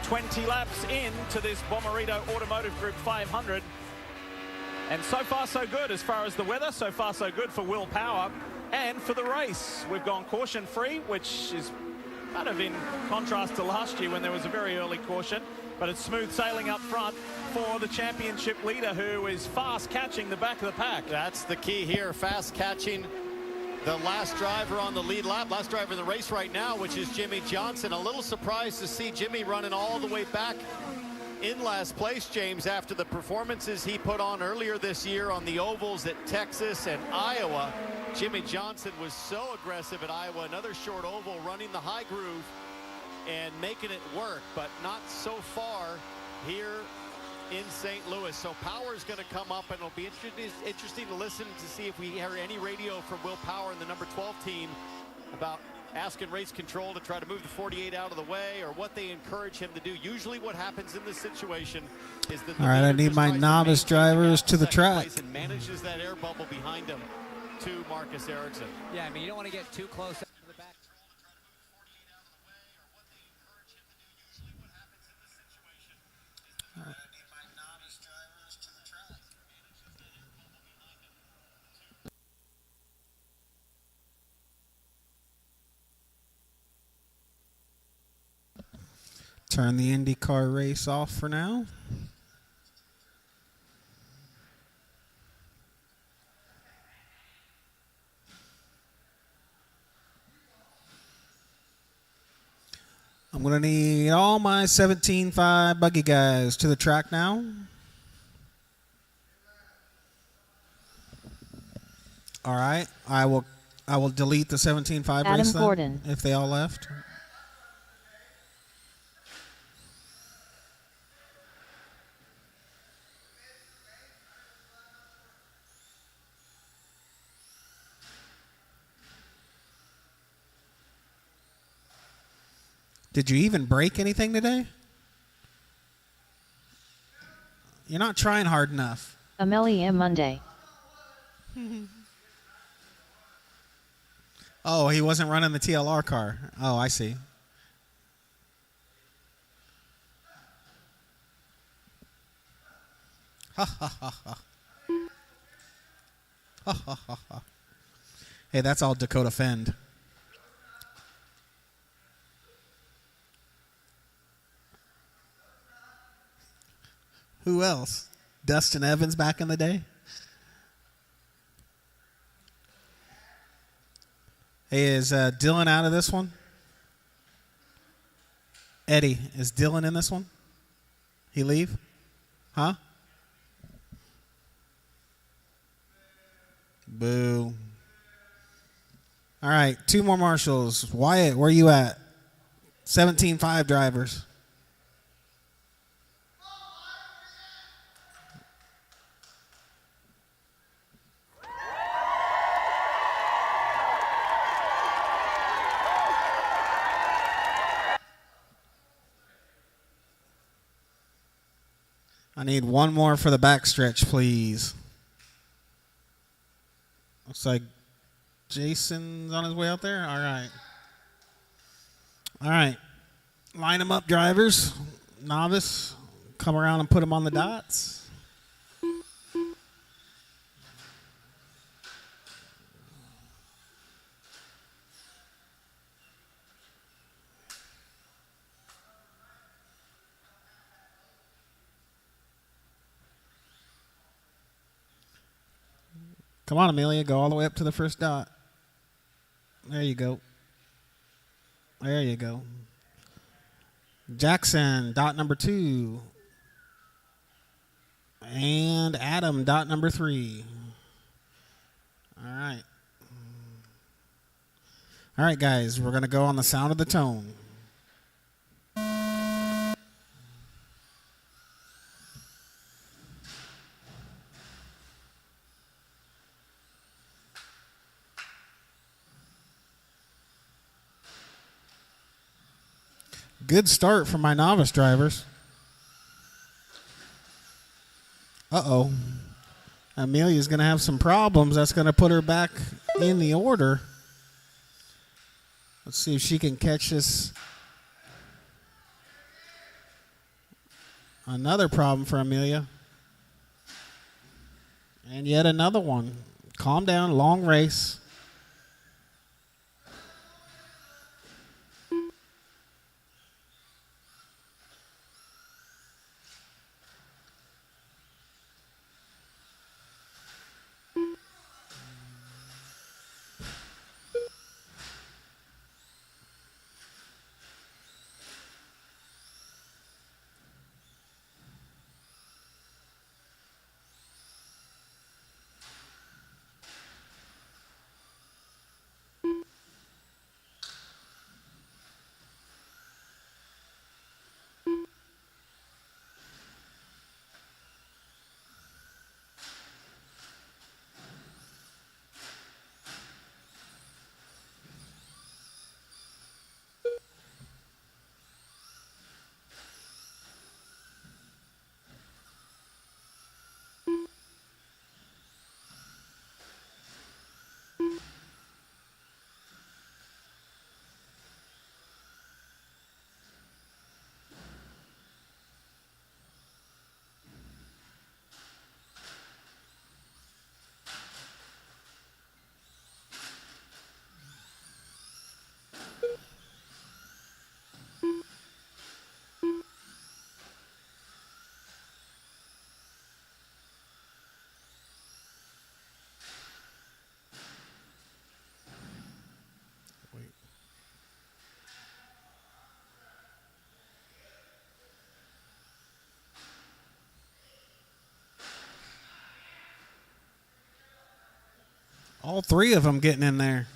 20 laps into this Bommarito Automotive Group 500. And so far so good as far as the weather, so far so good for Will Power. And for the race, we've gone caution free, which is kind of in contrast to last year when there was a very early caution. But it's smooth sailing up front for the championship leader, who is fast catching the back of the pack. That's the key here, fast catching the last driver on the lead lap, last driver in the race right now, which is Jimmy Johnson. A little surprised to see Jimmy running all the way back in last place, James, after the performances he put on earlier this year on the ovals at Texas and Iowa. Jimmy Johnson was so aggressive at Iowa, another short oval, running the high groove and making it work, but not so far here in St. Louis. So Power's going to come up, and it'll be interesting to listen to see if we hear any radio from Will Power and the number 12 team about asking race control to try to move the 48 out of the way, or what they encourage him to do. Usually what happens in this situation is that all right, I need my novice drivers to the track. And manages that air bubble behind him to Marcus Ericsson. Yeah, I mean, you don't want to get too close to the back. Turn the IndyCar race off for now. I'm going to need all my 17.5 buggy guys to the track now. All right. I will delete the 17.5 race then, Gordon. if they all left. Did you even break anything today? You're not trying hard enough. Amelia Monday. Oh, he wasn't running the TLR car. Oh, I see. Ha ha ha ha. Ha ha ha ha. Hey, that's all Dakota Fend. Who else? Dustin Evans back in the day? Hey, is Dylan out of this one? Eddie, is Dylan in this one? He leave? Huh? Boo. All right, 2 more marshals. Wyatt, where you at? 17.5 drivers. I need 1 more for the backstretch, please. Looks like Jason's on his way out there. All right. All right. Line them up, drivers. Novice, come around and put them on the dots. Come on, Amelia. Go all the way up to the first dot. There you go. There you go. Jackson, dot number 2. And Adam, dot number 3. All right. All right, guys. We're going to go on the sound of the tone. Good start for my novice drivers. Uh-oh. Amelia's going to have some problems. That's going to put her back in the order. Let's see if she can catch this. Another problem for Amelia. And yet another one. Calm down. Long race. All three of them getting in there.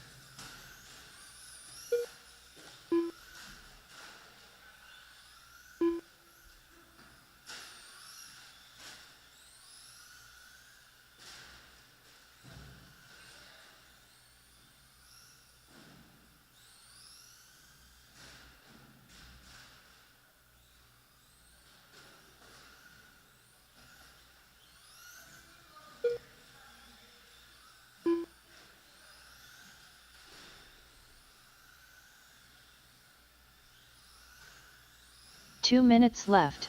Two minutes left.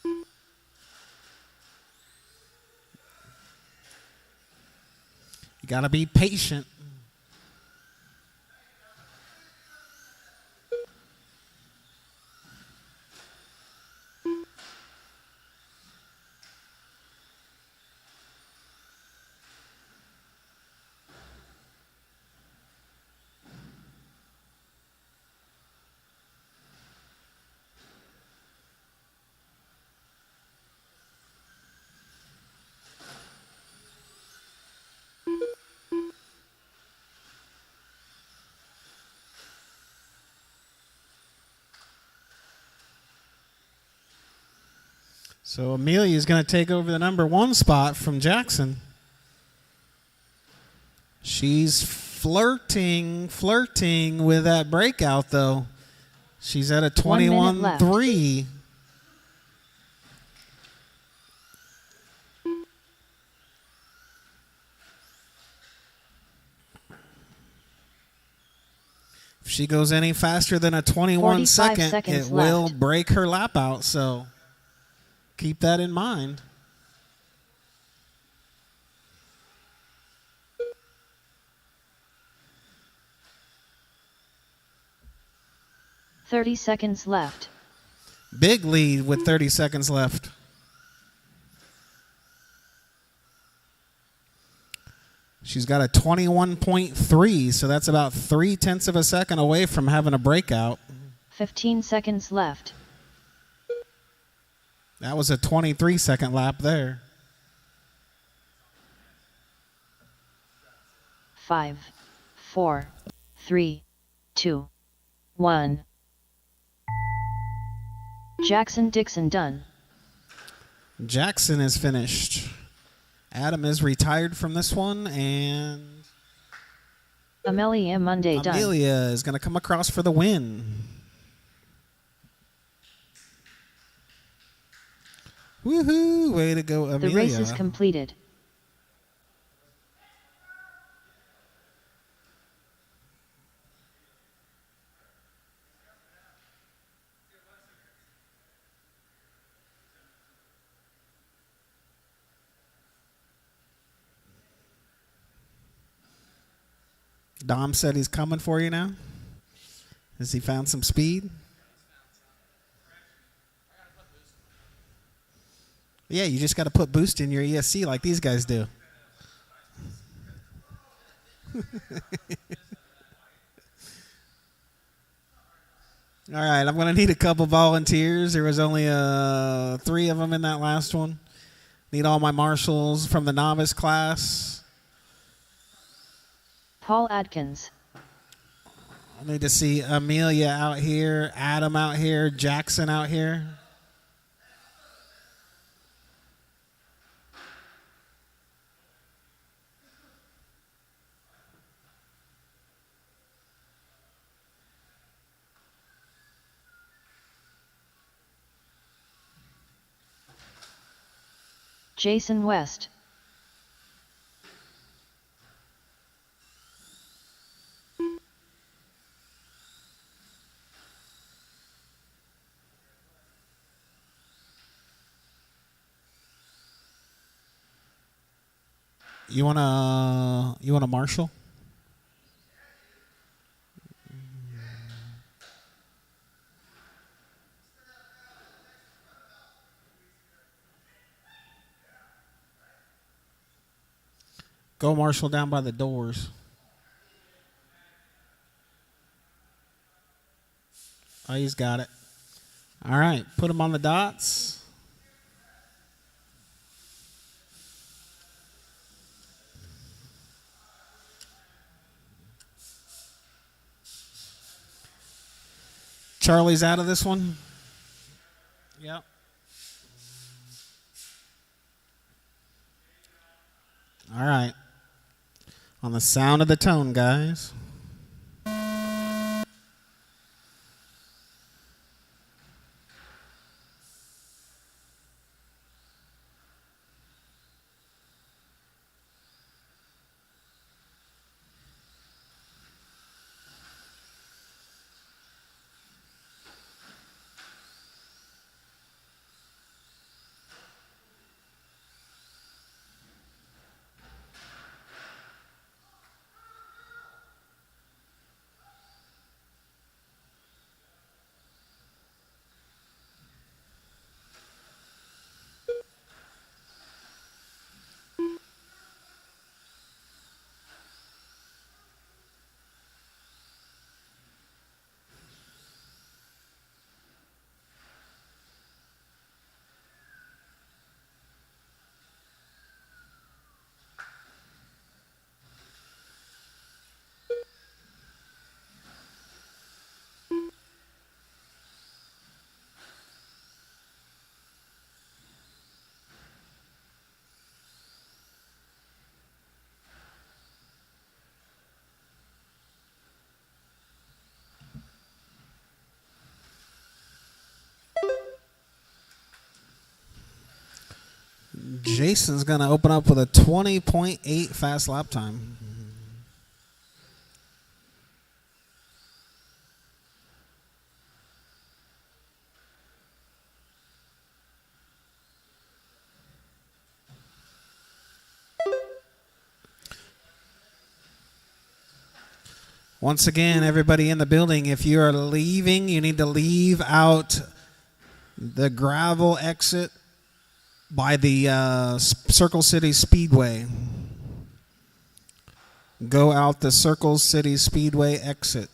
You got to be patient. So Amelia is going to take over the number 1 spot from Jackson. She's flirting with that breakout, though. She's at a 21-3. If she goes any faster than a 21 second, it will break her lap out. So keep that in mind. "30 seconds left." Big lead with 30 seconds left. She's got a 21.3, so that's about 0.3 of a second away from having a breakout. 15 seconds left. That was a 23-second lap there. 5, 4, 3, 2, 1. Jackson Dixon done. Jackson is finished. Adam is retired from this one, and Amelia Monday done. Amelia is going to come across for the win. Woohoo! Way to go, Amelia. The race is completed. Dom said he's coming for you now. Has he found some speed? Yeah, you just got to put boost in your ESC like these guys do. All right, I'm going to need a couple volunteers. There was only 3 of them in that last one. Need all my marshals from the novice class. Paul Adkins. I need to see Amelia out here, Adam out here, Jackson out here. Jason West. You wanna marshal? Go marshal down by the doors. Oh, he's got it. All right, put him on the dots. Charlie's out of this one? Yep. All right. On the sound of the tone, guys. Jason's going to open up with a 20.8 fast lap time. Once again, everybody in the building, if you are leaving, you need to leave out the gravel exit by the Circle City Speedway. Go out the Circle City Speedway exit.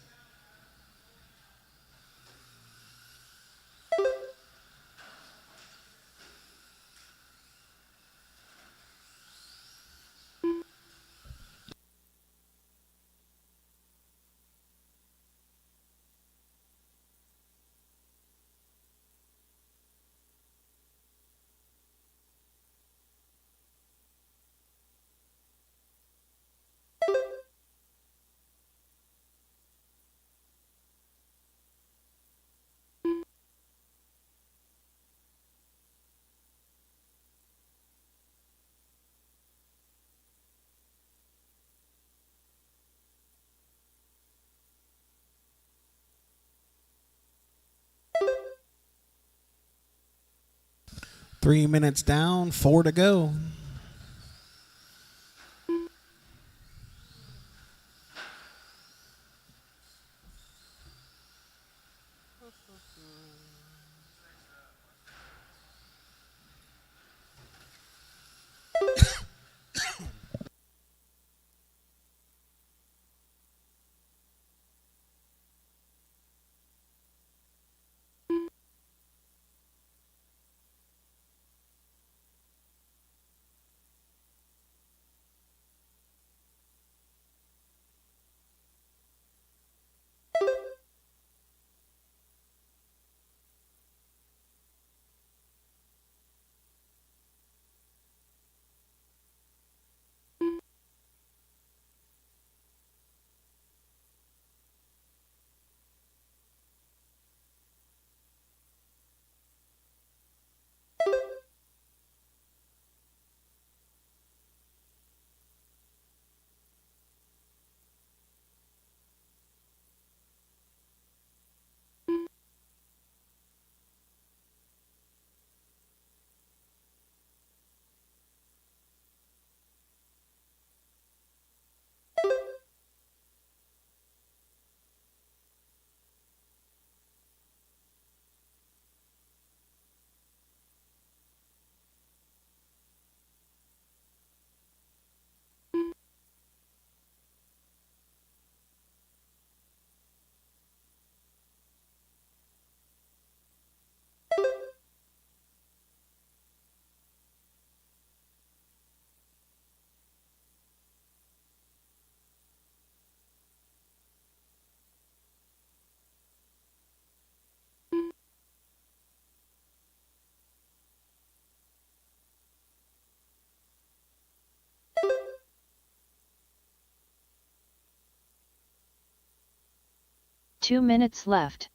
Three minutes down, 4 to go. 2 minutes left.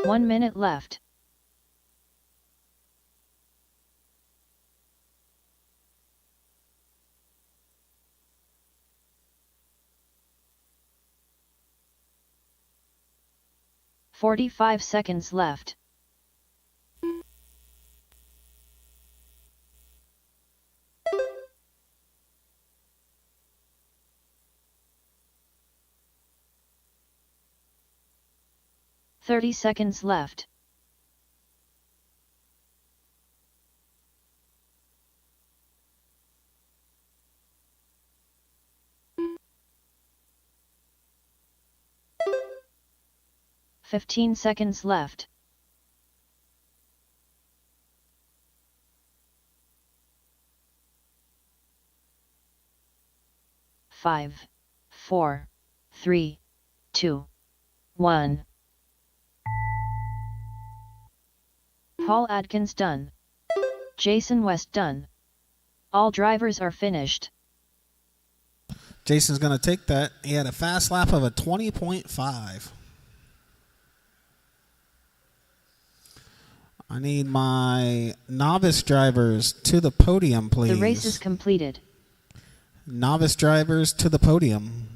One minute left. "45 seconds left. "30 seconds left. "15 seconds left. Five, 4, 3, 2, 1. Paul Adkins done. Jason West done. All drivers are finished. Jason's going to take that. He had a fast lap of a 20.5. I need my novice drivers to the podium, please. The race is completed. Novice drivers to the podium.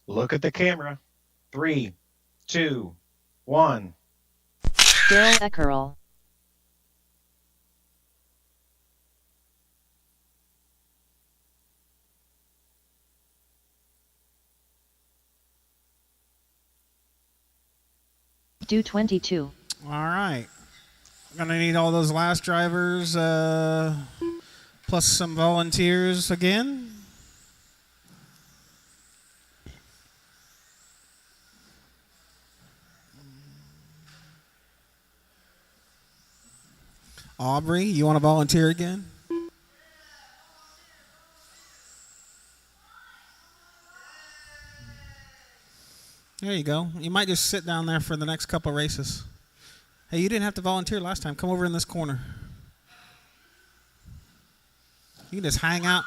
Look at the camera. 3, 2, 1. Daryl Eckerl. Do 22. All right. Going to need all those last drivers plus some volunteers again. Aubrey, you want to volunteer again? There you go. You might just sit down there for the next couple races. Hey, you didn't have to volunteer last time. Come over in this corner. You can just hang out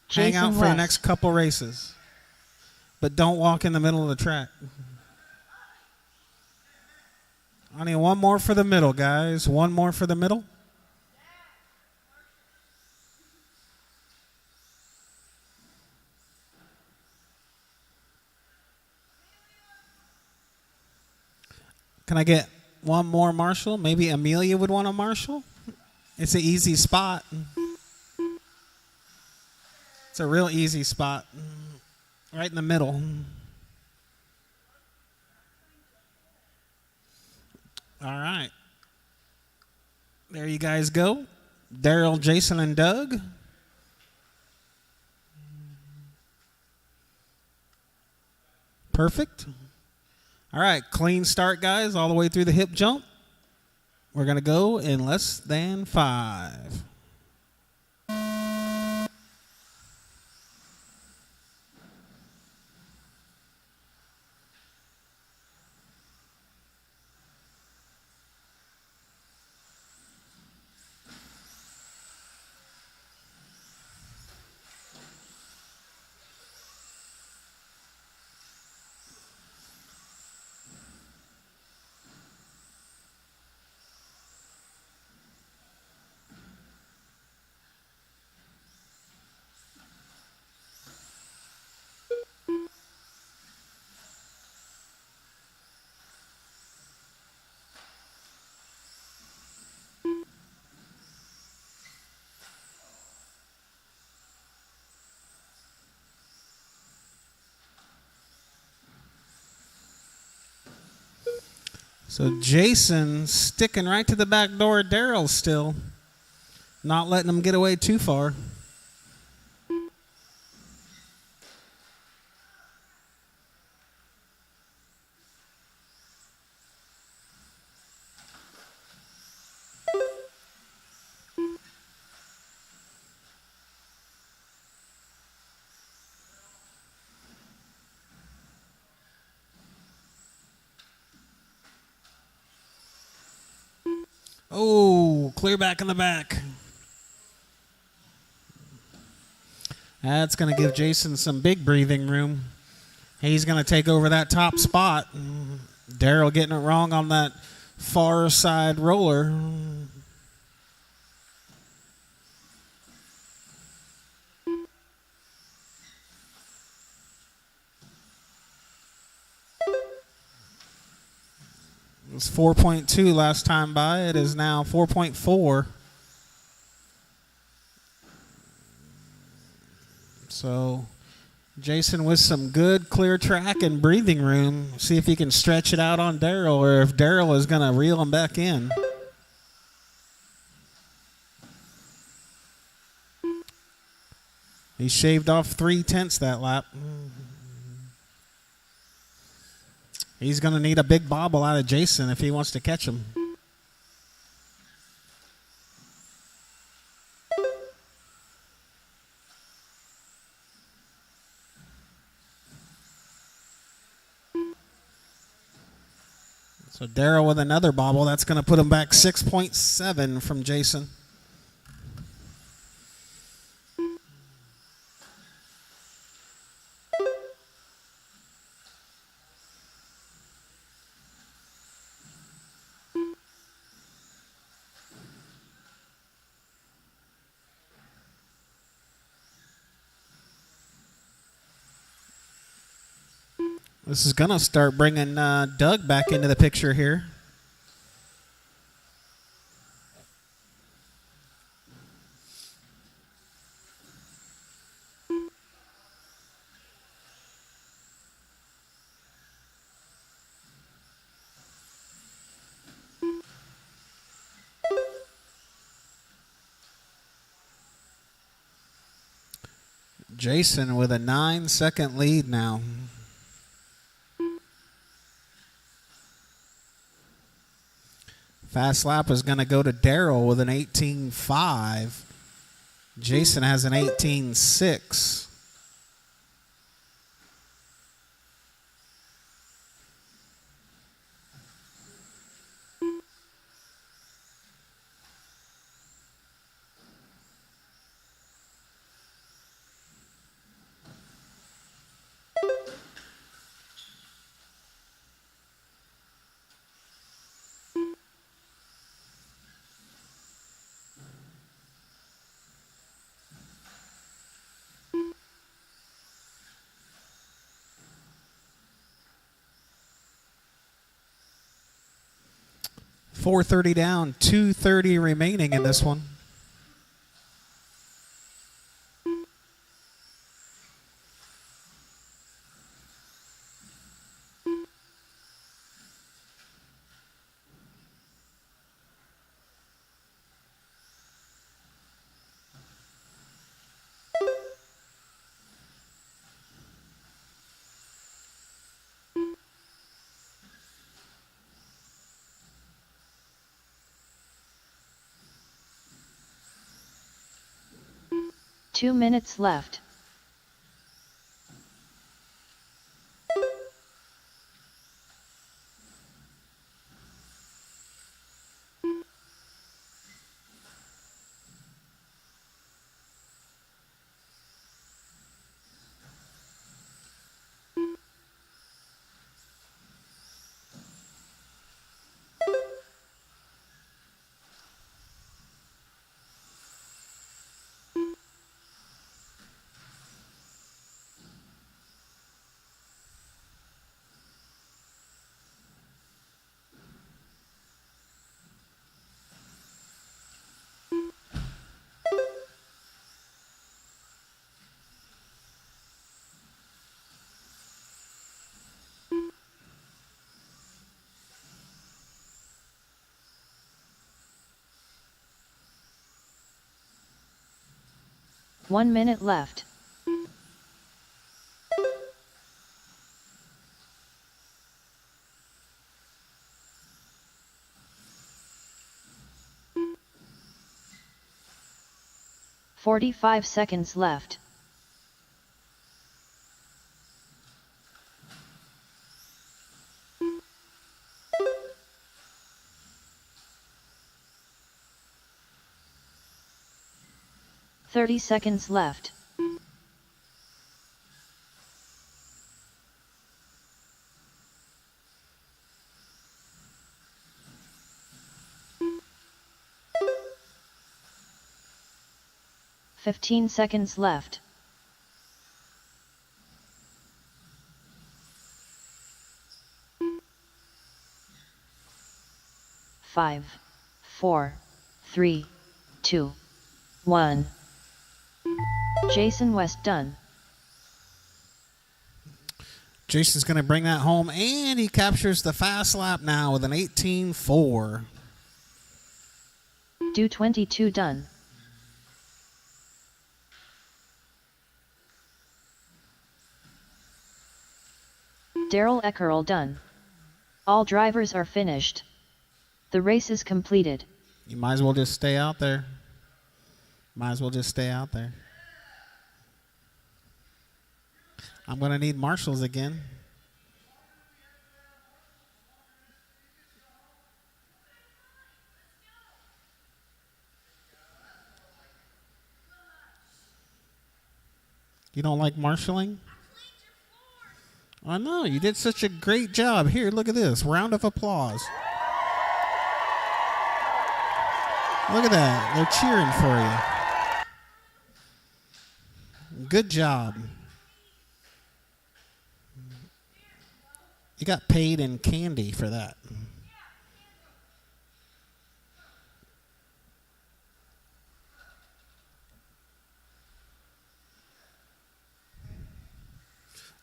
for the next couple races. But don't walk in the middle of the track. I need one more for the middle, guys. One more for the middle. Can I get one more marshal? Maybe Amelia would want a marshal. It's an easy spot. It's a real easy spot. Right in the middle. All right. There you guys go. Daryl, Jason, and Doug. Perfect. All right, clean start, guys, all the way through the hip jump. We're going to go in less than 5. So Jason sticking right to the back door. Daryl still not letting him get away too far. Oh, clear back in the back. That's going to give Jason some big breathing room. He's going to take over that top spot. Daryl getting it wrong on that far side roller. It was 4.2 last time by. It is now 4.4. So Jason with some good clear track and breathing room. See if he can stretch it out on Daryl or if Daryl is going to reel him back in. He shaved off 3/10 that lap. He's going to need a big bobble out of Jason if he wants to catch him. So Daryl with another bobble. That's going to put him back 6.7 from Jason. This is going to start bringing Doug back into the picture here. Jason with a 9-second lead now. Fast lap is going to go to Daryl with an 18.5. Jason has an 18.6. .430 down, 2:30 remaining in this one. 2 minutes left. One minute left. "45 seconds left. "30 seconds left. "15 seconds left. 5, 4, 3, 2, 1. Jason West done. Jason's going to bring that home, and he captures the fast lap now with an 18.4. Do 22 done. Daryl Eckerl done. All drivers are finished. The race is completed. You might as well just stay out there. Might as well just stay out there. I'm going to need marshals again. You don't like marshaling? I know, you did such a great job. Here, look at this. Round of applause. Look at that. They're cheering for you. Good job. You got paid in candy for that.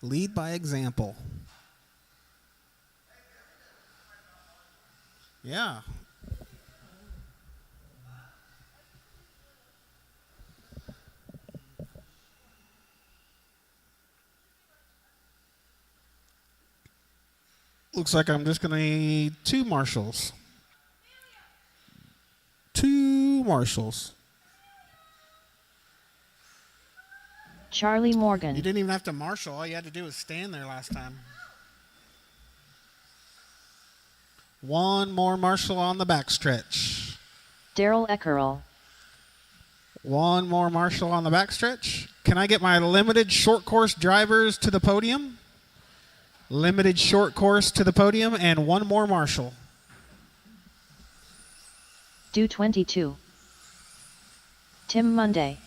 Lead by example. Yeah. Looks like I'm just going to need 2 marshals. 2 marshals. Charlie Morgan. You didn't even have to marshal. All you had to do was stand there last time. 1 more marshal on the backstretch. Daryl Eckerl. 1 more marshal on the backstretch. Can I get my limited short course drivers to the podium? Limited short course to the podium, and 1 more marshal. Do 22. Tim Monday.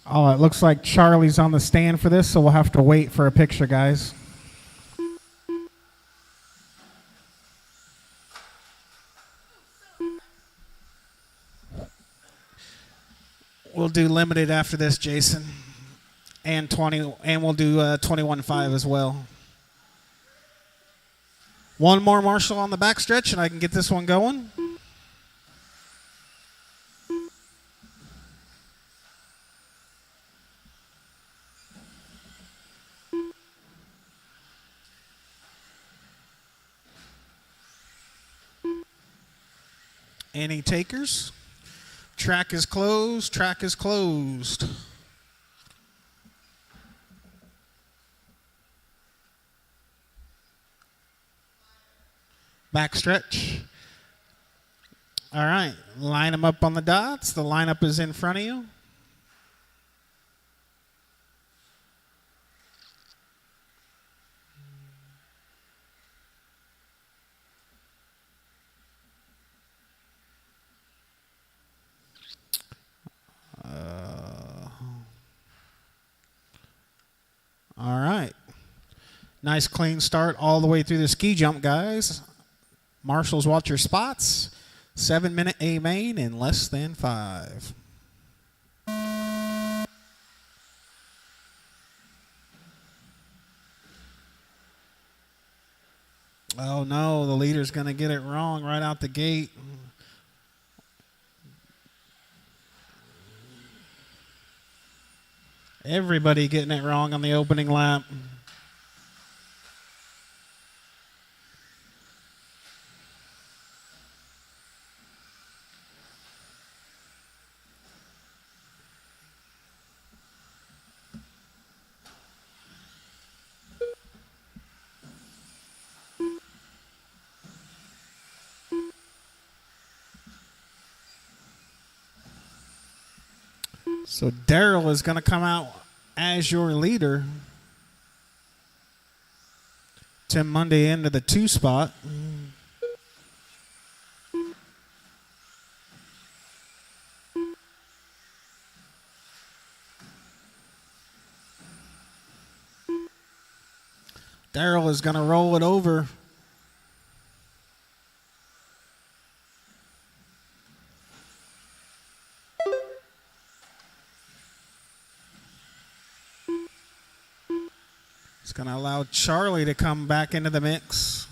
Oh, it looks like Charlie's on the stand for this, so we'll have to wait for a picture, guys. We'll do limited after this, Jason, and 20, and we'll do 21.5 as well. 1 more marshal on the backstretch, and I can get this one going. Any takers? Track is closed. Track is closed. Backstretch. All right. Line them up on the dots. The lineup is in front of you. All right. Nice clean start all the way through the ski jump, guys. Marshals, watch your spots. 7-minute A main in less than 5. Oh no, the leader's going to get it wrong right out the gate. Everybody getting it wrong on the opening lap. So Daryl is going to come out as your leader. Tim Monday into the 2 spot. Daryl is going to roll it over. It's going to allow Charlie to come back into the mix.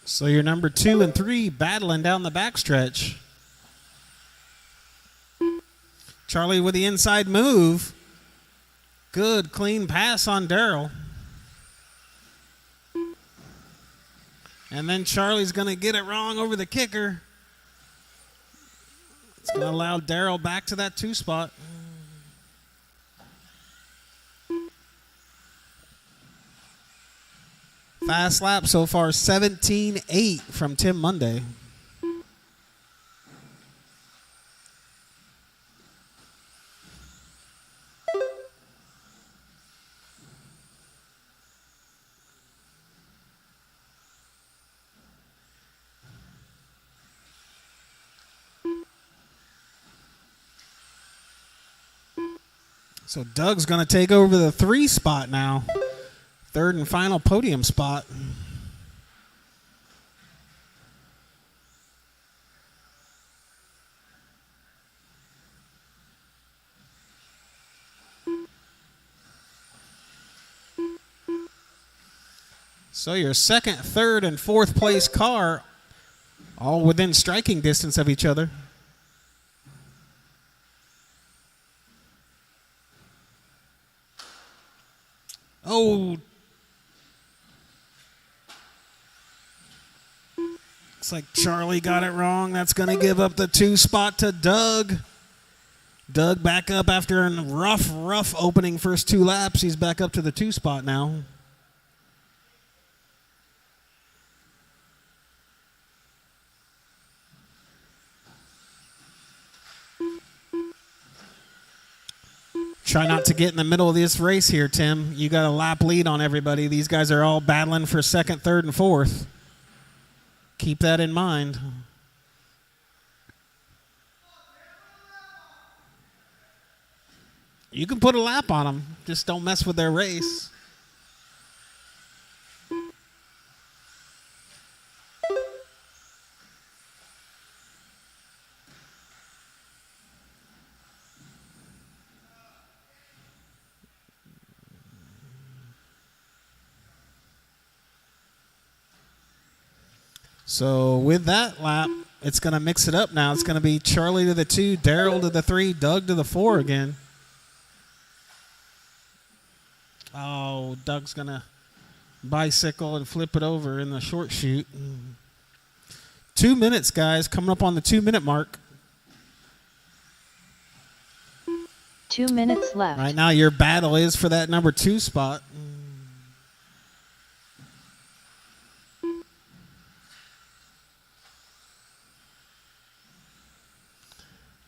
So your number 2 and 3 battling down the backstretch. Charlie with the inside move. Good, clean pass on Daryl. And then Charlie's going to get it wrong over the kicker. It's going to allow Daryl back to that 2 spot. Fast lap so far, 17-8 from Tim Monday. So Doug's going to take over the 3 spot now. 3rd and final podium spot. So your 2nd, 3rd, and 4th place car all within striking distance of each other. Oh, looks like Charlie got it wrong. That's going to give up the 2 spot to Doug. Doug back up after a rough opening first 2 laps. He's back up to the 2 spot now. Try not to get in the middle of this race here, Tim. You got a lap lead on everybody. These guys are all battling for 2nd, 3rd, and 4th. Keep that in mind. You can put a lap on them. Just don't mess with their race. So with that lap, it's going to mix it up now. It's going to be Charlie to the 2, Daryl to the 3, Doug to the 4 again. Oh, Doug's going to bicycle and flip it over in the short chute. 2 minutes, guys, coming up on the 2-minute mark. 2 minutes left. Right now, your battle is for that number 2 spot.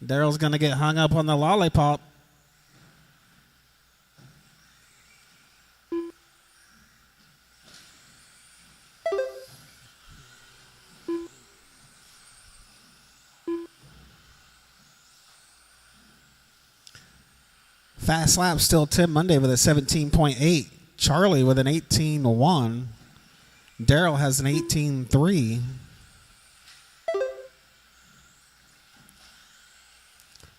Daryl's going to get hung up on the lollipop. Fast lap still Tim Monday with a 17.8. Charlie with an 18.1. Daryl has an 18.3.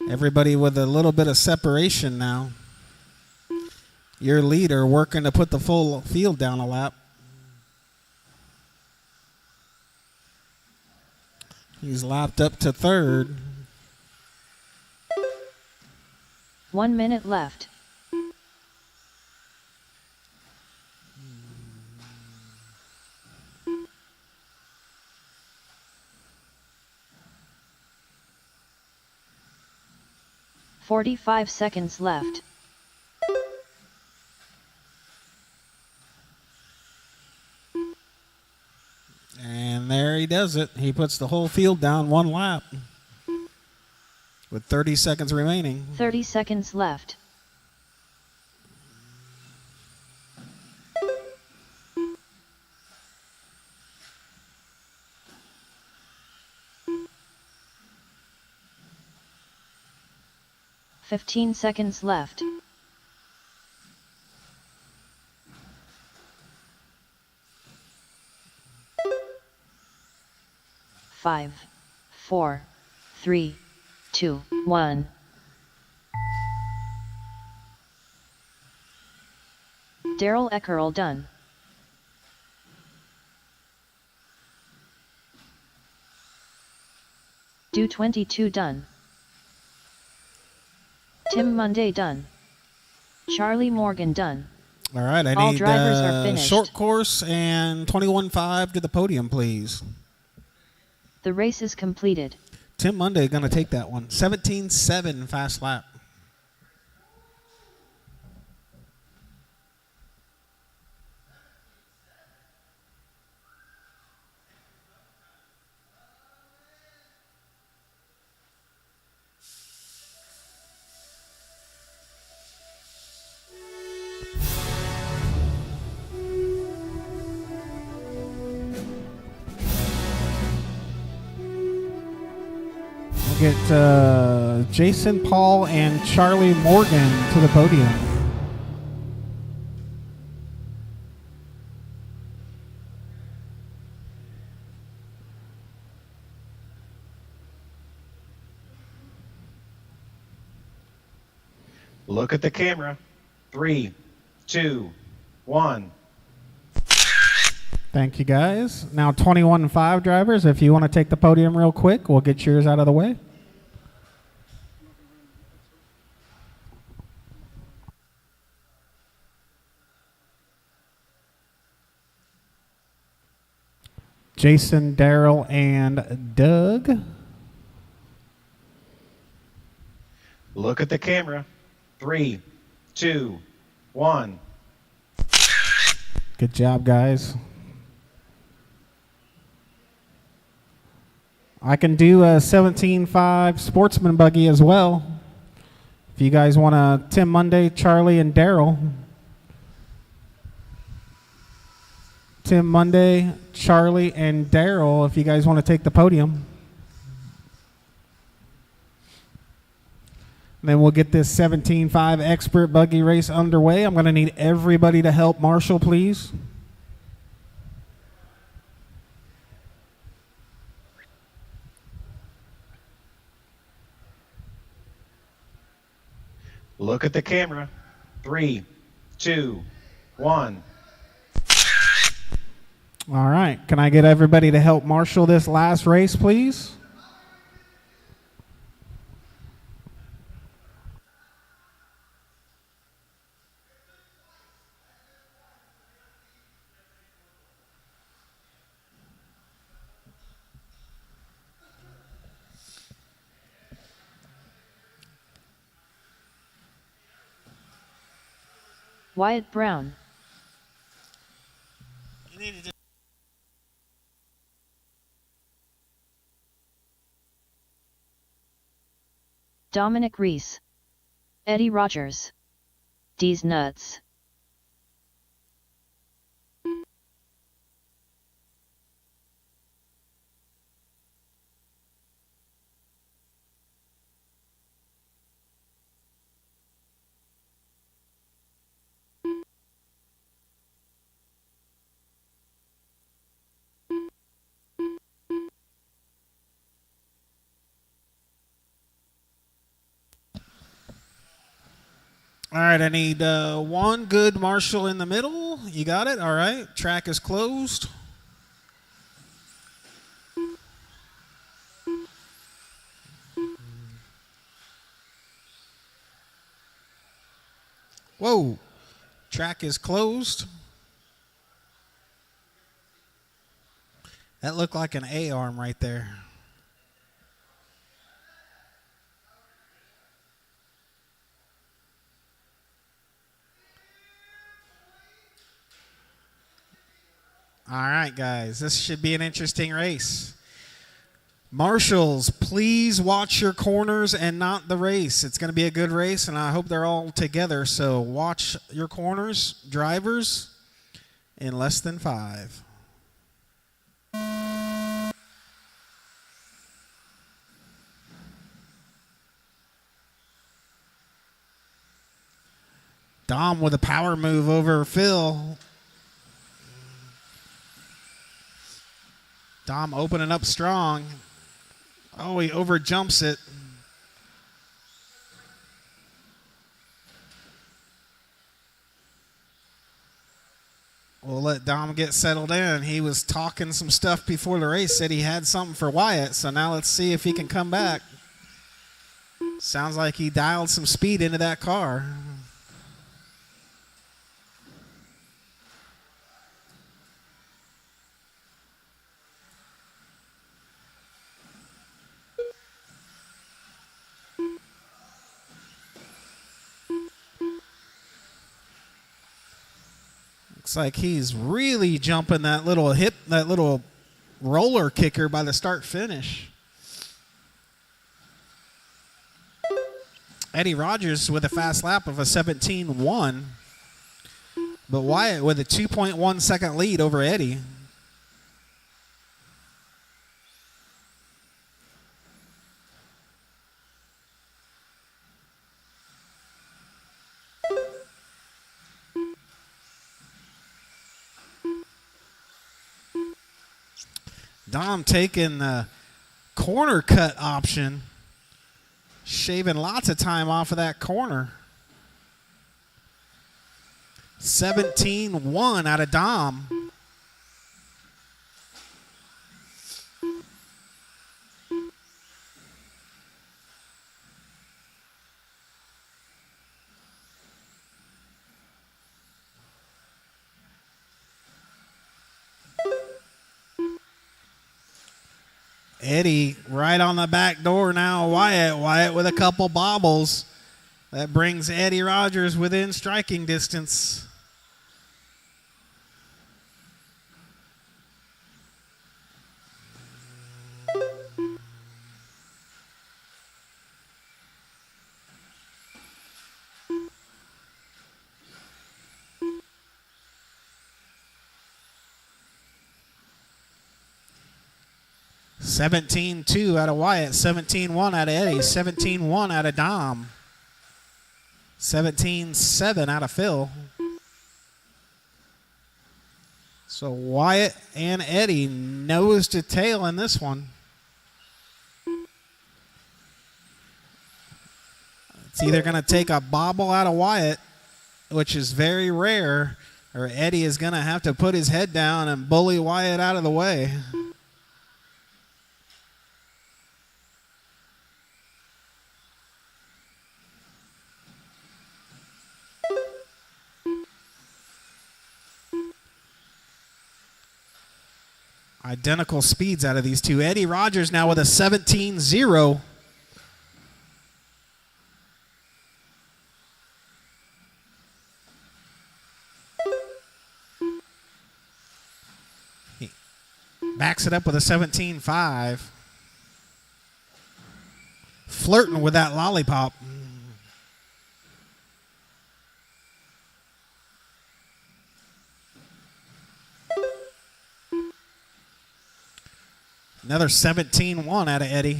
Everybody with a little bit of separation now. Your leader working to put the full field down a lap. He's lapped up to 3rd. 1 minute left. "45 seconds left. And there he does it. He puts the whole field down 1 lap. With 30 seconds remaining. 30 seconds left. "15 seconds left. 5, 4, 3, 2, 1. Daryl Eckerl done. Do 22 done. Tim Monday done. Charlie Morgan done. All right, I All need drivers are finished. short course and 21.5 to the podium, please. The race is completed. Tim Monday going to take that one. 17.7 fast lap. Get Jason Paul and Charlie Morgan to the podium. Look at the camera. 3, 2, 1. Thank you, guys. Now 21.5 drivers, if you want to take the podium real quick, we'll get yours out of the way. Jason, Daryl, and Doug. Look at the camera. 3, 2, 1. Good job, guys. I can do a 17.5 Sportsman buggy as well. If you guys want a Tim Monday, Charlie, and Daryl. Tim Monday, Charlie, and Daryl, if you guys want to take the podium. Then we'll get this 17.5 expert buggy race underway. I'm going to need everybody to help Marshall, please. Look at the camera. 3, 2, 1. All right. Can I get everybody to help Marshall this last race, please? Wyatt Brown. Dominic Reese. Eddie Rogers. D's Nuts. All right, I need one good Marshall in the middle. You got it? All right. Track is closed. Whoa. Track is closed. That looked like an A-arm right there. All right, guys, this should be an interesting race. Marshals, please watch your corners and not the race. It's going to be a good race, and I hope they're all together. So watch your corners, drivers, in less than 5. Dom with a power move over Phil. Dom opening up strong. Oh, he overjumps it. We'll let Dom get settled in. He was talking some stuff before the race, said he had something for Wyatt. So now let's see if he can come back. Sounds like he dialed some speed into that car. Looks like he's really jumping that little roller kicker by the start finish. Eddie Rogers with a fast lap of a 17.1. But Wyatt with a 2.1 second lead over Eddie. Dom taking the corner cut option, shaving lots of time off of that corner. 17.1 out of Dom. Eddie right on the back door now. Wyatt with a couple bobbles. That brings Eddie Rogers within striking distance. $17.2 out of Wyatt, 17.1 out of Eddie, 17.1 out of Dom. 17-7 out of Phil. So Wyatt and Eddie nose to tail in this one. It's either going to take a bobble out of Wyatt, which is very rare, or Eddie is going to have to put his head down and bully Wyatt out of the way. Identical speeds out of these two. Eddie Rogers now with a 17-0. He backs it up with a 17-5. Flirting with that lollipop. Another 17-1 out of Eddie.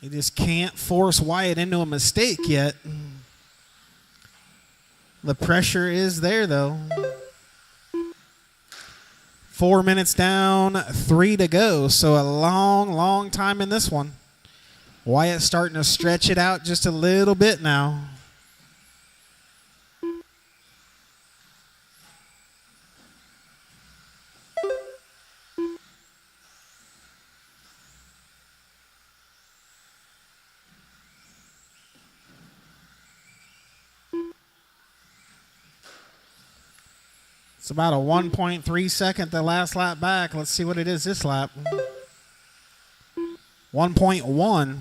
He just can't force Wyatt into a mistake yet. The pressure is there, though. 4 minutes down, 3 to go. So a long, long time in this one. Wyatt starting to stretch it out just a little bit now. It's about a 1.3 second the last lap back. Let's see what it is this lap. 1.1.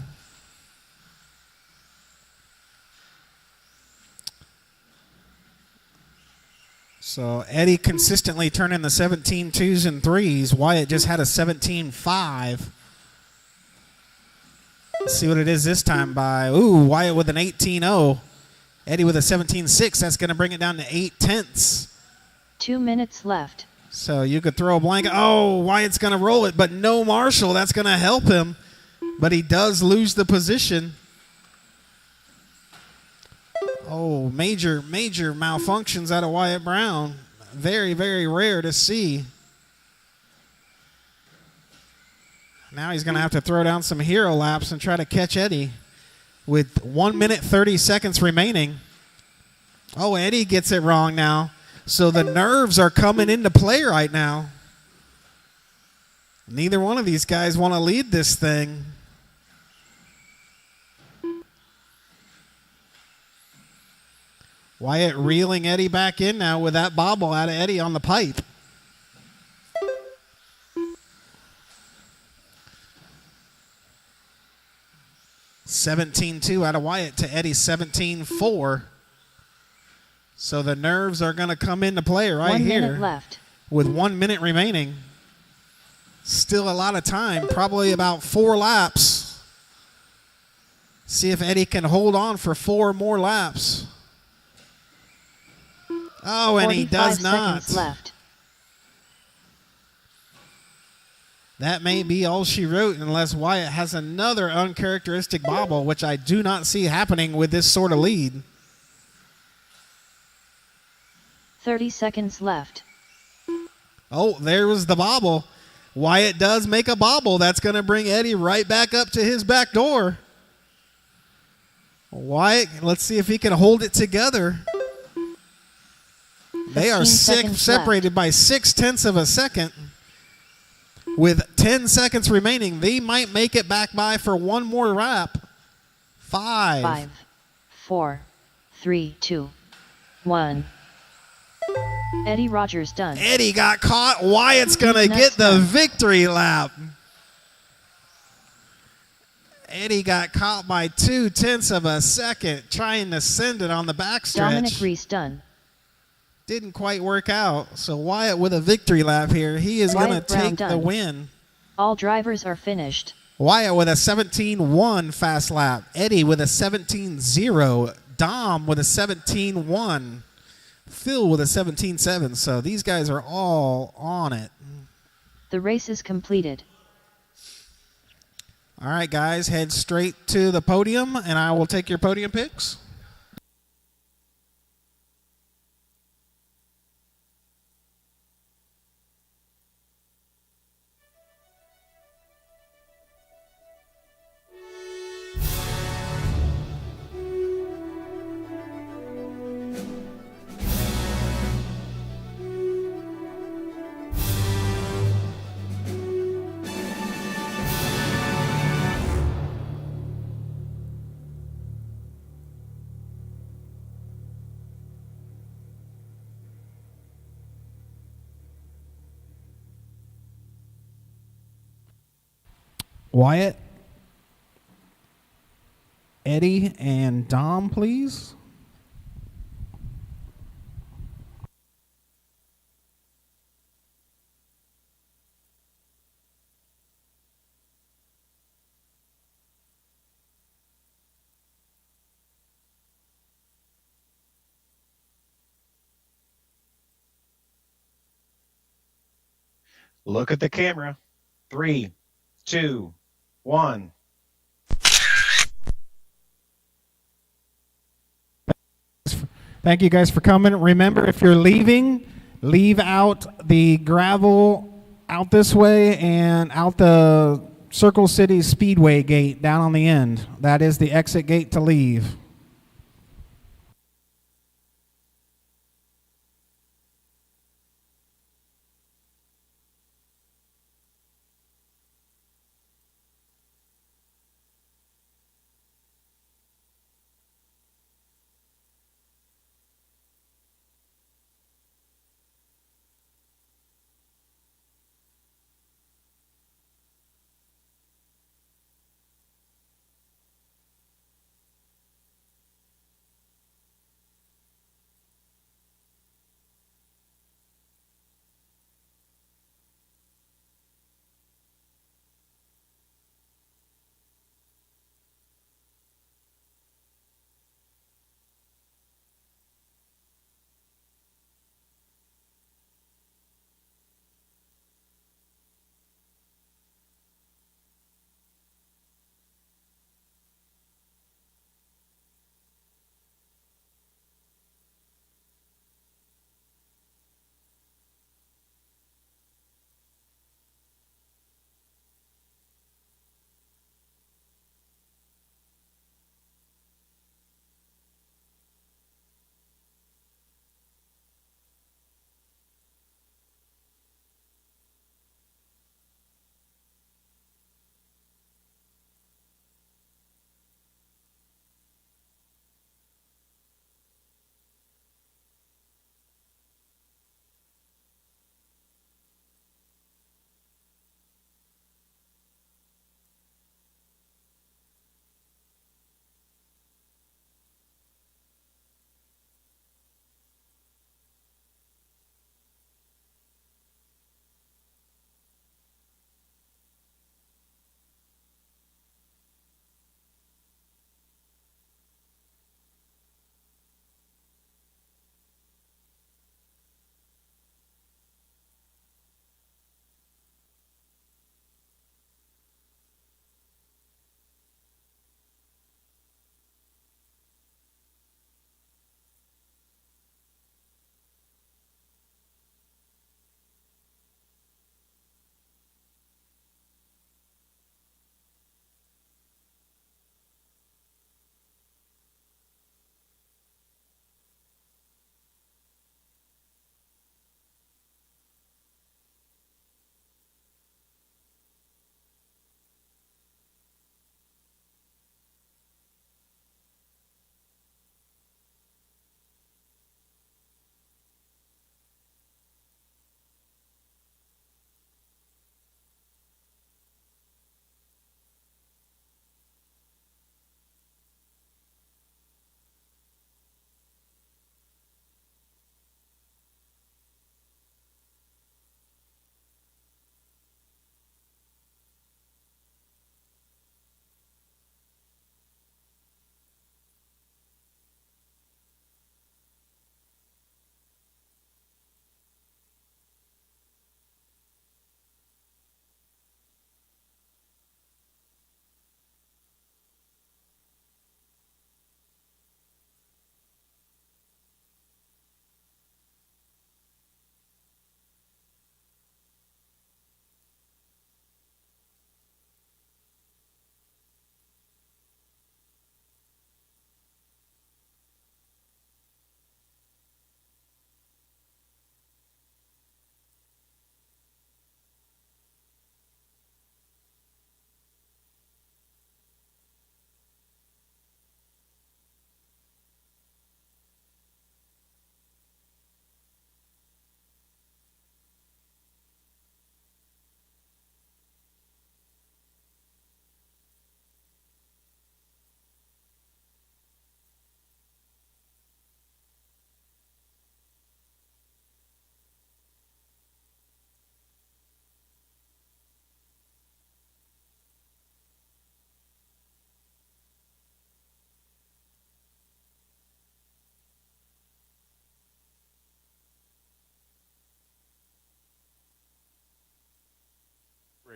So Eddie consistently turning the 17 2s and 3s. Wyatt just had a 17-5. Let's see what it is this time by, Wyatt with an 18-0. Eddie with a 17-6. That's going to bring it down to 8/10. 2 minutes left. So you could throw a blanket. Oh, Wyatt's going to roll it, but no Marshall. That's going to help him. But he does lose the position. Oh, major malfunctions out of Wyatt Brown. Very, very rare to see. Now he's going to have to throw down some hero laps and try to catch Eddie with 1 minute 30 seconds remaining. Oh, Eddie gets it wrong now. So the nerves are coming into play right now. Neither one of these guys want to lead this thing. Wyatt reeling Eddie back in now with that bobble out of Eddie on the pipe. $17-2 out of Wyatt to Eddie 17-4. So the nerves are going to come into play right here. 1 minute left. With 1 minute remaining. Still a lot of time, probably about 4 laps. See if Eddie can hold on for 4 more laps. Oh, and he does not. 45 seconds left. That may be all she wrote unless Wyatt has another uncharacteristic bobble, which I do not see happening with this sort of lead. 30 seconds left. Oh, there was the bobble. Wyatt does make a bobble. That's going to bring Eddie right back up to his back door. Wyatt, let's see if he can hold it together. They are separated by 0.6 of a second. With 10 seconds remaining, they might make it back by for one more lap. 5, 4, 3, 2, 1. Eddie Rogers done. Eddie got caught. Wyatt's going to get the victory lap. Eddie got caught by 0.2 of a second trying to send it on the backstretch. Dominic Reese done. Didn't quite work out. So Wyatt with a victory lap here. He is going to take the win. All drivers are finished. Wyatt with a 17-1 fast lap. Eddie with a 17-0. Dom with a 17-1. Phil with a 17-7. So these guys are all on it. The race is completed. All right, guys, head straight to the podium, and I will take your podium picks. Wyatt, Eddie, and Dom, please. Look at the camera. 3, 2, 1. Thank you guys for coming. Remember, if you're leaving, leave out the gravel out this way and out the Circle City Speedway gate down on the end. That is the exit gate to leave.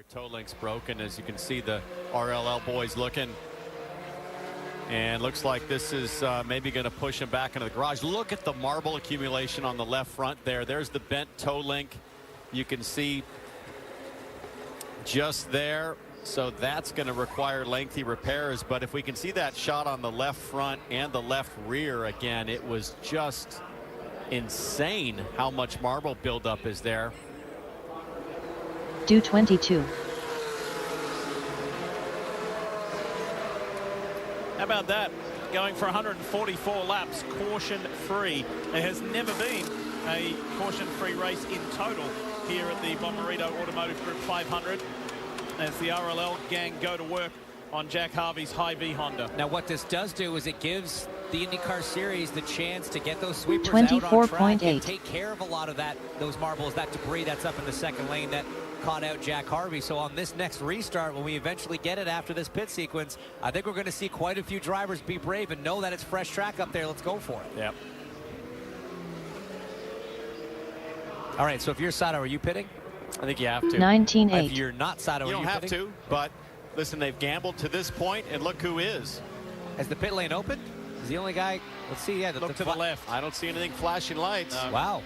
Toe link's broken, as you can see the RLL boys looking. And looks like this is maybe going to push him back into the garage. Look at the marble accumulation on the left front there. There's the bent toe link. You can see just there. So that's going to require lengthy repairs. But if we can see that shot on the left front and the left rear again, it was just insane how much marble buildup is there. Do 22. How about that? Going for 144 laps, caution-free. There has never been a caution-free race in total here at the Bommarito Automotive Group 500 as the RLL gang go to work on Jack Harvey's Hy-Vee Honda. Now what this does do is it gives the IndyCar Series the chance to get those sweepers out on track and take care of a lot of those marbles, that debris that's up in the second lane that caught out Jack Harvey. So on this next restart, when we eventually get it after this pit sequence, I think we're going to see quite a few drivers be brave and know that it's fresh track up there. Let's go for it. Yep. All right, so if you're Sato, are you pitting? I think you have to. 19-8. If you're not Sato, you don't have pitting? to, but listen, they've gambled to this point, and look who is. Has the pit lane open? Is the only guy? Let's see. Yeah, look to the left. I don't see anything flashing lights. Wow.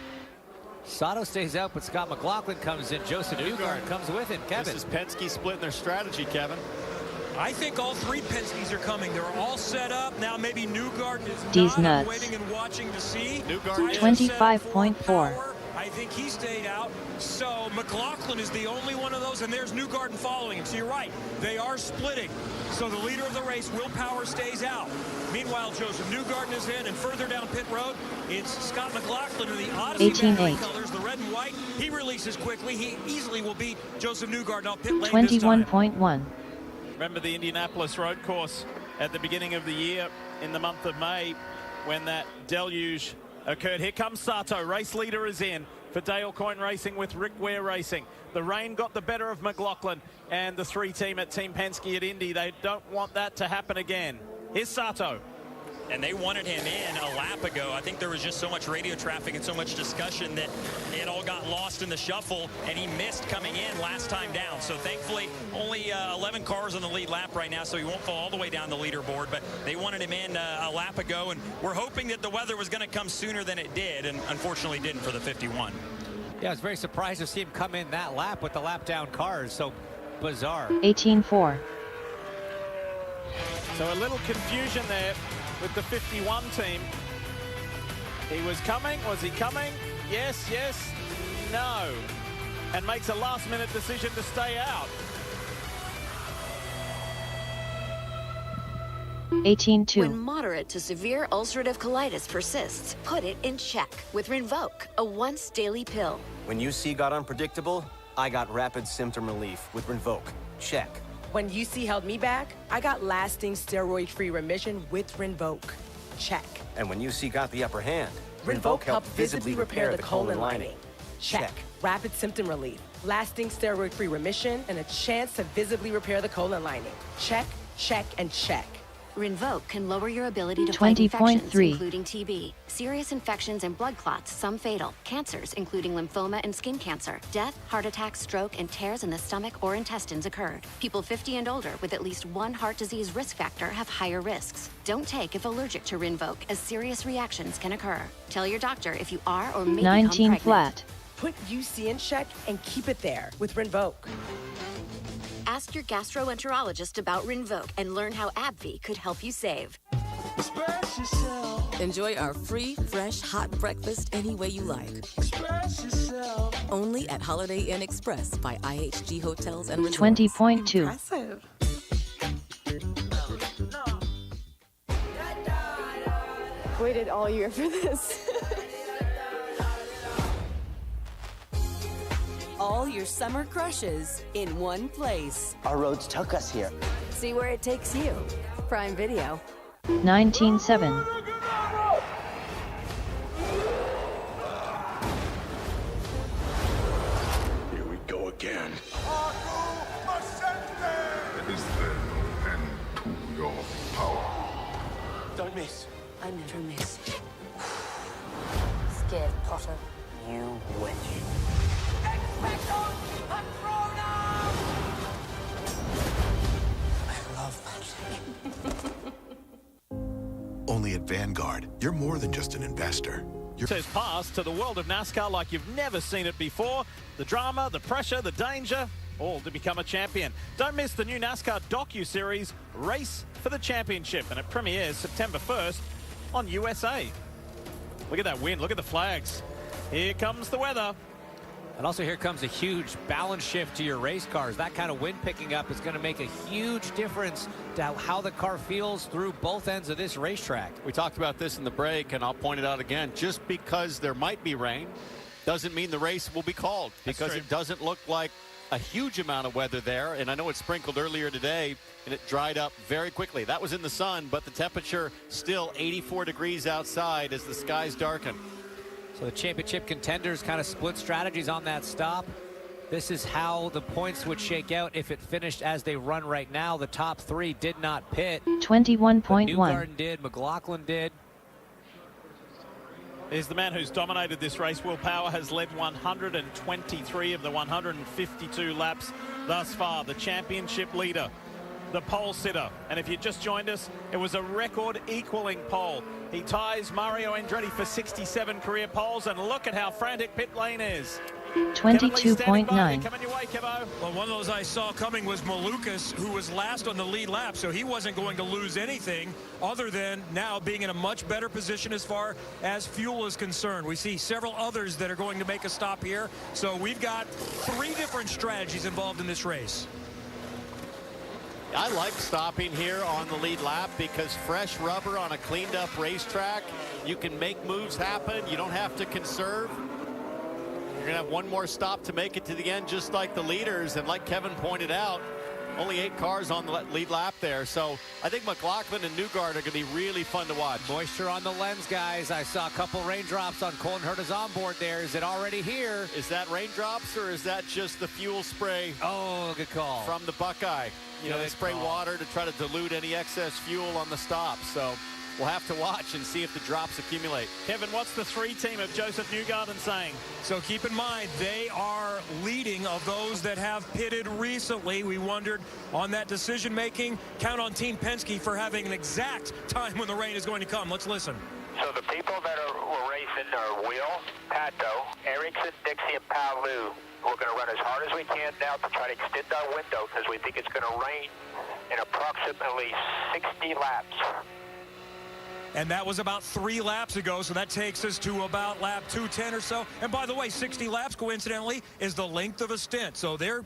Sato stays out, but Scott McLaughlin comes in. Joseph Newgarden comes with him. Kevin. This is Penske splitting their strategy, Kevin. I think all three Penske's are coming. They're all set up. Now maybe Newgarden is These not. nuts. Waiting and watching to see. Newgarden 25.4. I think he stayed out. So McLaughlin is the only one of those, and there's Newgarden following him. So you're right. They are splitting. So the leader of the race, Will Power, stays out. Meanwhile, Joseph Newgarden is in, and further down pit road, it's Scott McLaughlin in the Odyssey battery colors, the red and white. He releases quickly. He easily will beat Joseph Newgarden off pit lane this time. 21.1. Remember the Indianapolis road course at the beginning of the year in the month of May when that deluge occurred. Here comes Sato. Race leader is in for Dale Coyne Racing with Rick Ware Racing. The rain got the better of McLaughlin and the three team at Team Penske at Indy. They don't want that to happen again. Here's Sato. And they wanted him in a lap ago. I think there was just so much radio traffic and so much discussion that it all got lost in the shuffle, and he missed coming in last time down. So thankfully, only 11 cars on the lead lap right now, so he won't fall all the way down the leaderboard. But they wanted him in a lap ago, and we're hoping that the weather was going to come sooner than it did, and unfortunately didn't for the 51. Yeah, I was very surprised to see him come in that lap with the lap down cars. So bizarre. 18.4. So a little confusion there with the 51 team. He was coming. Was he coming? Yes, yes, no. And makes a last-minute decision to stay out. 18.2. When moderate to severe ulcerative colitis persists, put it in check with Rinvoq, a once-daily pill. When UC got unpredictable, I got rapid symptom relief with Rinvoq. Check. When UC held me back, I got lasting steroid-free remission with Rinvoq. Check. And when UC got the upper hand, Rinvoq helped visibly repair the colon lining. Check. Rapid symptom relief, lasting steroid-free remission, and a chance to visibly repair the colon lining. Check, check, and check. Rinvoq can lower your ability to fight infections, 20.3. including TB, serious infections and blood clots, some fatal, cancers, including lymphoma and skin cancer, death, heart attack, stroke, and tears in the stomach or intestines occurred. People 50 and older with at least one heart disease risk factor have higher risks. Don't take if allergic to Rinvoq, as serious reactions can occur. Tell your doctor if you are or may 19 become pregnant. flat. Put UC in check and keep it there with Rinvoq. Ask your gastroenterologist about Rinvoq and learn how AbbVie could help you save. Enjoy our free, fresh, hot breakfast any way you like. Only at Holiday Inn Express by IHG Hotels and Resorts. 20.2. Waited all year for this. All your summer crushes in one place. Our roads took us here. See where it takes you. Prime Video. 19.7. Here we go again. Is there no end to your power? Don't miss. I never miss. Scared, Potter. You wish. Expecto Patronum! only at Vanguard, you're more than just an investor. Says pass to the world of NASCAR like you've never seen it before. The drama, the pressure, the danger, all to become a champion. Don't miss the new NASCAR docu-series, Race for the Championship, and it premieres September 1st on USA. Look at that wind, look at the flags. Here comes the weather. And also here comes a huge balance shift to your race cars. That kind of wind picking up is going to make a huge difference to how the car feels through both ends of this racetrack. We talked about this in the break, and I'll point it out again. Just because there might be rain doesn't mean the race will be called, because it doesn't look like a huge amount of weather there. And I know it sprinkled earlier today, and it dried up very quickly. That was in the sun, but the temperature still 84 degrees outside as the skies darken. So the championship contenders kind of split strategies on that stop. This is how the points would shake out if it finished as they run right now. The top three did not pit. 21.1. Newgarden did, McLaughlin did. Is the man who's dominated this race. Will Power has led 123 of the 152 laps thus far. The championship leader, the pole sitter. And if you just joined us, it was a record equaling pole. He ties Mario Andretti for 67 career poles, and look at how frantic pit lane is. 22.9. Coming your way, Kevo. Well, one of those I saw coming was Malukas, who was last on the lead lap, so he wasn't going to lose anything other than now being in a much better position as far as fuel is concerned. We see several others that are going to make a stop here, so we've got 3 different strategies involved in this race. I like stopping here on the lead lap because fresh rubber on a cleaned up racetrack, you can make moves happen. You don't have to conserve. You're going to have one more stop to make it to the end, just like the leaders. And like Kevin pointed out, only 8 cars on the lead lap there. So I think McLaughlin and Newgarden are going to be really fun to watch. Moisture on the lens, guys. I saw a couple raindrops on Colin Herta's onboard there. Is it already here? Is that raindrops or is that just the fuel spray? Oh, good call. From the Buckeye. You know, they spray water to try to dilute any excess fuel on the stop. So we'll have to watch and see if the drops accumulate. Kevin, what's the 3 team of Joseph Newgarden saying? So keep in mind, they are leading of those that have pitted recently. We wondered on that decision making. Count on Team Penske for having an exact time when the rain is going to come. Let's listen. So the people that were racing are Will, Pato, Erickson, Dixie, and Palu. We're going to run as hard as we can now to try to extend our window because we think it's going to rain in approximately 60 laps. And that was about 3 laps ago, so that takes us to about lap 210 or so. And by the way, 60 laps, coincidentally, is the length of a stint. So they're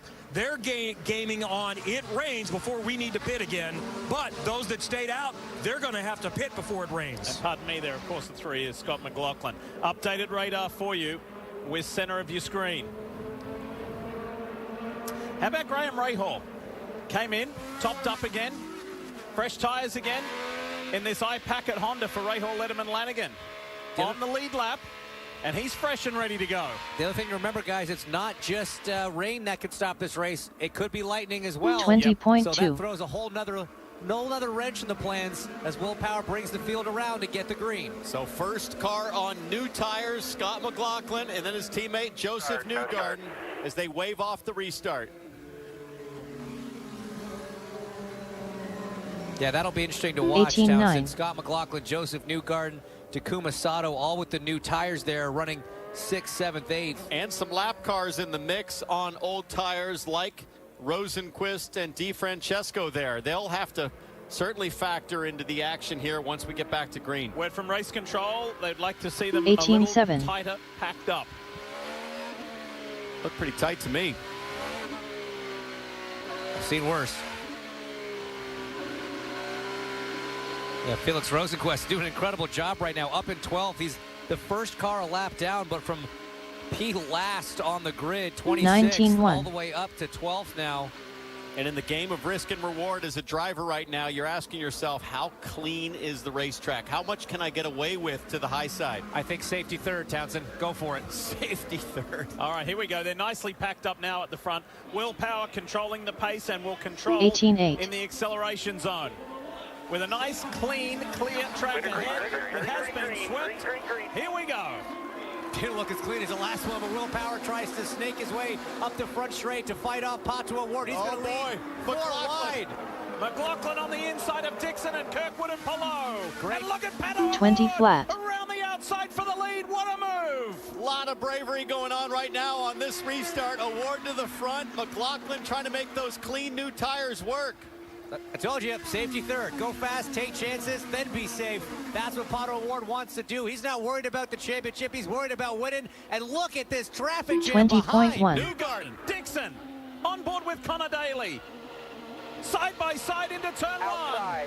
gaming on it rains before we need to pit again. But those that stayed out, they're going to have to pit before it rains. And pardon me there, of course, the 3 is Scott McLaughlin. Updated radar for you with center of your screen. How about Graham Rahal? Came in, topped up again, fresh tyres again in this iPacket Honda for Rahal, Letterman, Lanigan. On the lead lap, and he's fresh and ready to go. The other thing to remember, guys, it's not just rain that could stop this race. It could be lightning as well. 20.2. So that throws a whole nother wrench in the plans as Will Power brings the field around to get the green. So first car on new tires, Scott McLaughlin, and then his teammate Joseph Newgarden as they wave off the restart. Yeah, that'll be interesting to watch, 18.9. Townsend. Scott McLaughlin, Joseph Newgarden, Takuma Sato, all with the new tires there, running 6th, 7th, 8th. And some lap cars in the mix on old tires like Rosenquist and DeFrancesco there. They'll have to certainly factor into the action here once we get back to green. Word from race control, they'd like to see them 18.7. a little tighter, packed up. Look pretty tight to me. I've seen worse. Yeah, Felix Rosenquist doing an incredible job right now. Up in 12th. He's the first car a lap down, but from P last on the grid, 26th, all the way up to 12th now. And in the game of risk and reward as a driver right now, you're asking yourself, how clean is the racetrack? How much can I get away with to the high side? I think safety third, Townsend. Go for it. Safety third. All right, here we go. They're nicely packed up now at the front. Will Power controlling the pace and will control 18.8. in the acceleration zone. With a nice, clean, clear track ahead that has been swept. Here we go. Didn't look as clean as the last one, but Will Power tries to snake his way up the front straight to fight off Pato Award. He's going to lead 4 wide. McLaughlin on the inside of Dixon and Kirkwood and Palou. Great. And look at Pato 20 flat. around the outside for the lead. What a move. A lot of bravery going on right now on this restart. Award to the front. McLaughlin trying to make those clean new tires work. I told you, safety third. Go fast, take chances, then be safe. That's what Pato O'Ward wants to do. He's not worried about the championship. He's worried about winning. And look at this traffic jam 20.1. Newgarden, Dixon, on board with Connor Daly. Side by side into turn one.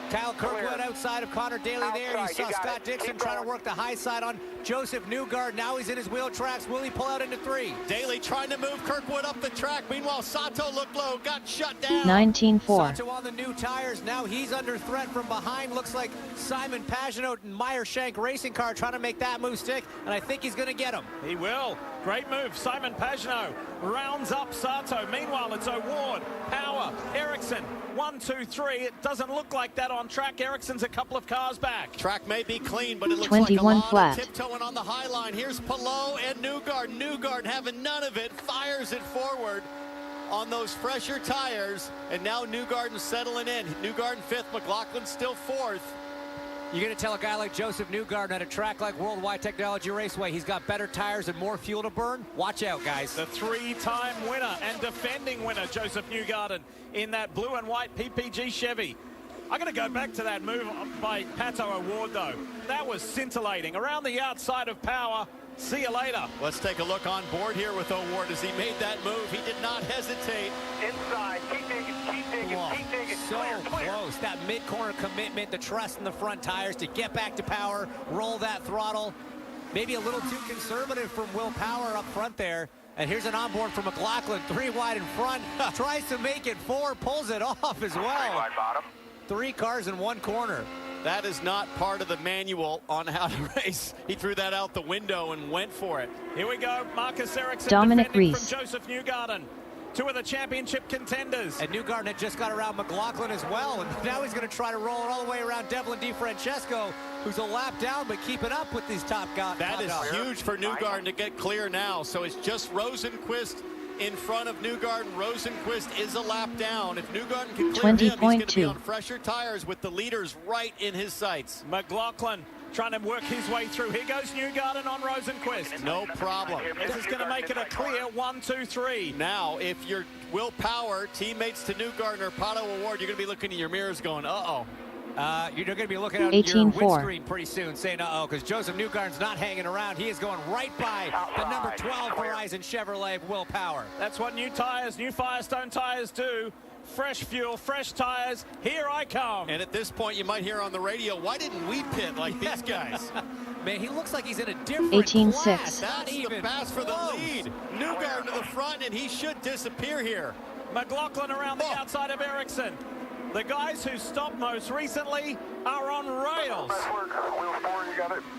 Kyle Kirkwood outside of Connor Daly there. You saw Scott Dixon trying to work the high side on Joseph Newgarden. Now he's in his wheel tracks. Will he pull out into 3? Daly trying to move Kirkwood up the track. Meanwhile, Sato looked low, got shut down. 19.4. Sato on the new tires. Now he's under threat from behind. Looks like Simon Pagenaud and Meyer Shank Racing Car trying to make that move stick, and I think he's going to get him. He will. Great move. Simon Pagenaud rounds up Sato. Meanwhile, it's O'Ward, Power, Ericsson. 1, 2, 3. It doesn't look like that on track. Ericsson's a couple of cars back. Track may be clean, but it looks 21 like a lot flat. of tiptoeing on the high line. Here's Palou and Newgarden. Newgarden having none of it, fires it forward on those fresher tires, and now Newgarden's settling in. Newgarden 5th, McLaughlin still 4th. You're going to tell a guy like Joseph Newgarden at a track like Worldwide Technology Raceway he's got better tires and more fuel to burn? Watch out, guys. The 3-time winner and defending winner, Joseph Newgarden, in that blue and white PPG Chevy. I'm going to go back to that move by Pato O'Ward, though. That was scintillating. Around the outside of Power. See you later. Let's take a look on board here with O'Ward as he made that move. He did not hesitate. Inside, keep digging, keep digging, keep digging. So Clear. close. That mid-corner commitment, the trust in the front tires to get back to Power, roll that throttle. Maybe a little too conservative from Will Power up front there. And here's an onboard for McLaughlin, 3 wide in front. Tries to make it 4, pulls it off as well. 3 wide bottom. 3 cars in 1 corner. That is not part of the manual on how to race. He threw that out the window and went for it. Here we go. Marcus Ericsson Dominic defending Rees. from Joseph Newgarden. 2 of the championship contenders. And Newgarden had just got around McLaughlin as well. And now he's going to try to roll it all the way around Devlin DiFrancesco, who's a lap down but keeping up with these top guys. That is huge for Newgarden to get clear now. So it's just Rosenquist in front of Newgarden. Rosenquist is a lap down. If Newgarden can clear him, he's going to be on fresher tires with the leaders right in his sights. McLaughlin trying to work his way through. Here goes Newgarden on Rosenquist. No problem. This is going to make it a clear 1, 2, 3. Now, if you're Will Power, teammates to Newgarden or Pato O'Ward, you're going to be looking in your mirrors going, uh-oh. You're going to be looking at your windscreen pretty soon saying, uh-oh, because Joseph Newgarden's not hanging around. He is going right by the number 12 Verizon Chevrolet Will Power. That's what new tires, new Firestone tires do. Fresh fuel, fresh tires, here I come. And at this point, you might hear on the radio, why didn't we pit like these guys? Man, he looks like he's in a different 18-6. class. That's the pass for the lead. Newgarden to the front, and he should disappear here. McLaughlin around the outside of Ericsson. The guys who stopped most recently are on rails.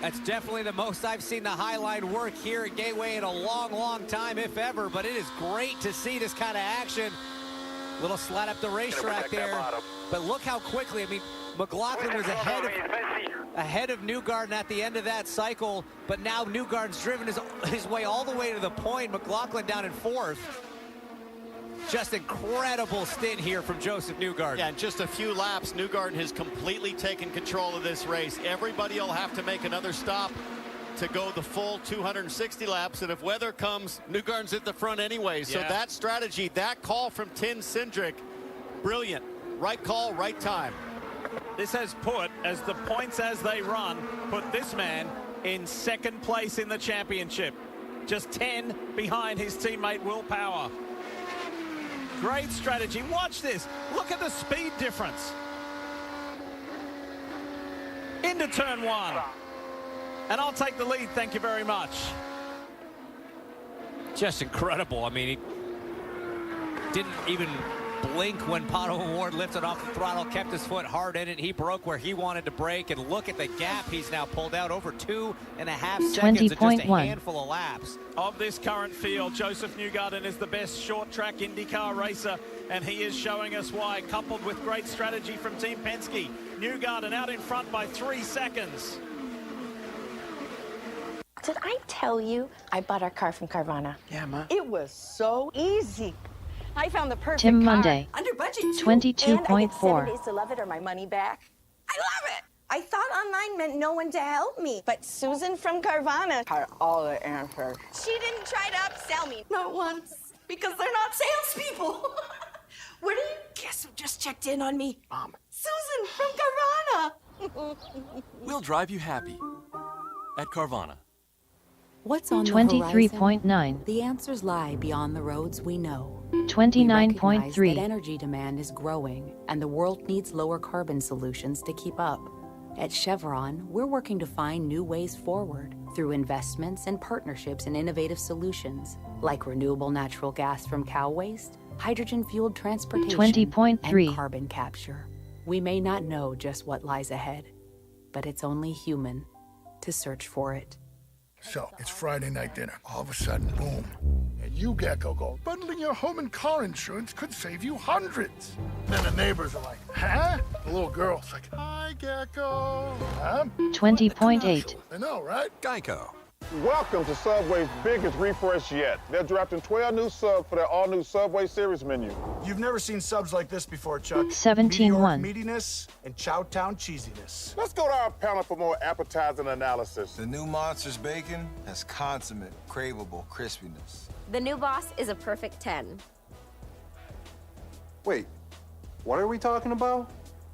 That's definitely the most I've seen the Highline work here at Gateway in a long, long time, if ever. But it is great to see this kind of action. Little slide up the racetrack there. But look how quickly, I mean, McLaughlin was ahead of Newgarden at the end of that cycle. But now Newgarden's driven his way all the way to the point. McLaughlin down in 4th. Just incredible stint here from Joseph Newgarden. Yeah, in just a few laps, Newgarden has completely taken control of this race. Everybody will have to make another stop to go the full 260 laps, and if weather comes, Newgarden's at the front anyway. So that strategy, that call from Tin Cindric, brilliant. Right call, right time. This has put, as the points as they run, put this man in 2nd place in the championship. Just 10 behind his teammate Will Power. Great strategy. Watch this. Look at the speed difference. Into turn 1. And I'll take the lead, thank you very much. Just incredible. I mean, he didn't even blink when Pato O'Ward lifted off the throttle, kept his foot hard in it. He broke where he wanted to break, and look at the gap he's now pulled out, over 2.5 seconds in just a handful of laps. Of this current field, Joseph Newgarden is the best short-track IndyCar racer, and he is showing us why, coupled with great strategy from Team Penske. Newgarden out in front by 3 seconds. Did I tell you I bought our car from Carvana? Yeah, Ma. It was so easy. I found the perfect Tim car Monday. under your budget, too. 22.4. And I get 7 days to love it or my money back. I love it. I thought online meant no one to help me. But Susan from Carvana had all the answers. She didn't try to upsell me. Not once. Because they're not salespeople. What do you guess who just checked in on me? Mom. Susan from Carvana. We'll drive you happy at Carvana. What's on 23.9. The answers lie beyond the roads we know. 29.3. That energy demand is growing, and the world needs lower carbon solutions to keep up. At Chevron, we're working to find new ways forward through investments and partnerships in innovative solutions, like renewable natural gas from cow waste, hydrogen-fueled transportation, 20.3. and carbon capture. We may not know just what lies ahead, but it's only human to search for it. So, it's Friday night dinner. All of a sudden, boom. And you, Gecko, go, bundling your home and car insurance could save you hundreds. Then the neighbors are like, huh? The little girl's like, hi, Gecko. Huh? 20.8. I know, right? Geico. Welcome to Subway's biggest refresh yet. They're drafting 12 new subs for their all-new Subway series menu. You've never seen subs like this before, Chuck. 17.1. Meatiness and Chowtown cheesiness. Let's go to our panel for more appetizing analysis. The new Monsters Bacon has consummate, craveable crispiness. The new boss is a perfect 10. Wait, what are we talking about?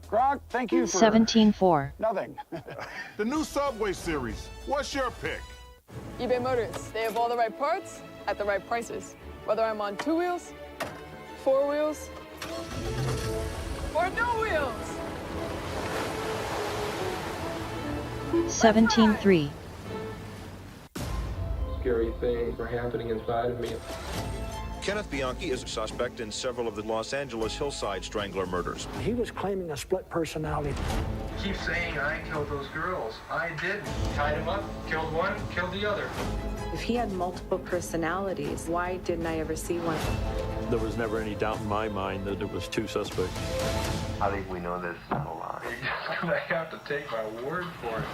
Grog, thank you for... 17.4. Nothing. The new Subway series. What's your pick? eBay Motors. They have all the right parts at the right prices. Whether I'm on 2 wheels, 4 wheels, or no wheels. 17.3. Scary things are happening inside of me. Kenneth Bianchi is a suspect in several of the Los Angeles Hillside Strangler murders. He was claiming a split personality. Keep saying I killed those girls. I didn't. Tied him up, killed one, killed the other. If he had multiple personalities, why didn't I ever see one? There was never any doubt in my mind that it was 2 suspects. I think we know this is a lie. You're just gonna have to take my word for it.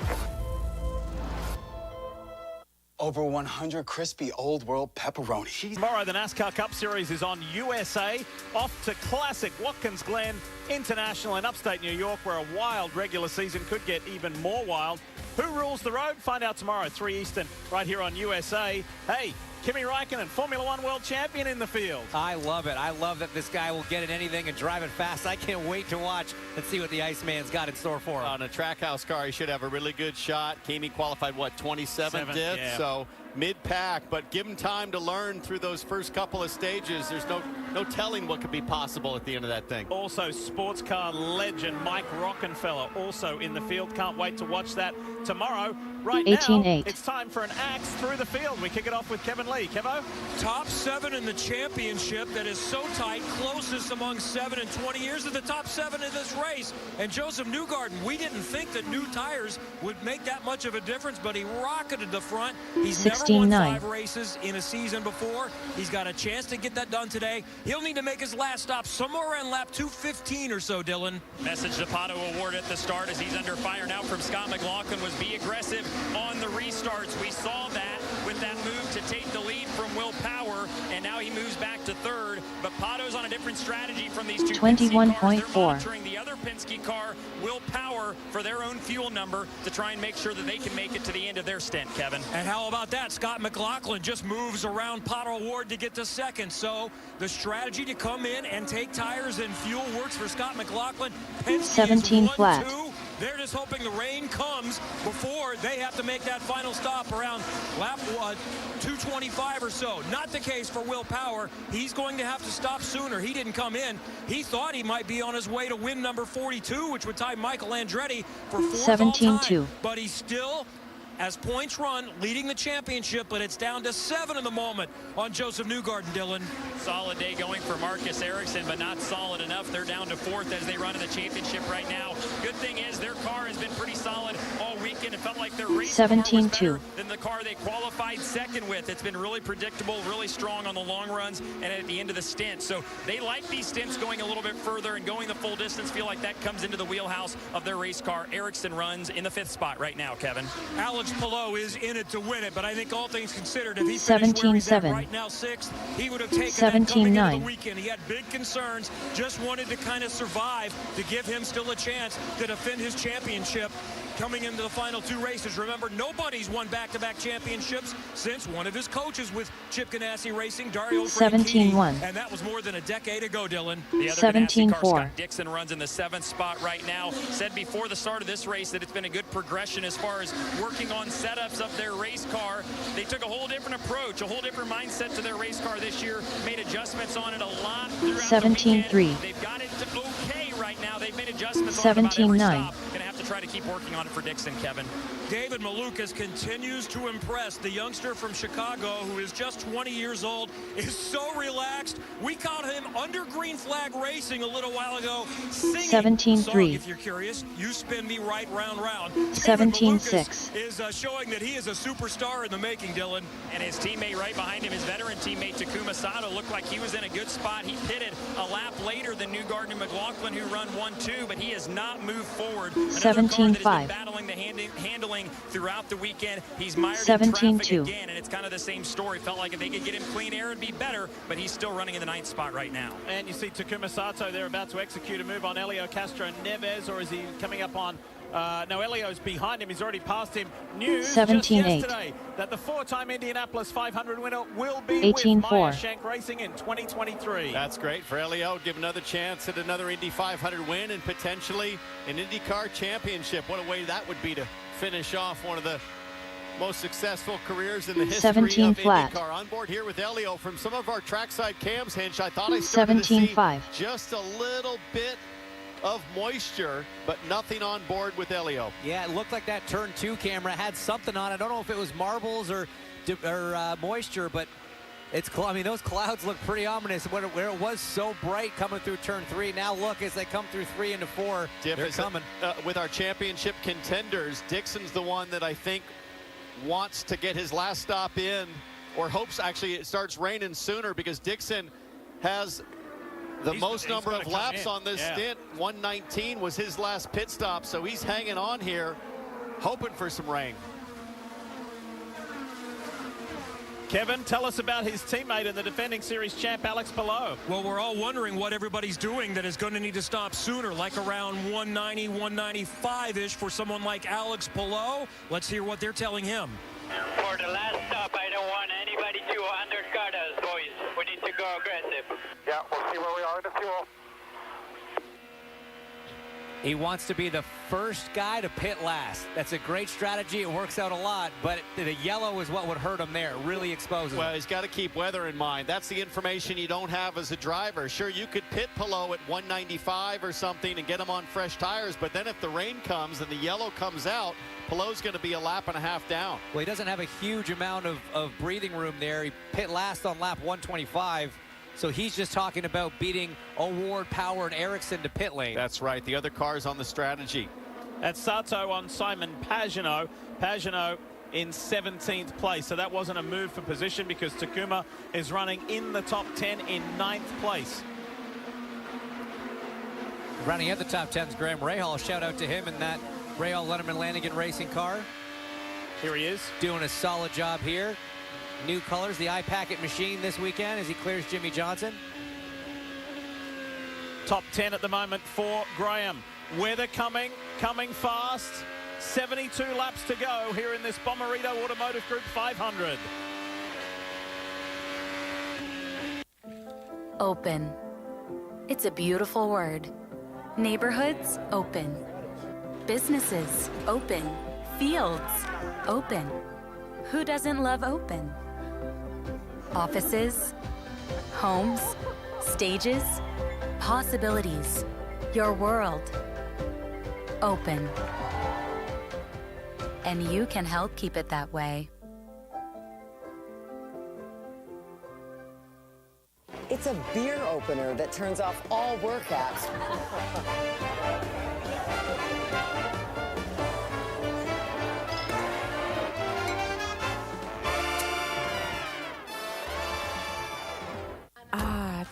Over 100 crispy Old World pepperoni. Tomorrow, the NASCAR Cup Series is on USA. Off to classic Watkins Glen International in upstate New York, where a wild regular season could get even more wild. Who rules the road? Find out tomorrow, 3 Eastern, right here on USA. Hey, Kimi Räikkönen, Formula One world champion in the field. I love it. I love that this guy will get at anything and drive it fast. I can't wait to watch and see what the Iceman's got in store for him. On a Trackhouse car, he should have a really good shot. Kimi qualified, what, 27th? Yeah. So mid-pack, but give him time to learn through those first couple of stages. There's no telling what could be possible at the end of that thing. Also, sports car legend Mike Rockenfeller also in the field. Can't wait to watch that tomorrow. Right 18-8. now, it's time for an axe through the field. We kick it off with Kevin Lee. Kevo? Top 7 in the championship that is so tight, closest among 7 in 20 years of the top 7 in this race. And Joseph Newgarden, we didn't think that new tires would make that much of a difference, but he rocketed the front. He's never won 5 races in a season before. He's got a chance to get that done today. He'll need to make his last stop somewhere around lap 215 or so, Dylan. Message to Pato Award at the start as he's under fire now from Scott McLaughlin was be aggressive on the restarts. We saw that with that move to take the lead from Will Power, and now he moves back to 3rd. But Pato's on a different strategy from these 2 Penske cars. They're monitoring the other Penske car, Will Power, for their own fuel number to try and make sure that they can make it to the end of their stint, Kevin. And how about that? Scott McLaughlin just moves around Pato Award to get to 2nd. So the strategy to come in and take tires and fuel works for Scott McLaughlin. Penske 17 is 1-2. flat. They're just hoping the rain comes before they have to make that final stop around lap 225 or so. Not the case for Will Power. He's going to have to stop sooner. He didn't come in. He thought he might be on his way to win number 42, which would tie Michael Andretti for 4th all time. But he's still, as points run, leading the championship, but it's down to 7 in the moment on Joseph Newgarden, Dylan. Solid day going for Marcus Ericsson, but not solid enough. They're down to 4th as they run in the championship right now. Good thing is their car has been pretty solid all weekend. It felt like their race car was better than the car they qualified 2nd with. It's been really predictable, really strong on the long runs and at the end of the stint. So they like these stints going a little bit further and going the full distance. Feel like that comes into the wheelhouse of their race car. Ericsson runs in the 5th spot right now, Kevin. Alex Alex Palou is in it to win it, but I think all things considered, if he finished where he's at right now, 6th, he would have taken that coming into the weekend. He had big concerns, just wanted to kind of survive to give him still a chance to defend his championship coming into the final 2 races. Remember, nobody's won back-to-back championships since one of his coaches with Chip Ganassi Racing, Dario Franchitti, and that was more than a decade ago, Dylan. The other Ganassi car, Scott Dixon, runs in the 7th spot right now. Said before the start of this race that it's been a good progression as far as working on setups of their race car. They took a whole different approach, a whole different mindset to their race car this year, made adjustments on it a lot throughout the weekend. They've got it to okay right now. They've made adjustments on it about every stop. Gonna have to try to keep working on it for Dixon, Kevin. David Malukas continues to impress. The youngster from Chicago, who is just 20 years old, is so relaxed. We caught him under green flag racing a little while ago, singing 17-3. If you're curious, You Spin Me Right Round Round. 17-6 is showing that he is a superstar in the making, Dylan. And his teammate right behind him, his veteran teammate Takuma Sato, looked like he was in a good spot. He pitted a lap later than New Gardner McLaughlin, who run 1-2, but he has not moved forward. 17-5. Battling the handling throughout the weekend. He's mired in traffic again, and it's kind of the same story. Felt like if they could get him clean air, it'd be better, but he's still running in the 9th spot right now. And you see Takuma Sato, they're about to execute a move on Helio Castro Neves, or is he coming up on... no, Helio's behind him. He's already passed him. News just yesterday that the 4-time Indianapolis 500 winner will be with Meyer Shank Racing in 2023. That's great for Helio. Give another chance at another Indy 500 win and potentially an IndyCar championship. What a way that would be to finish off one of the most successful careers in the history of IndyCar. On board here with Helio from some of our trackside cams, Hinch. I thought I started to see just a little bit of moisture, but nothing on board with Helio. Yeah, it looked like that turn 2 camera had something on it. I don't know if it was marbles or moisture, but it's, I mean, those clouds look pretty ominous where it was so bright coming through turn 3. Now look, as they come through 3 into 4, they're coming. With our championship contenders, Dixon's the one that I think wants to get his last stop in, or hopes actually it starts raining sooner, because Dixon has the most number of laps on this stint. 119 was his last pit stop, so he's hanging on here, hoping for some rain. Kevin, tell us about his teammate and the defending series champ, Alex Palou. Well, we're all wondering what everybody's doing that is going to need to stop sooner, like around 190, 195-ish for someone like Alex Palou. Let's hear what they're telling him. For the last stop, I don't want anybody to undercut us, boys. We need to go aggressive. Yeah, we'll see where we are in the fuel. He wants to be the first guy to pit last. That's a great strategy. It works out a lot, but the yellow is what would hurt him there. It really exposes Well, him. he's got to keep weather in mind. That's the information you don't have as a driver. Sure, you could pit Palou at 195 or something and get him on fresh tires, but then if the rain comes and the yellow comes out, Palou's going to be a lap and a half down. Well, he doesn't have a huge amount of breathing room there. He pit last on lap 125. So he's just talking about beating O'Ward, Power, and Ericsson to pit lane. That's right. The other cars on the strategy. That's Sato on Simon Pagenaud. Pagenaud in 17th place. So that wasn't a move for position, because Takuma is running in the top 10 in 9th place. Running at the top 10 is Graham Rahal. Shout out to him in that Rahal Letterman Lanigan racing car. Here he is. Doing a solid job here. New colors, the iPacket machine this weekend as he clears Jimmy Johnson. Top 10 at the moment for Graham. Weather coming fast. 72 laps to go here in this Bommarito Automotive Group 500. Open. It's a beautiful word. Neighborhoods, open. Businesses, open. Fields, open. Who doesn't love open? Offices, homes, stages, possibilities. Your world, open. And you can help keep it that way. It's a beer opener that turns off all work apps.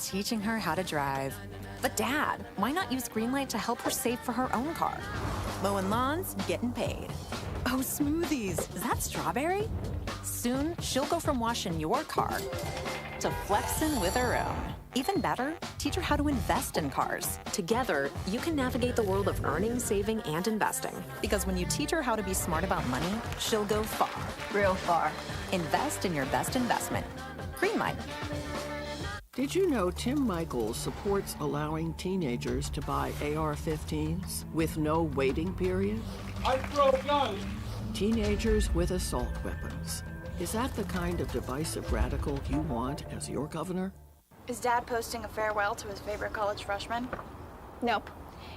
Teaching her how to drive. But Dad, why not use Greenlight to help her save for her own car? Mowing lawns, getting paid. Oh, smoothies. Is that strawberry? Soon, she'll go from washing your car to flexing with her own. Even better, teach her how to invest in cars. Together, you can navigate the world of earning, saving, and investing. Because when you teach her how to be smart about money, she'll go far. Real far. Invest in your best investment. Green Mine. Did you know Tim Michaels supports allowing teenagers to buy AR-15s with no waiting period? I throw guns. Teenagers with assault weapons. Is that the kind of divisive radical you want as your governor? Is Dad posting a farewell to his favorite college freshman? Nope.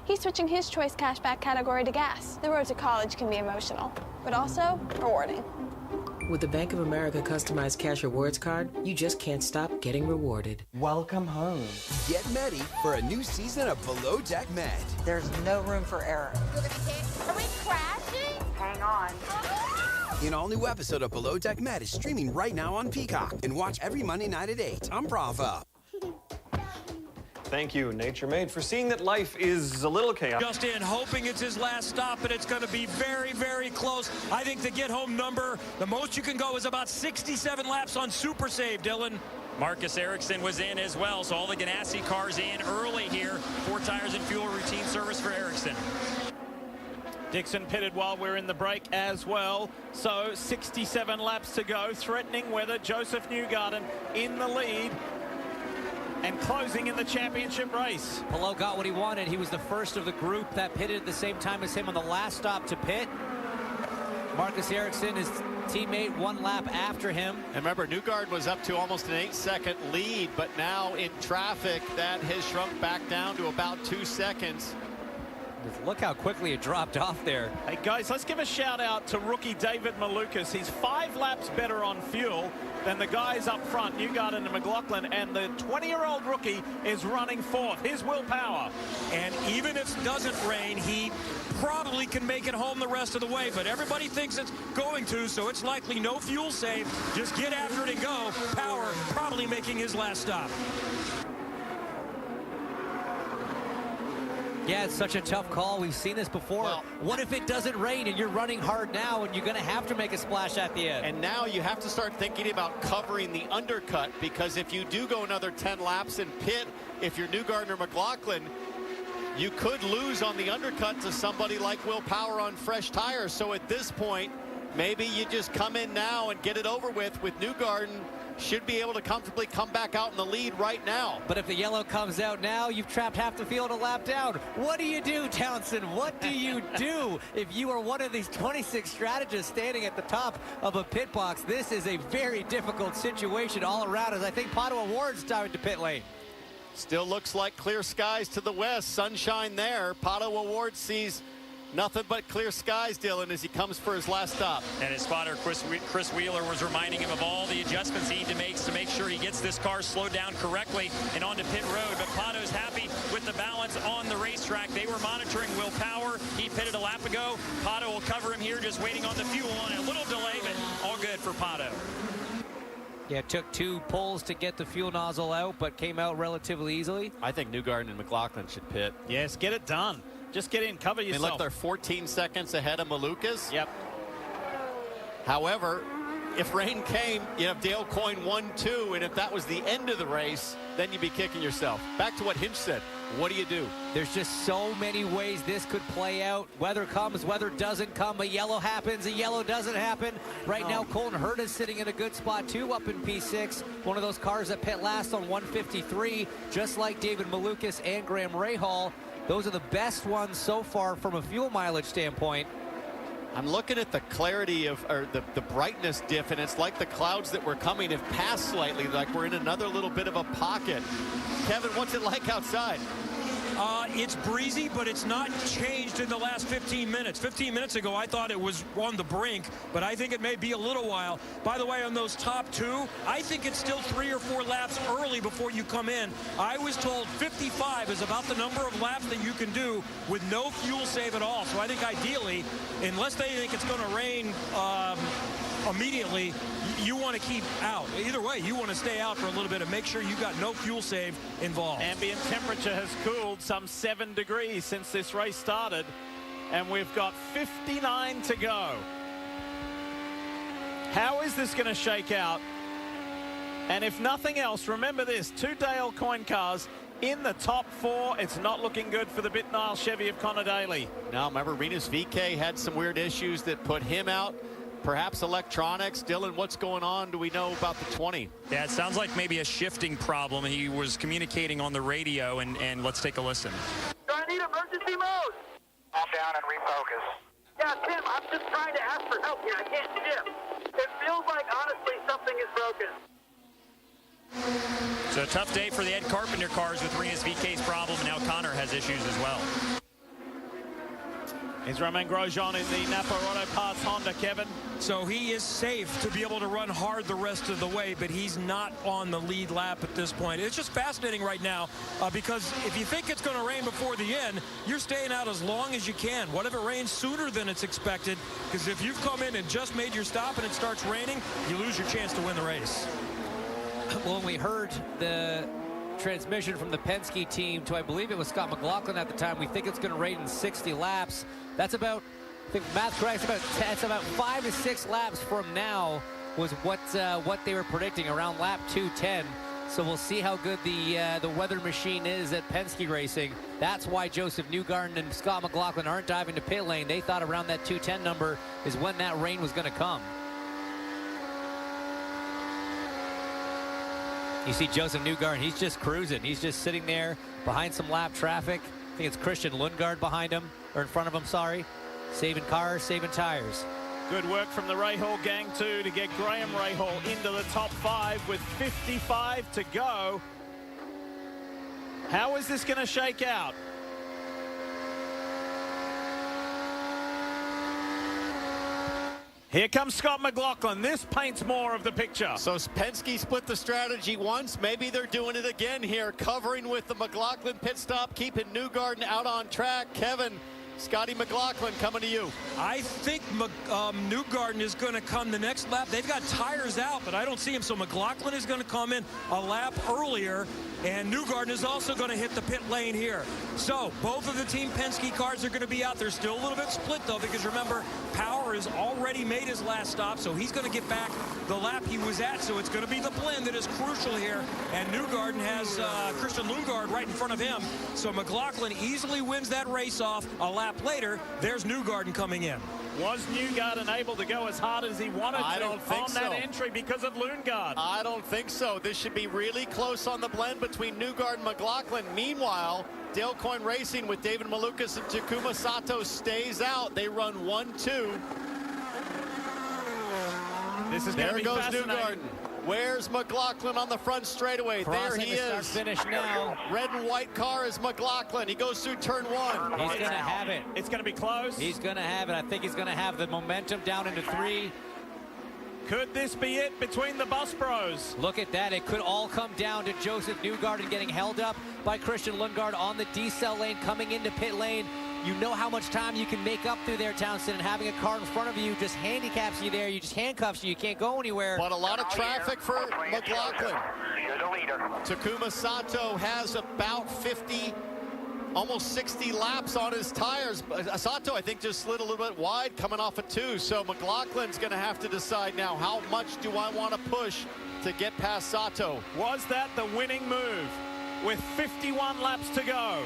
He's switching his choice cashback category to gas. The road to college can be emotional, but also rewarding. With the Bank of America customized cash rewards card, you just can't stop getting rewarded. Welcome home. Get ready for a new season of Below Deck Med. There's no room for error. Are we crashing? Hang on. An all-new episode of Below Deck Med is streaming right now on Peacock. And watch every Monday night at 8 on Bravo. Thank you, Nature Made, for seeing that life is a little chaotic. Just in, hoping it's his last stop, but it's going to be very, very close. I think the get-home number, the most you can go is about 67 laps on Super Save, Dylan. Marcus Ericsson was in as well, so all the Ganassi cars in early here. 4 tires and fuel routine service for Ericsson. Dixon pitted while we're in the break as well. So 67 laps to go. Threatening weather. Joseph Newgarden in the lead and closing in the championship race. Below got what he wanted. He was the first of the group that pitted at the same time as him on the last stop to pit. Marcus Ericsson, his teammate, 1 lap after him. And remember, Newgarden was up to almost an 8-second lead, but now in traffic, that has shrunk back down to about 2 seconds. Look how quickly it dropped off there. Hey guys, let's give a shout out to rookie David Malukas. He's 5 laps better on fuel than the guys up front, Newgarden and McLaughlin, and the 20-year-old rookie is running 4th. Here's Will Power. And even if it doesn't rain, he probably can make it home the rest of the way, but everybody thinks it's going to, so it's likely no fuel save. Just get after it and go. Power probably making his last stop. Yeah, it's such a tough call. We've seen this before. Well, what if it doesn't rain and you're running hard now and you're going to have to make a splash at the end? And now you have to start thinking about covering the undercut, because if you do go another 10 laps and pit, if you're Newgarden or McLaughlin, you could lose on the undercut to somebody like Will Power on fresh tires. So at this point, maybe you just come in now and get it over with Newgarden. Should be able to comfortably come back out in the lead right now. But if the yellow comes out now, you've trapped half the field a lap down. What do you do, Townsend? What do you do if you are one of these 26 strategists standing at the top of a pit box? This is a very difficult situation all around, as I think Pato Award's starting to pit lane. Still looks like clear skies to the west. Sunshine there. Pato Award sees nothing but clear skies, Dylan, as he comes for his last stop. And his spotter, Chris Wheeler, was reminding him of all the adjustments he needs to make sure he gets this car slowed down correctly and onto pit road. But Pato's happy with the balance on the racetrack. They were monitoring Will Power. He pitted a lap ago. Pato will cover him here, just waiting on the fuel on a little delay, but all good for Pato. Yeah, it took 2 pulls to get the fuel nozzle out, but came out relatively easily. I think Newgarden and McLaughlin should pit. Yes, get it done. Just get in, cover yourself. I mean, look, they're 14 seconds ahead of Malukas. Yep. However, if rain came, you have Dale Coyne 1-2, and if that was the end of the race, then you'd be kicking yourself. Back to what Hinch said. What do you do? There's just so many ways this could play out. Weather comes, weather doesn't come. A yellow happens, a yellow doesn't happen. Right now, Colton Hurd is sitting in a good spot, too, up in P6. One of those cars that pit last on 153, just like David Malukas and Graham Rahal. Those are the best ones so far from a fuel mileage standpoint. I'm looking at the clarity of, or the brightness diff, and it's like the clouds that were coming have passed slightly, like we're in another little bit of a pocket. Kevin, what's it like outside? It's breezy, but it's not changed in the last 15 minutes. 15 minutes ago, I thought it was on the brink, but I think it may be a little while. By the way, on those top 2, I think it's still 3 or 4 laps early before you come in. I was told 55 is about the number of laps that you can do with no fuel save at all. So I think ideally, unless they think it's going to rain immediately, you want to keep out. Either way, you want to stay out for a little bit and make sure you got no fuel save involved. Ambient temperature has cooled some 7 degrees since this race started, and we've got 59 to go. How is this going to shake out? And if nothing else, remember this, 2 Dale coin cars in the top 4. It's not looking good for the Bitnile Chevy of Connor Daly. Now, remember, Rinus VK had some weird issues that put him out. Perhaps electronics. Dylan, what's going on? Do we know about the 20? Yeah, it sounds like maybe a shifting problem. He was communicating on the radio, and let's take a listen. Do I need emergency mode? Calm down and refocus. Yeah, Tim, I'm just trying to ask for help here. I can't shift. It feels like, honestly, something is broken. So a tough day for the Ed Carpenter cars with Rinus VK's problem. Now Connor has issues as well. Is Romain Grosjean in the Napa Auto Parts Honda, Kevin? So he is safe to be able to run hard the rest of the way, but he's not on the lead lap at this point. It's just fascinating right now because if you think it's going to rain before the end, you're staying out as long as you can. What if it rains sooner than it's expected? Because if you've come in and just made your stop and it starts raining, you lose your chance to win the race. Well, when we heard the transmission from the Penske team to, I believe it was Scott McLaughlin at the time, we think it's going to rain in 60 laps. That's about, I think math correct, it's about 5 to 6 laps from now was what they were predicting, around lap 210. So we'll see how good the weather machine is at Penske Racing. That's why Joseph Newgarden and Scott McLaughlin aren't diving to pit lane. They thought around that 210 number is when that rain was going to come. You see Joseph Newgarden, he's just cruising. He's just sitting there behind some lap traffic. I think it's Christian Lundgaard behind him, or in front of him, sorry. Saving cars, saving tires. Good work from the Rahal gang, too, to get Graham Rahal into the top 5 with 55 to go. How is this going to shake out? Here comes Scott McLaughlin. This paints more of the picture. So Penske split the strategy once. Maybe they're doing it again here, covering with the McLaughlin pit stop, keeping Newgarden out on track. Kevin, Scotty McLaughlin coming to you. I think Newgarden is going to come the next lap. They've got tires out, but I don't see him. So McLaughlin is going to come in a lap earlier, and Newgarden is also going to hit the pit lane here. So both of the Team Penske cars are going to be out. They're still a little bit split, though, because remember, Power has already made his last stop, so he's going to get back the lap he was at. So it's going to be the blend that is crucial here. And Newgarden has Christian Lundgaard right in front of him. So McLaughlin easily wins that race off. A lap later, there's Newgarden coming in. Was Newgarden able to go as hard as he wanted I don't think on that entry because of Lundgaard? I don't think so. This should be really close on the blend between Newgarden and McLaughlin. Meanwhile, Dale Coyne Racing with David Malukas and Takuma Sato stays out. They run 1-2. This is going to be goes fascinating. Newgarden. Where's McLaughlin on the front straightaway? Crossing there he the start is. finish now. Red and white car is McLaughlin. He goes through turn 1. He's going to have it. It's going to be close. He's going to have it. I think he's going to have the momentum down into 3. Could this be it between the bus bros? Look at that. It could all come down to Joseph Newgarden getting held up by Christian Lundgaard on the D-cell lane, coming into pit lane. You know how much time you can make up through there, Townsend, and having a car in front of you just handicaps you there. You just handcuffs you. You can't go anywhere. But a lot of traffic for McLaughlin. You're the leader. Takuma Sato has about 50, almost 60 laps on his tires. Sato, I think, just slid a little bit wide coming off of 2. So McLaughlin's going to have to decide now, how much do I want to push to get past Sato? Was that the winning move with 51 laps to go?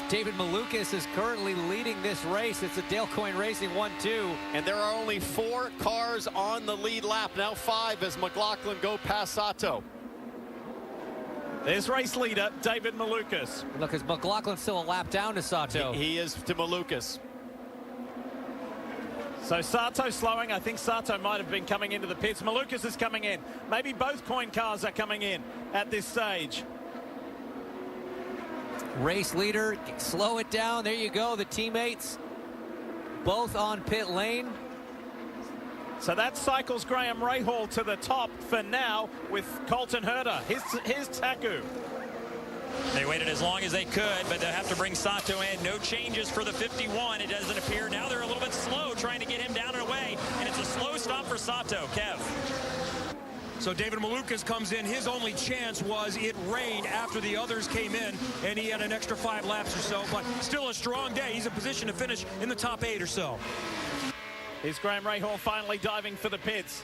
David Malukas is currently leading this race. It's a Dale Coyne Racing 1-2. And there are only 4 cars on the lead lap. Now 5 as McLaughlin go past Sato. There's race leader, David Malukas. Look, is McLaughlin still a lap down to Sato? He is to Malukas. So Sato slowing. I think Sato might have been coming into the pits. Malukas is coming in. Maybe both Coyne cars are coming in at this stage. Race leader, slow it down. There you go. The teammates both on pit lane. So that cycles Graham Rahal to the top for now with Colton Herta. Here's Taku. They waited as long as they could, but they have to bring Sato in. No changes for the 51, it doesn't appear. Now they're a little bit slow trying to get him down and away, and it's a slow stop for Sato. Kev. So David Malukas comes in. His only chance was it rained after the others came in, and he had an extra 5 laps or so, but still a strong day. He's in position to finish in the top 8 or so. Here's Graham Rahal finally diving for the pits.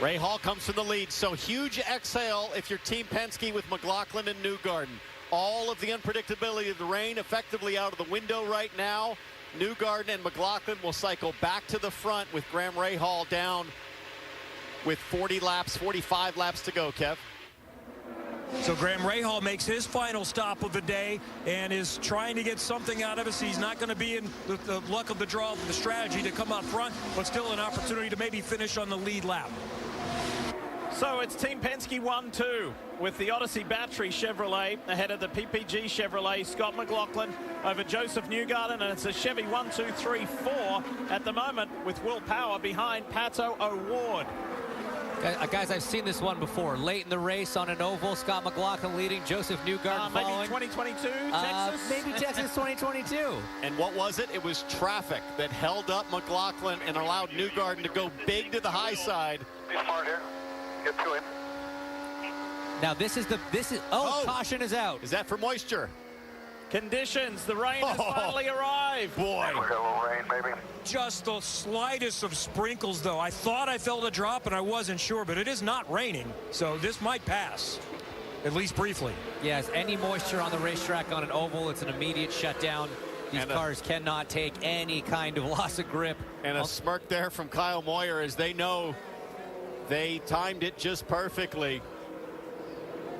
Rahal comes from the lead, so huge exhale if you're Team Penske with McLaughlin and Newgarden. All of the unpredictability of the rain effectively out of the window right now. Newgarden and McLaughlin will cycle back to the front with Graham Rahal down with 45 laps to go, Kev. So Graham Rahal makes his final stop of the day and is trying to get something out of us. He's not going to be in the luck of the draw of the strategy to come out front, but still an opportunity to maybe finish on the lead lap. So it's Team Penske 1-2 with the Odyssey Battery Chevrolet ahead of the PPG Chevrolet. Scott McLaughlin over Joseph Newgarden, and it's a Chevy 1-2-3-4 at the moment with Will Power behind Pato O'Ward. Guys, I've seen this one before. Late in the race on an oval, Scott McLaughlin leading, Joseph Newgarden following. Maybe 2022, Texas? Maybe Texas 2022. And what was it? It was traffic that held up McLaughlin and allowed Newgarden to go big to the high side. Be smart here. Get to him. Now caution is out. Is that for moisture? Conditions, the rain has finally arrived. Boy. We got a little rain, maybe. Just the slightest of sprinkles, though. I thought I felt a drop, and I wasn't sure, but it is not raining, so this might pass, at least briefly. Yes, any moisture on the racetrack on an oval, it's an immediate shutdown. These cars cannot take any kind of loss of grip. And a smirk there from Kyle Moyer as they know they timed it just perfectly.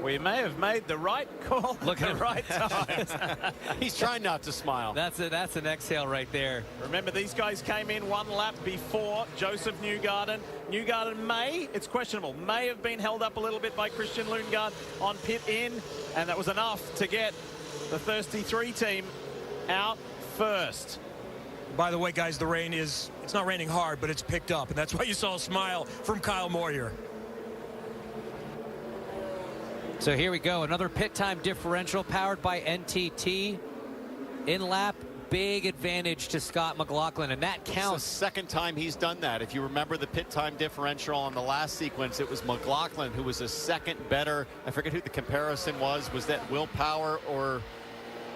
We may have made the right call at the right time. He's trying not to smile. That's an exhale right there. Remember, these guys came in one lap before Joseph Newgarden. Newgarden it's questionable, may have been held up a little bit by Christian Lundgaard on pit in, and that was enough to get the Thirsty 3 team out first. By the way, guys, the rain it's not raining hard, but it's picked up, and that's why you saw a smile from Kyle Moyer. So here we go, another pit time differential powered by NTT. In lap, big advantage to Scott McLaughlin, and that counts. It's the second time he's done that. If you remember the pit time differential on the last sequence, it was McLaughlin who was a second better. I forget who the comparison was. Was that Will Power, or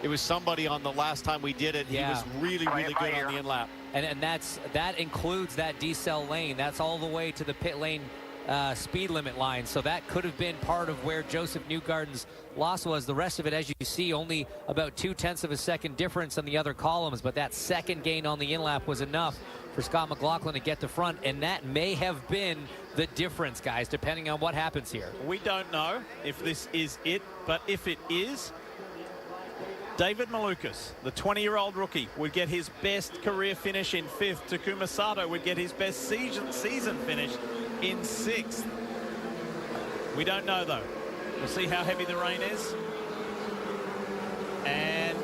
it was somebody on the last time we did it? Yeah. He was really good on the in-lap. And that includes that decel lane. That's all the way to the pit lane speed limit line. So that could have been part of where Joseph Newgarden's loss was. The rest of it, as you see, only about 0.2 of a second difference on the other columns. But that second gain on the in-lap was enough for Scott McLaughlin to get to front. And that may have been the difference, guys, depending on what happens here. We don't know if this is it, but if it is, David Malukas, the 20-year-old rookie, would get his best career finish in 5th. Takuma Sato would get his best season finish in 6th. We don't know, though. We'll see how heavy the rain is. And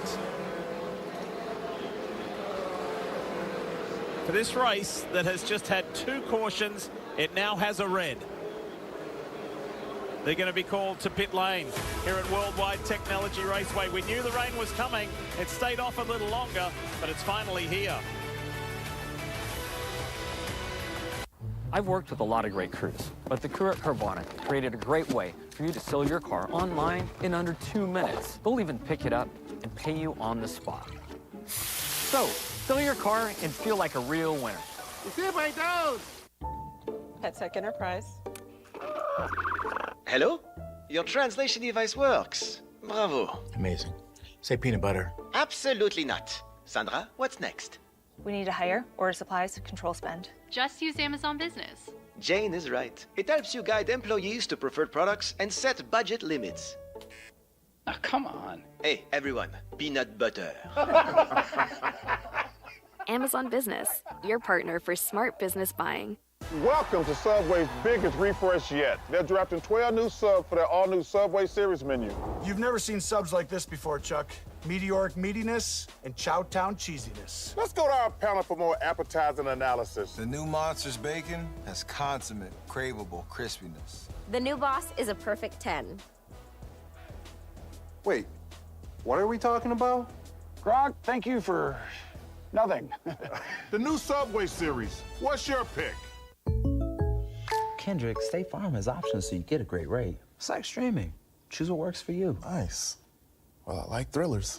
for this race that has just had 2 cautions, it now has a red. They're going to be called to pit lane here at Worldwide Technology Raceway. We knew the rain was coming. It stayed off a little longer, but it's finally here. I've worked with a lot of great crews, but the crew at Carvana created a great way for you to sell your car online in under 2 minutes. They'll even pick it up and pay you on the spot. So, sell your car and feel like a real winner. Headset Enterprise. Hello? Your translation device works. Bravo. Amazing. Say peanut butter. Absolutely not. Sandra, what's next? We need to hire, order supplies, control spend. Just use Amazon Business. Jane is right. It helps you guide employees to preferred products and set budget limits. Oh, come on. Hey, everyone, peanut butter. Amazon Business, your partner for smart business buying. Welcome to Subway's biggest refresh yet. They're drafting 12 new subs for their all-new Subway Series menu. You've never seen subs like this before, Chuck. Meteoric meatiness and Chowtown cheesiness. Let's go to our panel for more appetizing analysis. The new Monsters Bacon has consummate, craveable crispiness. The new boss is a perfect 10. Wait, what are we talking about? Grog, thank you for nothing. The new Subway Series. What's your pick? Kendrick, State Farm has options so you get a great rate. It's like streaming. Choose what works for you. Nice. Well, I like thrillers.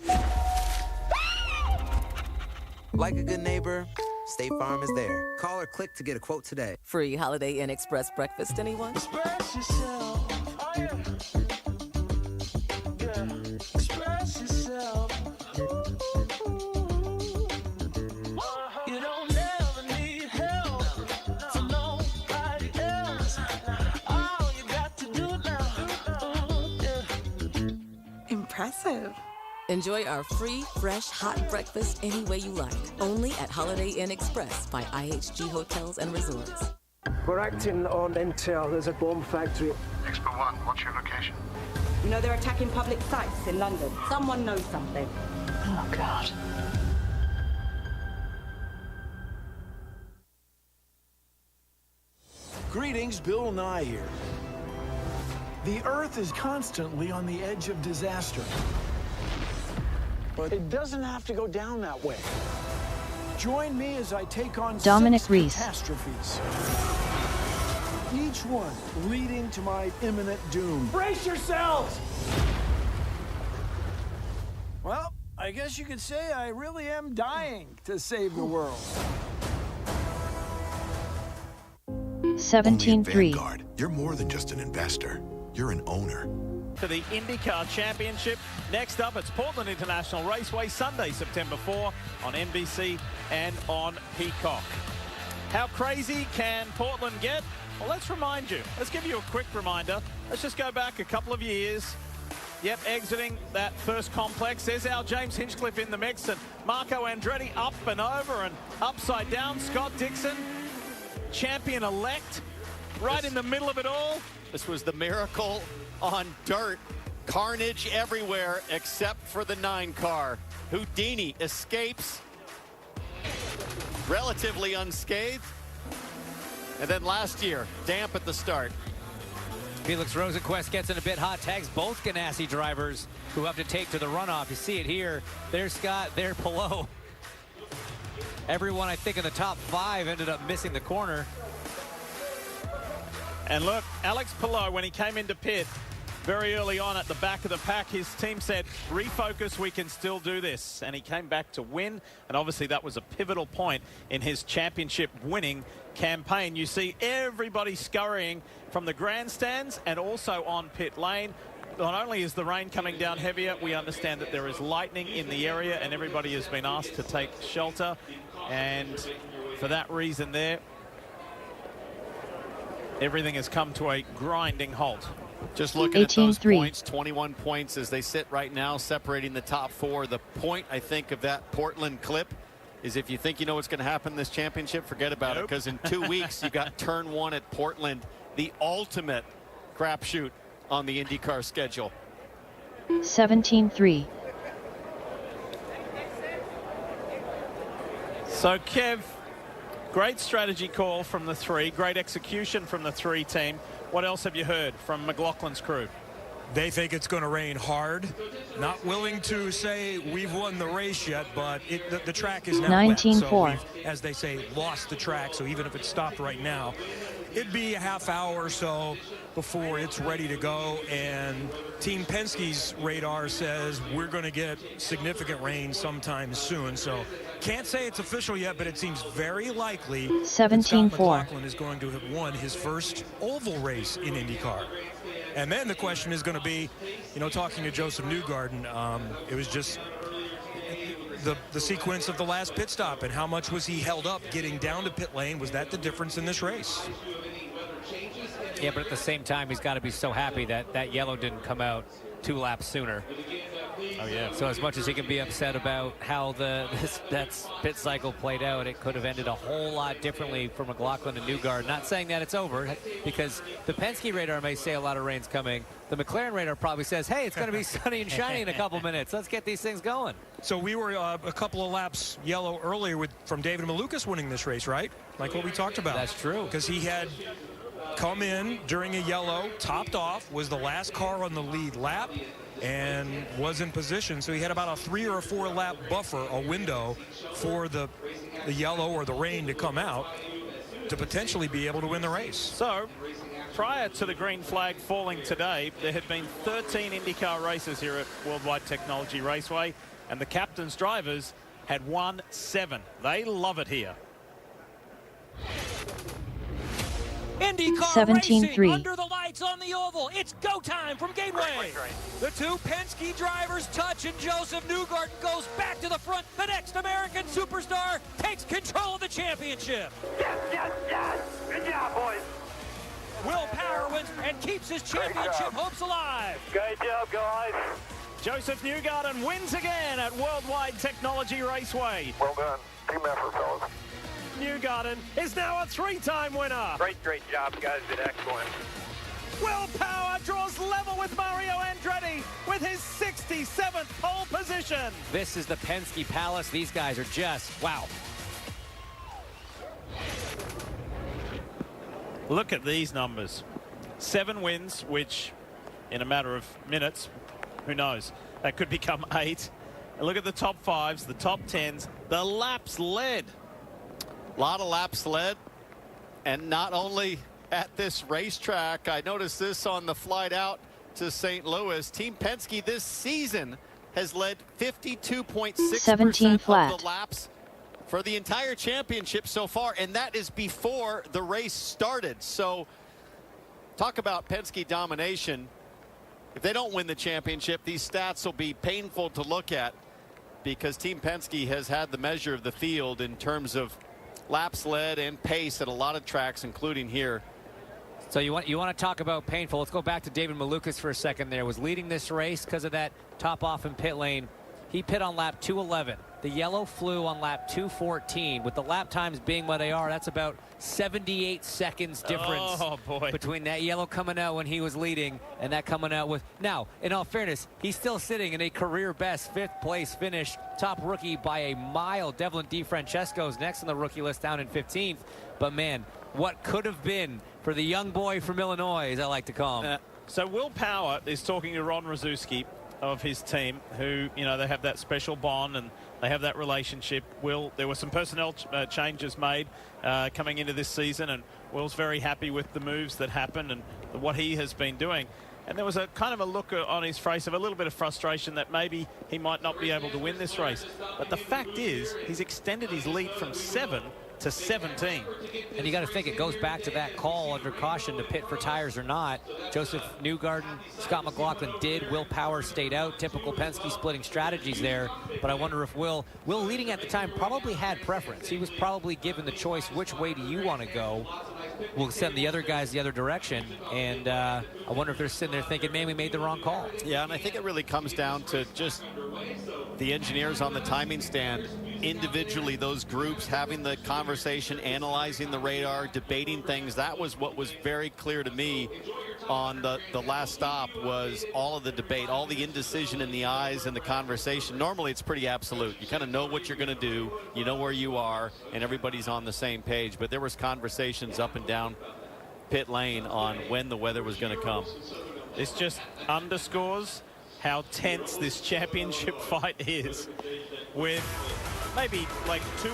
Like a good neighbor, State Farm is there. Call or click to get a quote today. Free Holiday Inn Express breakfast, anyone? Express yourself. Oh, yeah. Yeah. Express yourself. You don't ever need help from nobody else. All you got to do now. Yeah. Impressive. Enjoy our free, fresh, hot breakfast any way you like. Only at Holiday Inn Express by IHG Hotels and Resorts. We're acting on intel. There's a bomb factory. Expert 1, what's your location? You know they're attacking public sites in London. Someone knows something. Oh, God. Greetings, Bill Nye here. The Earth is constantly on the edge of disaster. But it doesn't have to go down that way. Join me as I take on Dominic 6 Reese. catastrophes. Each one leading to my imminent doom. Brace yourselves! Well, I guess you could say I really am dying to save the world. 17-3. You're more than just an investor. You're an owner. For the IndyCar Championship. Next up, it's Portland International Raceway, Sunday, September 4 on NBC and on Peacock. How crazy can Portland get? Well, let's remind you. Let's give you a quick reminder. Let's just go back a couple of years. Yep, exiting that first complex. There's our James Hinchcliffe in the mix, and Marco Andretti up and over and upside down. Scott Dixon, champion-elect, right in the middle of it all. This was the miracle on dirt. Carnage everywhere except for the 9 car. Houdini escapes relatively unscathed. And then last year, damp at the start. Felix Rosenquist gets in a bit hot, tags both Ganassi drivers who have to take to the runoff. You see it here. There's Scott, there's Palou. Everyone, I think, in the top 5 ended up missing the corner. And look, Alex Palou, when he came into pit very early on at the back of the pack, his team said, refocus, we can still do this. And he came back to win. And obviously that was a pivotal point in his championship winning campaign. You see everybody scurrying from the grandstands and also on pit lane. Not only is the rain coming down heavier, we understand that there is lightning in the area and everybody has been asked to take shelter. And for that reason there, everything has come to a grinding halt. Just looking at those points, 21 points as they sit right now, separating the top 4. The point, I think, of that Portland clip is if you think you know what's going to happen in this championship, forget about it, because in 2 weeks you got turn 1 at Portland, the ultimate crapshoot on the IndyCar schedule. 17-3. So Kev, great strategy call from the 3, great execution from the 3 team. What else have you heard from McLaughlin's crew? They think it's going to rain hard. Not willing to say we've won the race yet, but the track is now 19-4. wet. So we've, as they say, lost the track. So even if it stopped right now, it'd be a half hour or so before it's ready to go. And Team Penske's radar says we're going to get significant rain sometime soon. So can't say it's official yet, but it seems very likely 17-4. McLaughlin is going to have won his first oval race in IndyCar. And then the question is going to be, you know, talking to Joseph Newgarden, it was just the sequence of the last pit stop and how much was he held up getting down to pit lane. Was that the difference in this race? Yeah, but at the same time, he's got to be so happy that that yellow didn't come out 2 laps sooner. Oh, yeah. So as much as he can be upset about how that pit cycle played out, it could have ended a whole lot differently for McLaughlin and Newgarden. Not saying that it's over, because the Penske radar may say a lot of rain's coming. The McLaren radar probably says, hey, it's going to be sunny and shiny in a couple minutes. Let's get these things going. So we were a couple of laps yellow earlier from David Malukas winning this race, right? Like what we talked about. That's true. Because he had come in during a yellow, topped off, was the last car on the lead lap, and was in position. So he had about a 3 or 4 lap buffer, a window for the yellow or the rain to come out to potentially be able to win the race. So prior to the green flag falling today, there had been 13 IndyCar races here at Worldwide Technology Raceway, and the captain's drivers had won 7. They love it here. IndyCar 17-3. racing under the lights on the oval. It's go time from Gateway. The two Penske drivers touch, and Joseph Newgarden goes back to the front. The next American superstar takes control of the championship. Yes, yes, yes. Good job, boys. Will Power wins and keeps his championship hopes alive. Great job, guys. Joseph Newgarden wins again at Worldwide Technology Raceway. Well done. Team effort, fellas. Newgarden is now a three-time winner. Great job. You guys did excellent. Will Power draws level with Mario Andretti with his 67th pole position. This is the Penske Palace. These guys are just, wow. Look at these numbers. 7 wins, which in a matter of minutes, who knows, that could become 8. And look at the top 5s, the top 10s, the laps led. A lot of laps led, and not only at this racetrack. I noticed this on the flight out to St. Louis. Team Penske this season has led 52.6% of the laps for the entire championship so far, and that is before the race started. So talk about Penske domination. If they don't win the championship, these stats will be painful to look at, because Team Penske has had the measure of the field in terms of laps led and pace at a lot of tracks, including here. So you want to talk about painful. Let's go back to David Malukas for a second there. Was leading this race because of that top off in pit lane. He pit on lap 211. The yellow flew on lap 214. With the lap times being what they are, that's about 78 seconds difference between that yellow coming out when he was leading and that coming out with. Now, in all fairness, he's still sitting in a career best 5th place finish. Top rookie by a mile. Devlin DeFrancesco's next on the rookie list down in 15th. But man, what could have been for the young boy from Illinois, as I like to call him. So Will Power is talking to Ron Rzuski of his team, who, you know, they have that special bond and they have that relationship. Will, there were some personnel changes made coming into this season, and Will's very happy with the moves that happened and what he has been doing. And there was a kind of a look on his face of a little bit of frustration that maybe he might not be able to win this race. But the fact is, he's extended his lead from 7 to 17. And you got to think it goes back to that call under caution to pit for tires or not. Joseph Newgarden, Scott McLaughlin did. Will Power stayed out. Typical Penske splitting strategies there. But I wonder if Will leading at the time probably had preference. He was probably given the choice, which way do you want to go? We'll send the other guys the other direction. And I wonder if they're sitting there thinking, man, we made the wrong call. Yeah, and I think it really comes down to just the engineers on the timing stand, individually, those groups having the conversation, analyzing the radar, debating things. That was what was very clear to me on the last stop, was all of the debate, all the indecision in the eyes and the conversation. Normally it's pretty absolute. You kind of know what you're going to do, you know where you are, and everybody's on the same page. But there was conversations up and down pit lane on when the weather was going to come. This just underscores how tense this championship fight is, with maybe like 2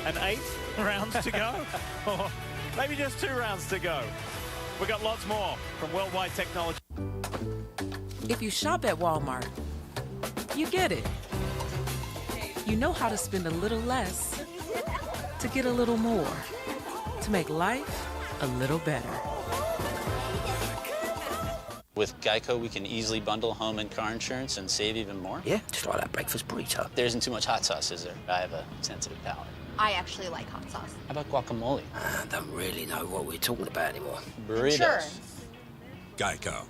1/8 rounds to go, or maybe just 2 rounds to go. We've got lots more from Worldwide Technology. If you shop at Walmart, you get it. You know how to spend a little less to get a little more, to make life a little better. With Geico, we can easily bundle home and car insurance and save even more. Yeah, just like that breakfast burrito. There isn't too much hot sauce, is there? I have a sensitive palate. I actually like hot sauce. How about guacamole? I don't really know what we're talking about anymore. Burritos. Insurance. Geico.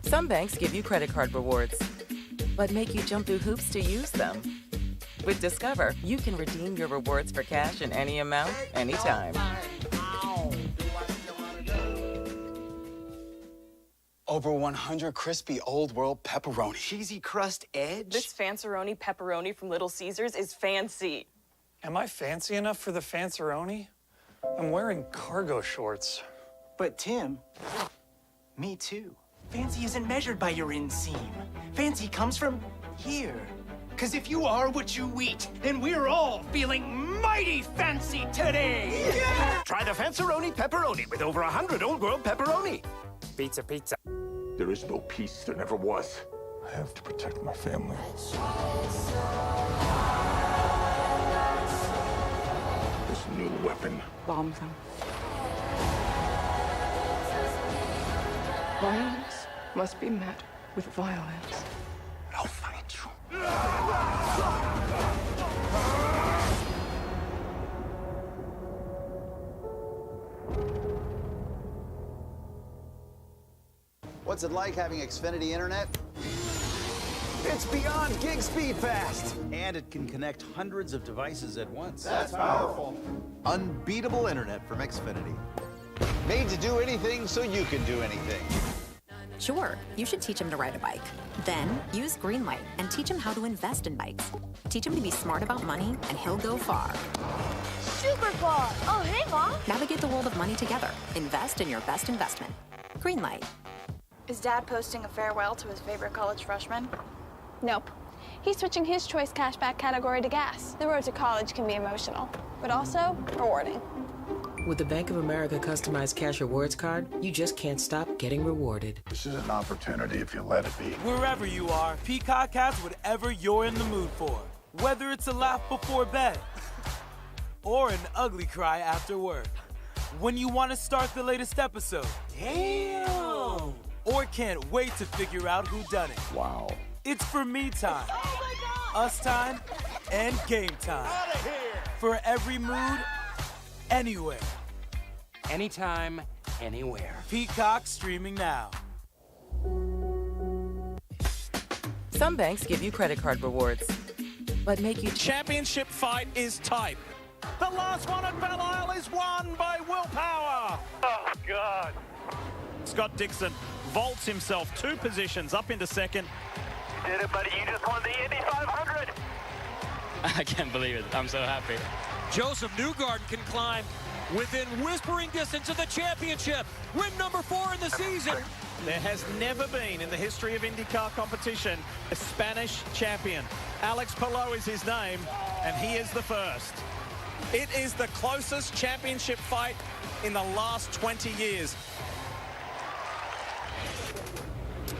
Some banks give you credit card rewards, but make you jump through hoops to use them. With Discover, you can redeem your rewards for cash in any amount, anytime. Over 100 crispy Old World pepperoni. Cheesy crust edge. This Fanceroni pepperoni from Little Caesars is fancy. Am I fancy enough for the Fanceroni? I'm wearing cargo shorts. But Tim, me too. Fancy isn't measured by your inseam. Fancy comes from here. Cause if you are what you eat, then we're all feeling mighty fancy today. Yeah! Try the Fanceroni pepperoni with over 100 Old World pepperoni. Pizza, pizza. There is no peace. There never was. I have to protect my family. This new weapon. Bomb them. Violence must be met with violence. I'll find you. What's it like having Xfinity Internet? It's beyond gig speed fast. And it can connect hundreds of devices at once. That's powerful. Unbeatable internet from Xfinity. Made to do anything so you can do anything. Sure, you should teach him to ride a bike. Then use Greenlight and teach him how to invest in bikes. Teach him to be smart about money and he'll go far. Super far. Oh, hey, Mom. Navigate the world of money together. Invest in your best investment. Greenlight. Is Dad posting a farewell to his favorite college freshman? Nope. He's switching his choice cashback category to gas. The road to college can be emotional, but also rewarding. With the Bank of America customized cash rewards card, you just can't stop getting rewarded. This is an opportunity if you let it be. Wherever you are, Peacock has whatever you're in the mood for. Whether it's a laugh before bed or an ugly cry after work. When you want to start the latest episode. Damn! Or can't wait to figure out who done it. Wow. It's for me time, us time, and game time. For every mood, anywhere. Anytime, anywhere. Peacock streaming now. Some banks give you credit card rewards, but make you... Championship fight is tight. The last one at Belle Isle is won by Will Power. Oh, God. Scott Dixon vaults himself 2 positions up into second. You did it, buddy. You just won the Indy 500. I can't believe it. I'm so happy. Joseph Newgarden can climb within whispering distance of the championship. Win number 4 in the season. There has never been in the history of IndyCar competition a Spanish champion. Alex Palou is his name, and he is the first. It is the closest championship fight in the last 20 years.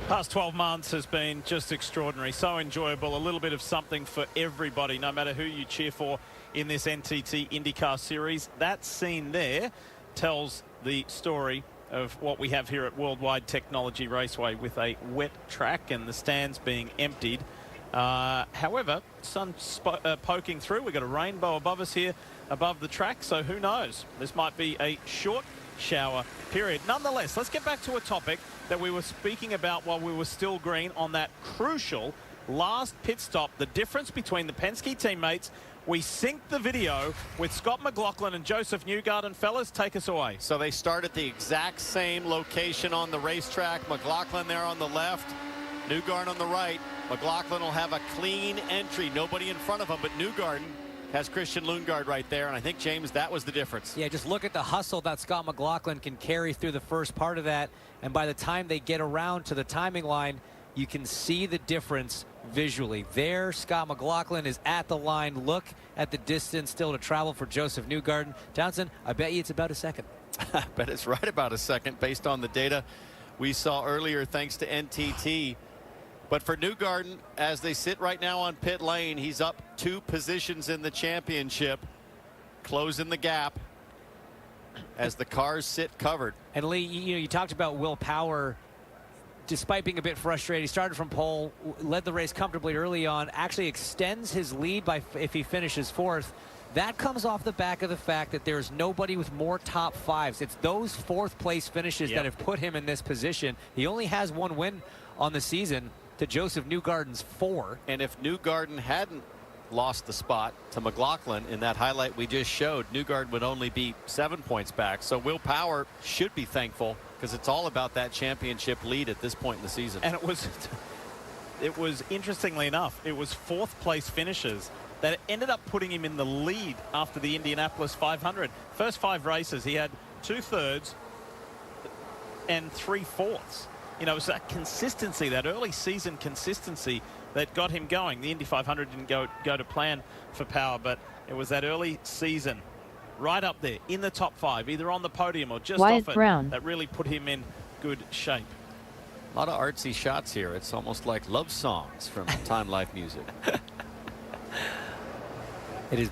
Past 12 months has been just extraordinary, so enjoyable, a little bit of something for everybody, no matter who you cheer for in this NTT IndyCar series. That scene there tells the story of what we have here at Worldwide Technology Raceway with a wet track and the stands being emptied. However, sun poking through. We've got a rainbow above us here, above the track, so who knows? This might be a short shower period. Nonetheless, let's get back to a topic that we were speaking about while we were still green on that crucial last pit stop, the difference between the Penske teammates. We synced the video with Scott McLaughlin and Joseph Newgarden. Fellas, take us away. So they start at the exact same location on the racetrack. McLaughlin there on the left, Newgarden on the right. McLaughlin will have a clean entry, nobody in front of him, but Newgarden has Christian Lundgaard right there, and I think, James, that was the difference. Yeah, just look at the hustle that Scott McLaughlin can carry through the first part of that, and by the time they get around to the timing line, you can see the difference visually. There, Scott McLaughlin is at the line. Look at the distance still to travel for Joseph Newgarden. Townsend, I bet you it's about a second. I bet it's right about a second based on the data we saw earlier, thanks to NTT. But for Newgarden, as they sit right now on pit lane, he's up 2 positions in the championship, closing the gap as the cars sit covered. And Lee, you talked about Will Power. Despite being a bit frustrated, he started from pole, led the race comfortably early on, actually extends his lead by if he finishes 4th. That comes off the back of the fact that there's nobody with more top 5s. It's those 4th place finishes that have put him in this position. He only has 1 win on the season to Joseph Newgarden's 4. And if Newgarden hadn't lost the spot to McLaughlin in that highlight we just showed, Newgarden would only be 7 points back. So Will Power should be thankful, because it's all about that championship lead at this point in the season. And it was interestingly enough, it was 4th place finishes that ended up putting him in the lead after the Indianapolis 500. First 5 races, he had 2 thirds and 3 fourths. You know, it was that consistency, that early season consistency that got him going. The Indy 500 didn't go to plan for Power, but it was that early season right up there in the top 5, either on the podium or just off it, that really put him in good shape. A lot of artsy shots here. It's almost like love songs from Time Life Music. It is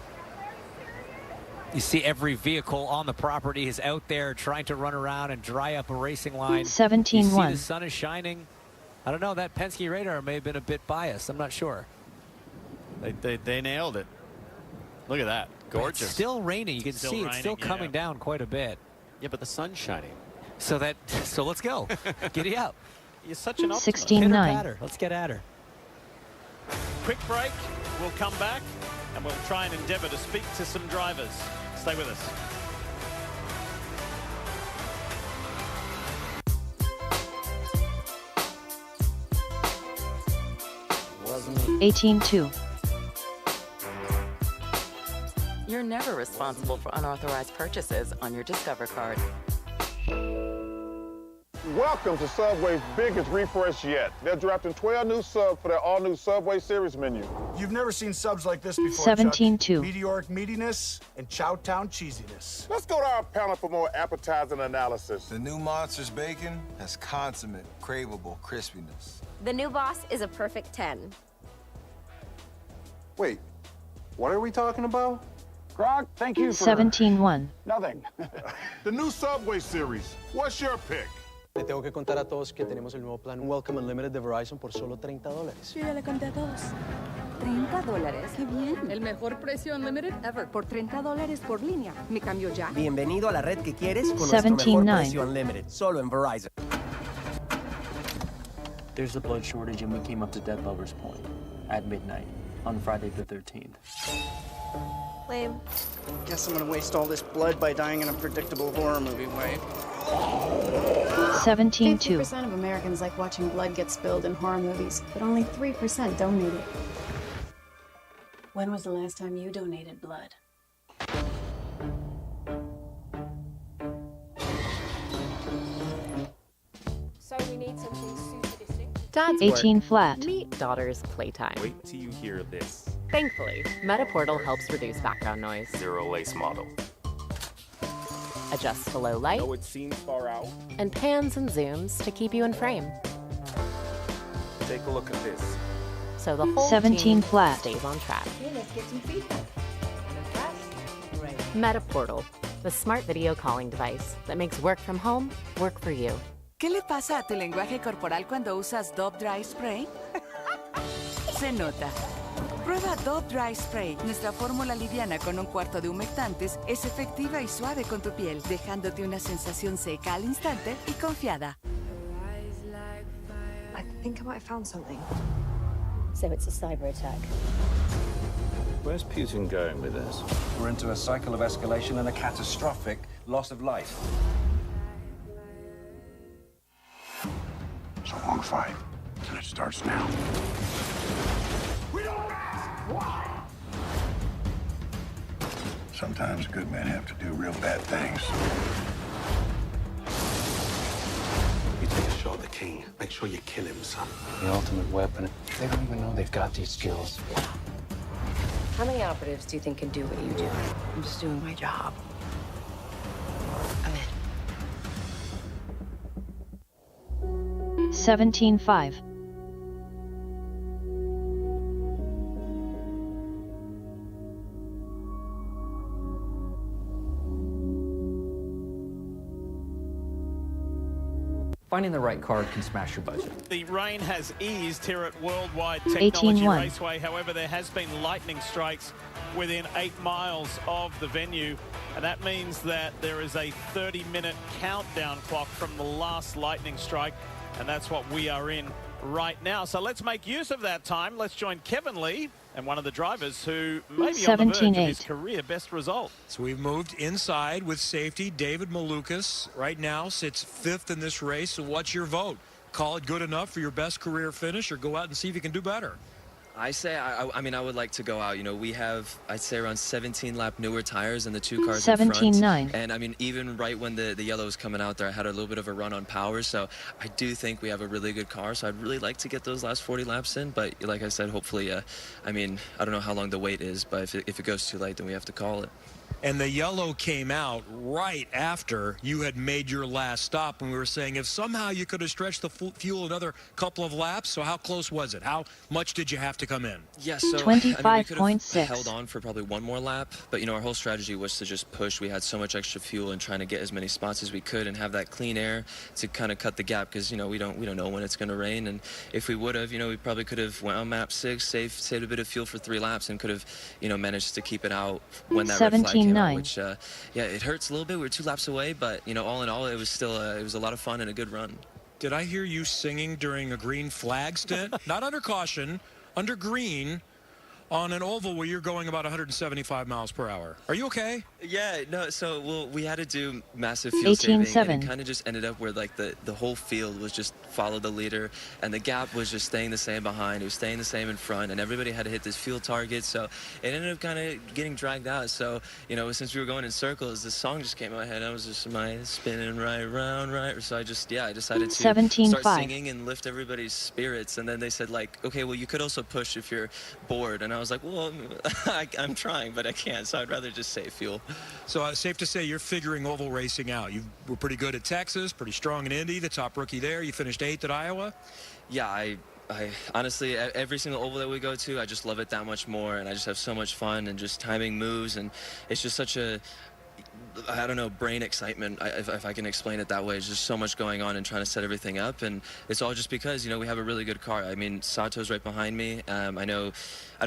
You see every vehicle on the property is out there trying to run around and dry up a racing line. 17-1. You see the sun is shining. I don't know, that Penske radar may have been a bit biased. I'm not sure. They nailed it. Look at that. Gorgeous. It's still raining. You can see it's still coming down quite a bit. Yeah, but the sun's shining. So let's go. Giddy up. You're such an optimist. 16-9. Let's get at her. Quick break. We'll come back and we'll try and endeavour to speak to some drivers. Stay with us. Wasn't 18-2. You're never responsible for unauthorized purchases on your Discover card. Welcome to Subway's biggest refresh yet. They're drafting 12 new subs for their all-new Subway series menu. You've never seen subs like this before, 17-2. Chuck. Meteoric meatiness and Chowtown cheesiness. Let's go to our panel for more appetizing analysis. The new Monsters Bacon has consummate, craveable crispiness. The new boss is a perfect 10. Wait, what are we talking about? Grog, thank you for... 17-1. Nothing. The new Subway series. What's your pick? Le tengo que contar a todos que tenemos el nuevo plan Welcome Unlimited de Verizon por solo $30. Yo ya le conté a todos. $30, qué bien. El mejor precio Unlimited ever. Por $30 por línea. Me cambio ya. Bienvenido a la red que quieres con nuestro mejor precio Unlimited, solo en Verizon. There's a blood shortage and we came up to Dead Lover's Point at midnight on Friday the 13th. Lame. Guess I'm gonna waste all this blood by dying in a predictable horror movie way. 17-2. 50% of Americans like watching blood get spilled in horror movies, but only 3% donate it. When was the last time you donated blood? So we need something super distinct. Dad's 18 work. flat. Meet daughter's playtime. Wait till you hear this. Thankfully, Metaportal helps reduce background noise. Zero lace model. Adjusts to low light. Though it seems far out. And pans and zooms to keep you in frame. Take a look at this. So the whole 17 team flat. stays on track. Okay, let's get some feedback. Right. Metaportal, the smart video calling device that makes work from home work for you. ¿Qué le pasa a tu lenguaje corporal cuando usas Dove Dry Spray? Se nota. Prueba Dove Dry Spray. Nuestra fórmula liviana con un cuarto de humectantes es efectiva y suave con tu piel, dejándote una sensación seca al instante y confiada. I think I might have found something. So it's a cyber attack. Where's Putin going with this? We're into a cycle of escalation and a catastrophic loss of life. It's a long fight, and it starts now. We don't ask why. Sometimes good men have to do real bad things. You take a shot at the king, make sure you kill him, son. The ultimate weapon. They don't even know they've got these skills. How many operatives do you think can do what you do? I'm just doing my job. I'm in. 17-5. Finding the right card can smash your budget. The rain has eased here at Worldwide Technology 18-1. Raceway. However, there has been lightning strikes within 8 miles of the venue. And that means that there is a 30-minute countdown clock from the last lightning strike. And that's what we are in right now. So let's make use of that time. Let's join Kevin Lee and one of the drivers who may be on the verge of his career best result. So we've moved inside with safety. David Malukas right now sits 5th in this race. So what's your vote? Call it good enough for your best career finish, or go out and see if you can do better? I say, I mean, I would like to go out. You know, we have, I'd say, around 17 lap newer tires and the 2 cars in front. 17-9. And I mean, even right when the yellow was coming out there, I had a little bit of a run on power. So I do think we have a really good car. So I'd really like to get those last 40 laps in. But like I said, hopefully, I mean, I don't know how long the wait is, but if it goes too late, then we have to call it. And the yellow came out right after you had made your last stop. And we were saying if somehow you could have stretched the fuel another couple of laps, so how close was it? How much did you have to come in? Yeah, so 25.6. we held on for probably one more lap, but you know, our whole strategy was to just push. We had so much extra fuel and trying to get as many spots as we could and have that clean air to kind of cut the gap, because you know we don't know when it's going to rain, and if we would have, you know, we probably could have went on map 6, saved a bit of fuel for 3 laps, and could have, you know, managed to keep it out when that red flag came out, which yeah, it hurts a little bit. We were 2 laps away, but you know, all in all, it was still it was a lot of fun and a good run. Did I hear you singing during a green flag stint? Not under caution, under green, on an oval where you're going about 175 miles per hour. Are you okay? Yeah, no, so, well, we had to do massive fuel saving, and it kind of just ended up where, like, the whole field was just follow the leader, and the gap was just staying the same behind. It was staying the same in front, and everybody had to hit this fuel target, so it ended up kind of getting dragged out. So, you know, since we were going in circles, this song just came in my head. I was just spinning right round, right? So I decided to start singing and lift everybody's spirits, and then they said, like, okay, well, you could also push if you're bored, and I was like, well, I'm trying, but I can't, so I'd rather just save fuel. So safe to say you're figuring oval racing out. You were pretty good at Texas, pretty strong in Indy, the top rookie there. You finished 8th at Iowa. Yeah, I honestly, every single oval that we go to, I just love it that much more, and I just have so much fun, and just timing moves, and it's just such a, I don't know, brain excitement, if I can explain it that way. There's just so much going on and trying to set everything up, and it's all just because, you know, we have a really good car. I mean, Sato's right behind me. I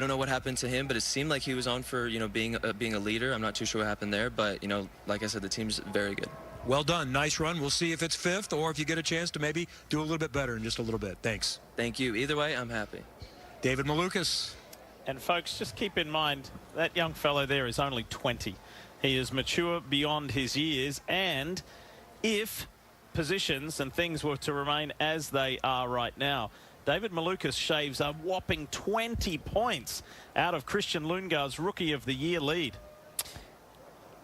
don't know what happened to him, but it seemed like he was on for, you know, being a leader. I'm not too sure what happened there, but, you know, like I said, the team's very good. Well done. Nice run. We'll see if it's 5th or if you get a chance to maybe do a little bit better in just a little bit. Thanks. Thank you. Either way, I'm happy. David Malukas. And folks, just keep in mind that young fellow there is only 20. He is mature beyond his years, and if positions and things were to remain as they are right now, David Malukas shaves a whopping 20 points out of Christian Lundgaard's Rookie of the Year lead.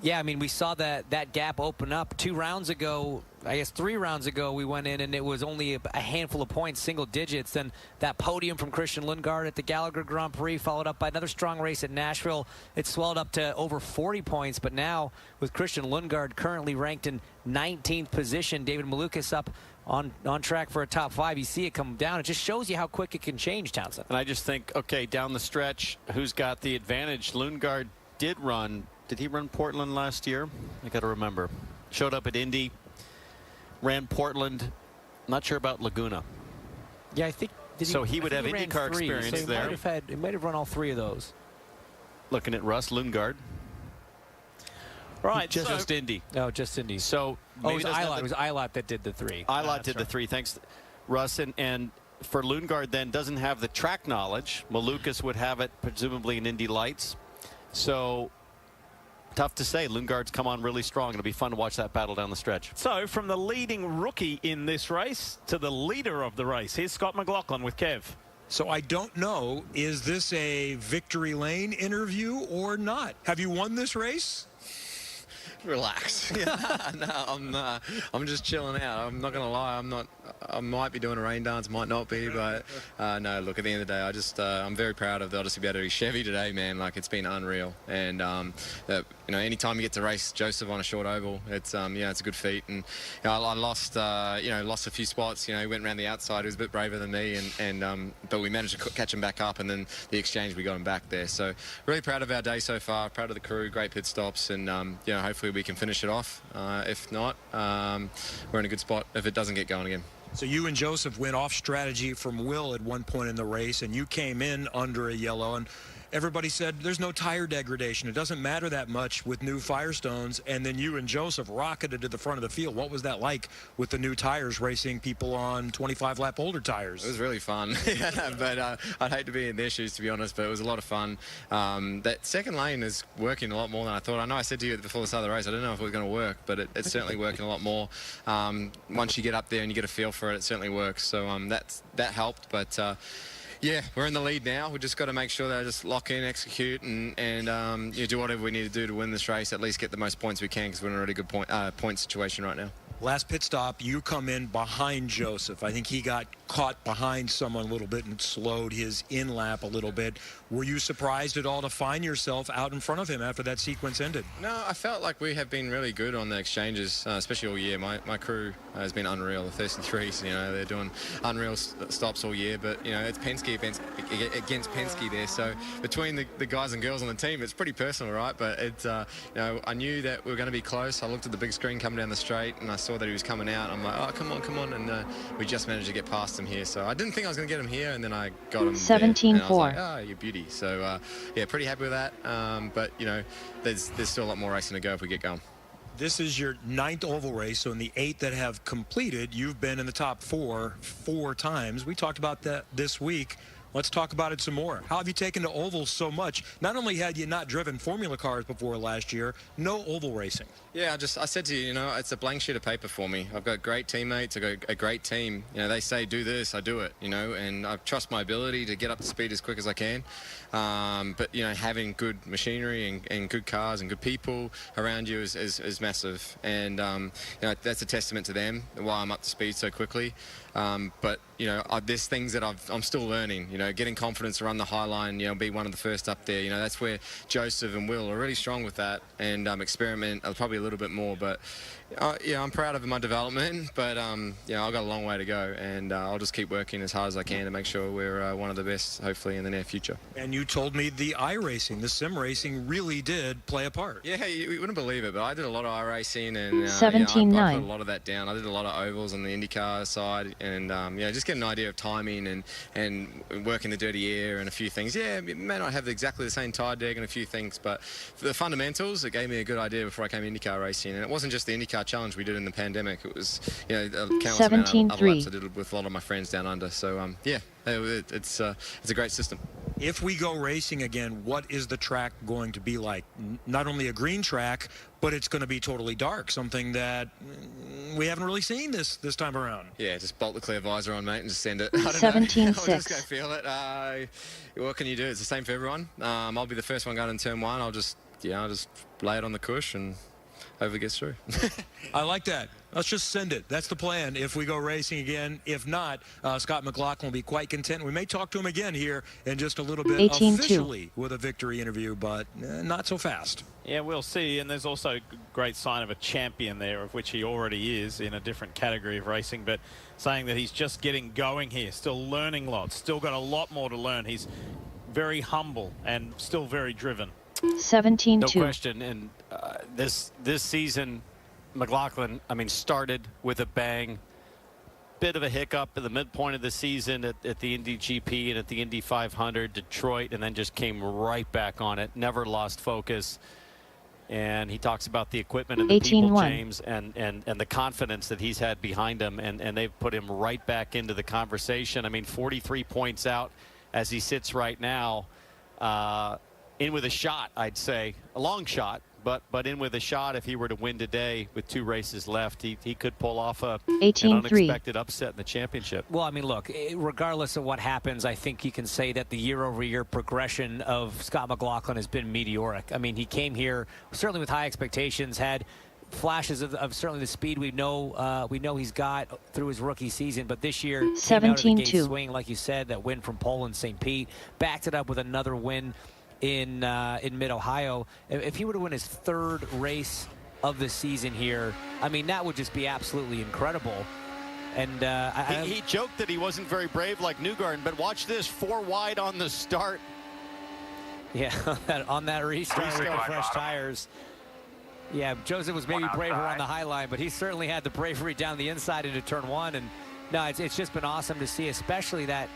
Yeah, I mean, we saw that gap open up 2 rounds ago. I guess 3 rounds ago we went in and it was only a handful of points, single digits. Then that podium from Christian Lundgaard at the Gallagher Grand Prix, followed up by another strong race at Nashville. It swelled up to over 40 points. But now with Christian Lundgaard currently ranked in 19th position, David Malukas up on track for a top 5. You see it come down. It just shows you how quick it can change, Townsend. And I just think, okay, down the stretch, who's got the advantage? Lundgaard did run. Did he run Portland last year? I got to remember. Showed up at Indy, ran Portland. Not sure about Laguna. Yeah, I think. He would have IndyCar experience so there. He might have run all 3 of those. Looking at Russ Lundgaard. Right, just Indy. No, just Indy. So it was Ilott. It was Ilott that did the 3. Ilott did the 3. Thanks, Russ. And for Lundgaard, then doesn't have the track knowledge. Malukas would have it, presumably in Indy Lights. So tough to say. Lundgaard's come on really strong. It'll be fun to watch that battle down the stretch. So from the leading rookie in this race to the leader of the race, here's Scott McLaughlin with Kev. So I don't know, is this a victory lane interview or not? Have you won this race? Relax. No, I'm not. I'm just chilling out. I'm not gonna lie. I'm not. I might be doing a rain dance, might not be, but no. Look, at the end of the day, I just I'm very proud of the Odyssey Battery Chevy today, man. Like, it's been unreal, and you know, anytime you get to race Joseph on a short oval, it's yeah, it's a good feat. And you know, I lost lost a few spots. You know, he went around the outside. He was a bit braver than me, but we managed to catch him back up, and then the exchange we got him back there. So really proud of our day so far. Proud of the crew. Great pit stops, and you know, hopefully we can finish it off. If not, we're in a good spot if it doesn't get going again. So you and Joseph went off strategy from Will at one point in the race, and you came in under a yellow, and everybody said there's no tire degradation. It doesn't matter that much with new Firestones. And then you and Joseph rocketed to the front of the field. What was that like with the new tires, racing people on 25-lap older tires? It was really fun. But I'd hate to be in their shoes, to be honest, but it was a lot of fun. That second lane is working a lot more than I thought. I know I said to you before the start of the race, I don't know if it was going to work, but it's certainly working a lot more. Once you get up there and you get a feel for it, it certainly works. So that helped, but yeah, we're in the lead now. We've just got to make sure that I just lock in, execute, and do whatever we need to do to win this race, at least get the most points we can, because we're in a really good point situation right now. Last pit stop, you come in behind Joseph. I think he got caught behind someone a little bit and slowed his in-lap a little bit. Were you surprised at all to find yourself out in front of him after that sequence ended? No, I felt like we have been really good on the exchanges, especially all year. My crew has been unreal. The 33s, they're doing unreal stops all year. But, it's Penske against Penske there. So between the guys and girls on the team, it's pretty personal, right? But it's, I knew that we were going to be close. I looked at the big screen coming down the straight, and I saw that he was coming out. I'm like, oh, come on. And we just managed to get past him here. So I didn't think I was going to get him here, and then I got him 17-4. Like, oh, you beauty. So, yeah, pretty happy with that. But, there's still a lot more racing to go if we get going. This is your 9th oval race, so in the 8 that have completed, you've been in the top 4 times. We talked about that this week. Let's talk about it some more. How have you taken to ovals so much? Not only had you not driven Formula cars before last year, no oval racing. Yeah, I said to you, it's a blank sheet of paper for me. I've got great teammates. I've got a great team. They say do this, I do it, and I trust my ability to get up to speed as quick as I can. But, having good machinery and good cars and good people around you is massive. And, that's a testament to them, why I'm up to speed so quickly. But, there's things that I'm still learning, getting confidence to run the high line, be one of the first up there. That's where Joseph and Will are really strong with that, and experiment probably a little bit more. But, I'm proud of my development, but, I've got a long way to go, and I'll just keep working as hard as I can to make sure we're one of the best, hopefully, in the near future. And you told me the iRacing, the sim racing, really did play a part. Yeah, you wouldn't believe it, but I did a lot of iRacing, and 17-9. I put a lot of that down. I did a lot of ovals on the IndyCar side, and just get an idea of timing and working the dirty air and a few things. Yeah, it may not have exactly the same tire deg and a few things, but for the fundamentals, it gave me a good idea before I came IndyCar racing. And it wasn't just the IndyCar challenge we did in the pandemic. It was, a countless amount of other laps I did with a lot of my friends down under. So, yeah, it's a great system. If we go racing again, what is the track going to be like? Not only a green track, but it's going to be totally dark, something that we haven't really seen this time around. Yeah, just bolt the clear visor on, mate, and just send it. I don't 17-6. I'll just go feel it. What can you do? It's the same for everyone. I'll be the first one going in turn 1. I'll just lay it on the cush and hopefully it gets through. I like that. Let's just send it. That's the plan if we go racing again. If not, Scott McLaughlin will be quite content. We may talk to him again here in just a little bit 18-2. Officially with a victory interview, but not so fast. Yeah, we'll see. And there's also a great sign of a champion there, of which he already is in a different category of racing, but saying that he's just getting going here, still learning lots, still got a lot more to learn. He's very humble and still very driven. 17-2. No question. And this season, McLaughlin, started with a bang. Bit of a hiccup at the midpoint of the season at the Indy GP and at the Indy 500, Detroit, and then just came right back on it. Never lost focus. And he talks about the equipment and the people, James, and the confidence that he's had behind him, and they've put him right back into the conversation. 43 points out as he sits right now. In with a shot, I'd say. A long shot, but in with a shot. If he were to win today with 2 races left, he could pull off an unexpected upset in the championship. Well, look, regardless of what happens, I think you can say that the year-over-year progression of Scott McLaughlin has been meteoric. He came here certainly with high expectations, had flashes of certainly the speed we know he's got through his rookie season, but this year 17-2 swing, like you said, that win from Poland, St. Pete, backed it up with another win in Mid-Ohio. If he were to win his 3rd race of the season here, that would just be absolutely incredible. And he joked that he wasn't very brave like Newgarden, but watch this, 4 wide on the start. Yeah, on that restart with the fresh tires. Yeah, Joseph was maybe braver on the high line, but he certainly had the bravery down the inside into turn 1. And no, it's just been awesome to see, especially that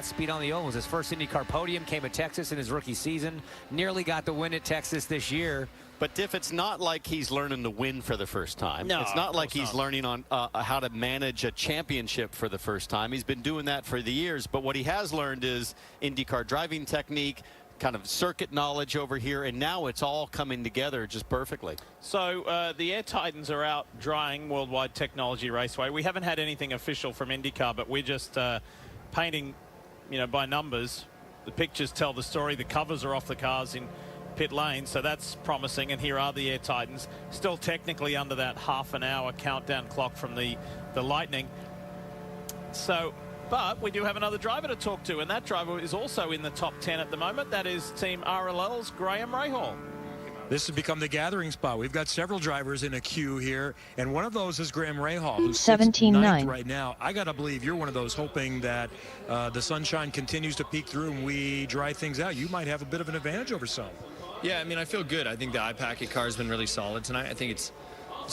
speed on the ovals. His first IndyCar podium came at Texas in his rookie season. Nearly got the win at Texas this year. But, Diff, it's not like he's learning to win for the first time. No, it's not like he's learning on how to manage a championship for the first time. He's been doing that for the years. But what he has learned is IndyCar driving technique, kind of circuit knowledge over here, and now it's all coming together just perfectly. So the Air Titans are out drying Worldwide Technology Raceway. We haven't had anything official from IndyCar, but we're just painting, by numbers. The pictures tell the story. The covers are off the cars in pit lane, so that's promising. And here are the Air Titans, still technically under that half-an-hour countdown clock from the Lightning. So, but we do have another driver to talk to, and that driver is also in the top 10 at the moment. That is Team RLL's Graham Rahal. This has become the gathering spot. We've got several drivers in a queue here, and one of those is Graham Rahal, who's 17-9 right now. I got to believe you're one of those hoping that the sunshine continues to peek through and we dry things out. You might have a bit of an advantage over some. Yeah, I mean, I feel good. I think the iPacket car has been really solid tonight. I think it's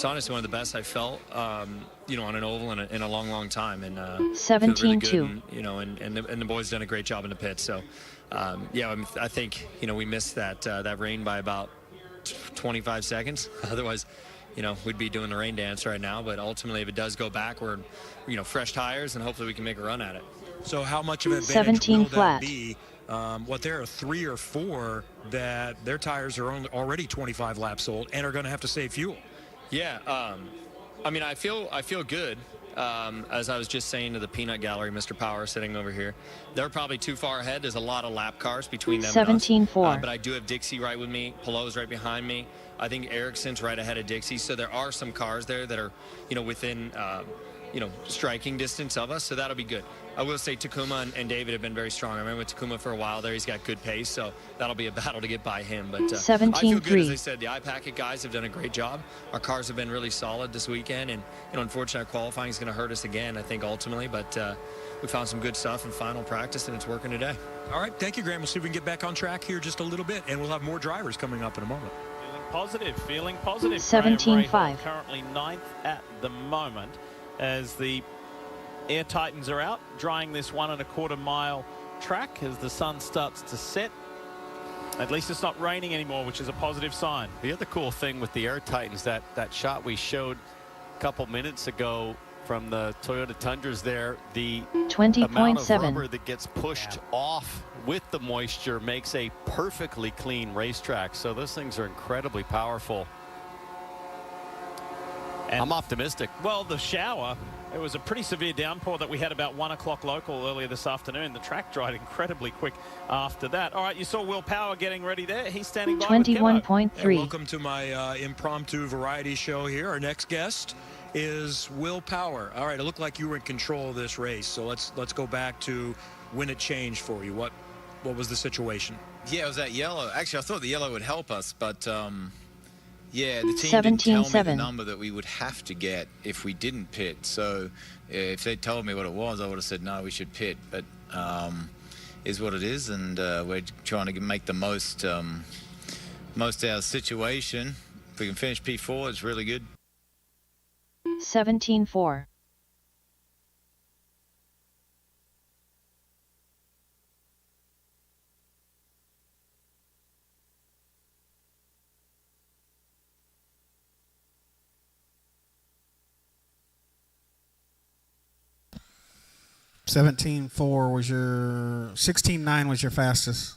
honestly one of the best I felt, you know, on an oval in a long, long time. And 17-2. You know, and the boys done a great job in the pit. So, yeah, I think, you know, we missed that rain by about 25 seconds. Otherwise, you know, we'd be doing the rain dance right now. But ultimately, if it does go back, we're, you know, fresh tires, and hopefully we can make a run at it. So how much of an advantage will that be? What, there are 3 or 4 that their tires are already 25 laps old and are going to have to save fuel. Yeah, I mean, I feel good. As I was just saying to the peanut gallery, Mr. Power sitting over here, they're probably too far ahead. There's a lot of lap cars between them 17-4. but I do have Dixie right with me. Pelot's right behind me. I think Ericsson's right ahead of Dixie. So there are some cars there that are, you know, within, you know, striking distance of us. So that'll be good. I will say Takuma and David have been very strong. I remember with Takuma for a while there. He's got good pace, so that'll be a battle to get by him. But I feel good. As I said, the iPacket guys have done a great job. Our cars have been really solid this weekend, and, you know, unfortunately, our qualifying is going to hurt us again, I think, ultimately. But we found some good stuff in final practice, and it's working today. All right, thank you, Graham. We'll see if we can get back on track here just a little bit, and we'll have more drivers coming up in a moment. Feeling positive. 17-5. Currently 9th at the moment as the Air Titans are out, drying this 1.25 mile track as the sun starts to set. At least it's not raining anymore, which is a positive sign. The other cool thing with the Air Titans, that shot we showed a couple minutes ago from the Toyota Tundras there, the 20.7 amount of rubber that gets pushed off with the moisture makes a perfectly clean racetrack. So those things are incredibly powerful. And I'm optimistic. Well, the shower, it was a pretty severe downpour that we had about 1 o'clock local earlier this afternoon. The track dried incredibly quick after that. All right, you saw Will Power getting ready there. He's standing by 21.3. Welcome to my impromptu variety show here. Our next guest is Will Power. All right, it looked like you were in control of this race. So let's go back to when it changed for you. What was the situation? Yeah, it was that yellow. Actually, I thought the yellow would help us, but yeah, the team didn't tell me the number that we would have to get if we didn't pit. So if they told me what it was, I would have said, no, we should pit. But is what it is, and we're trying to make the most out of the situation. If we can finish P4, it's really good. 17-4. $17.4 was your 16.9 was your fastest.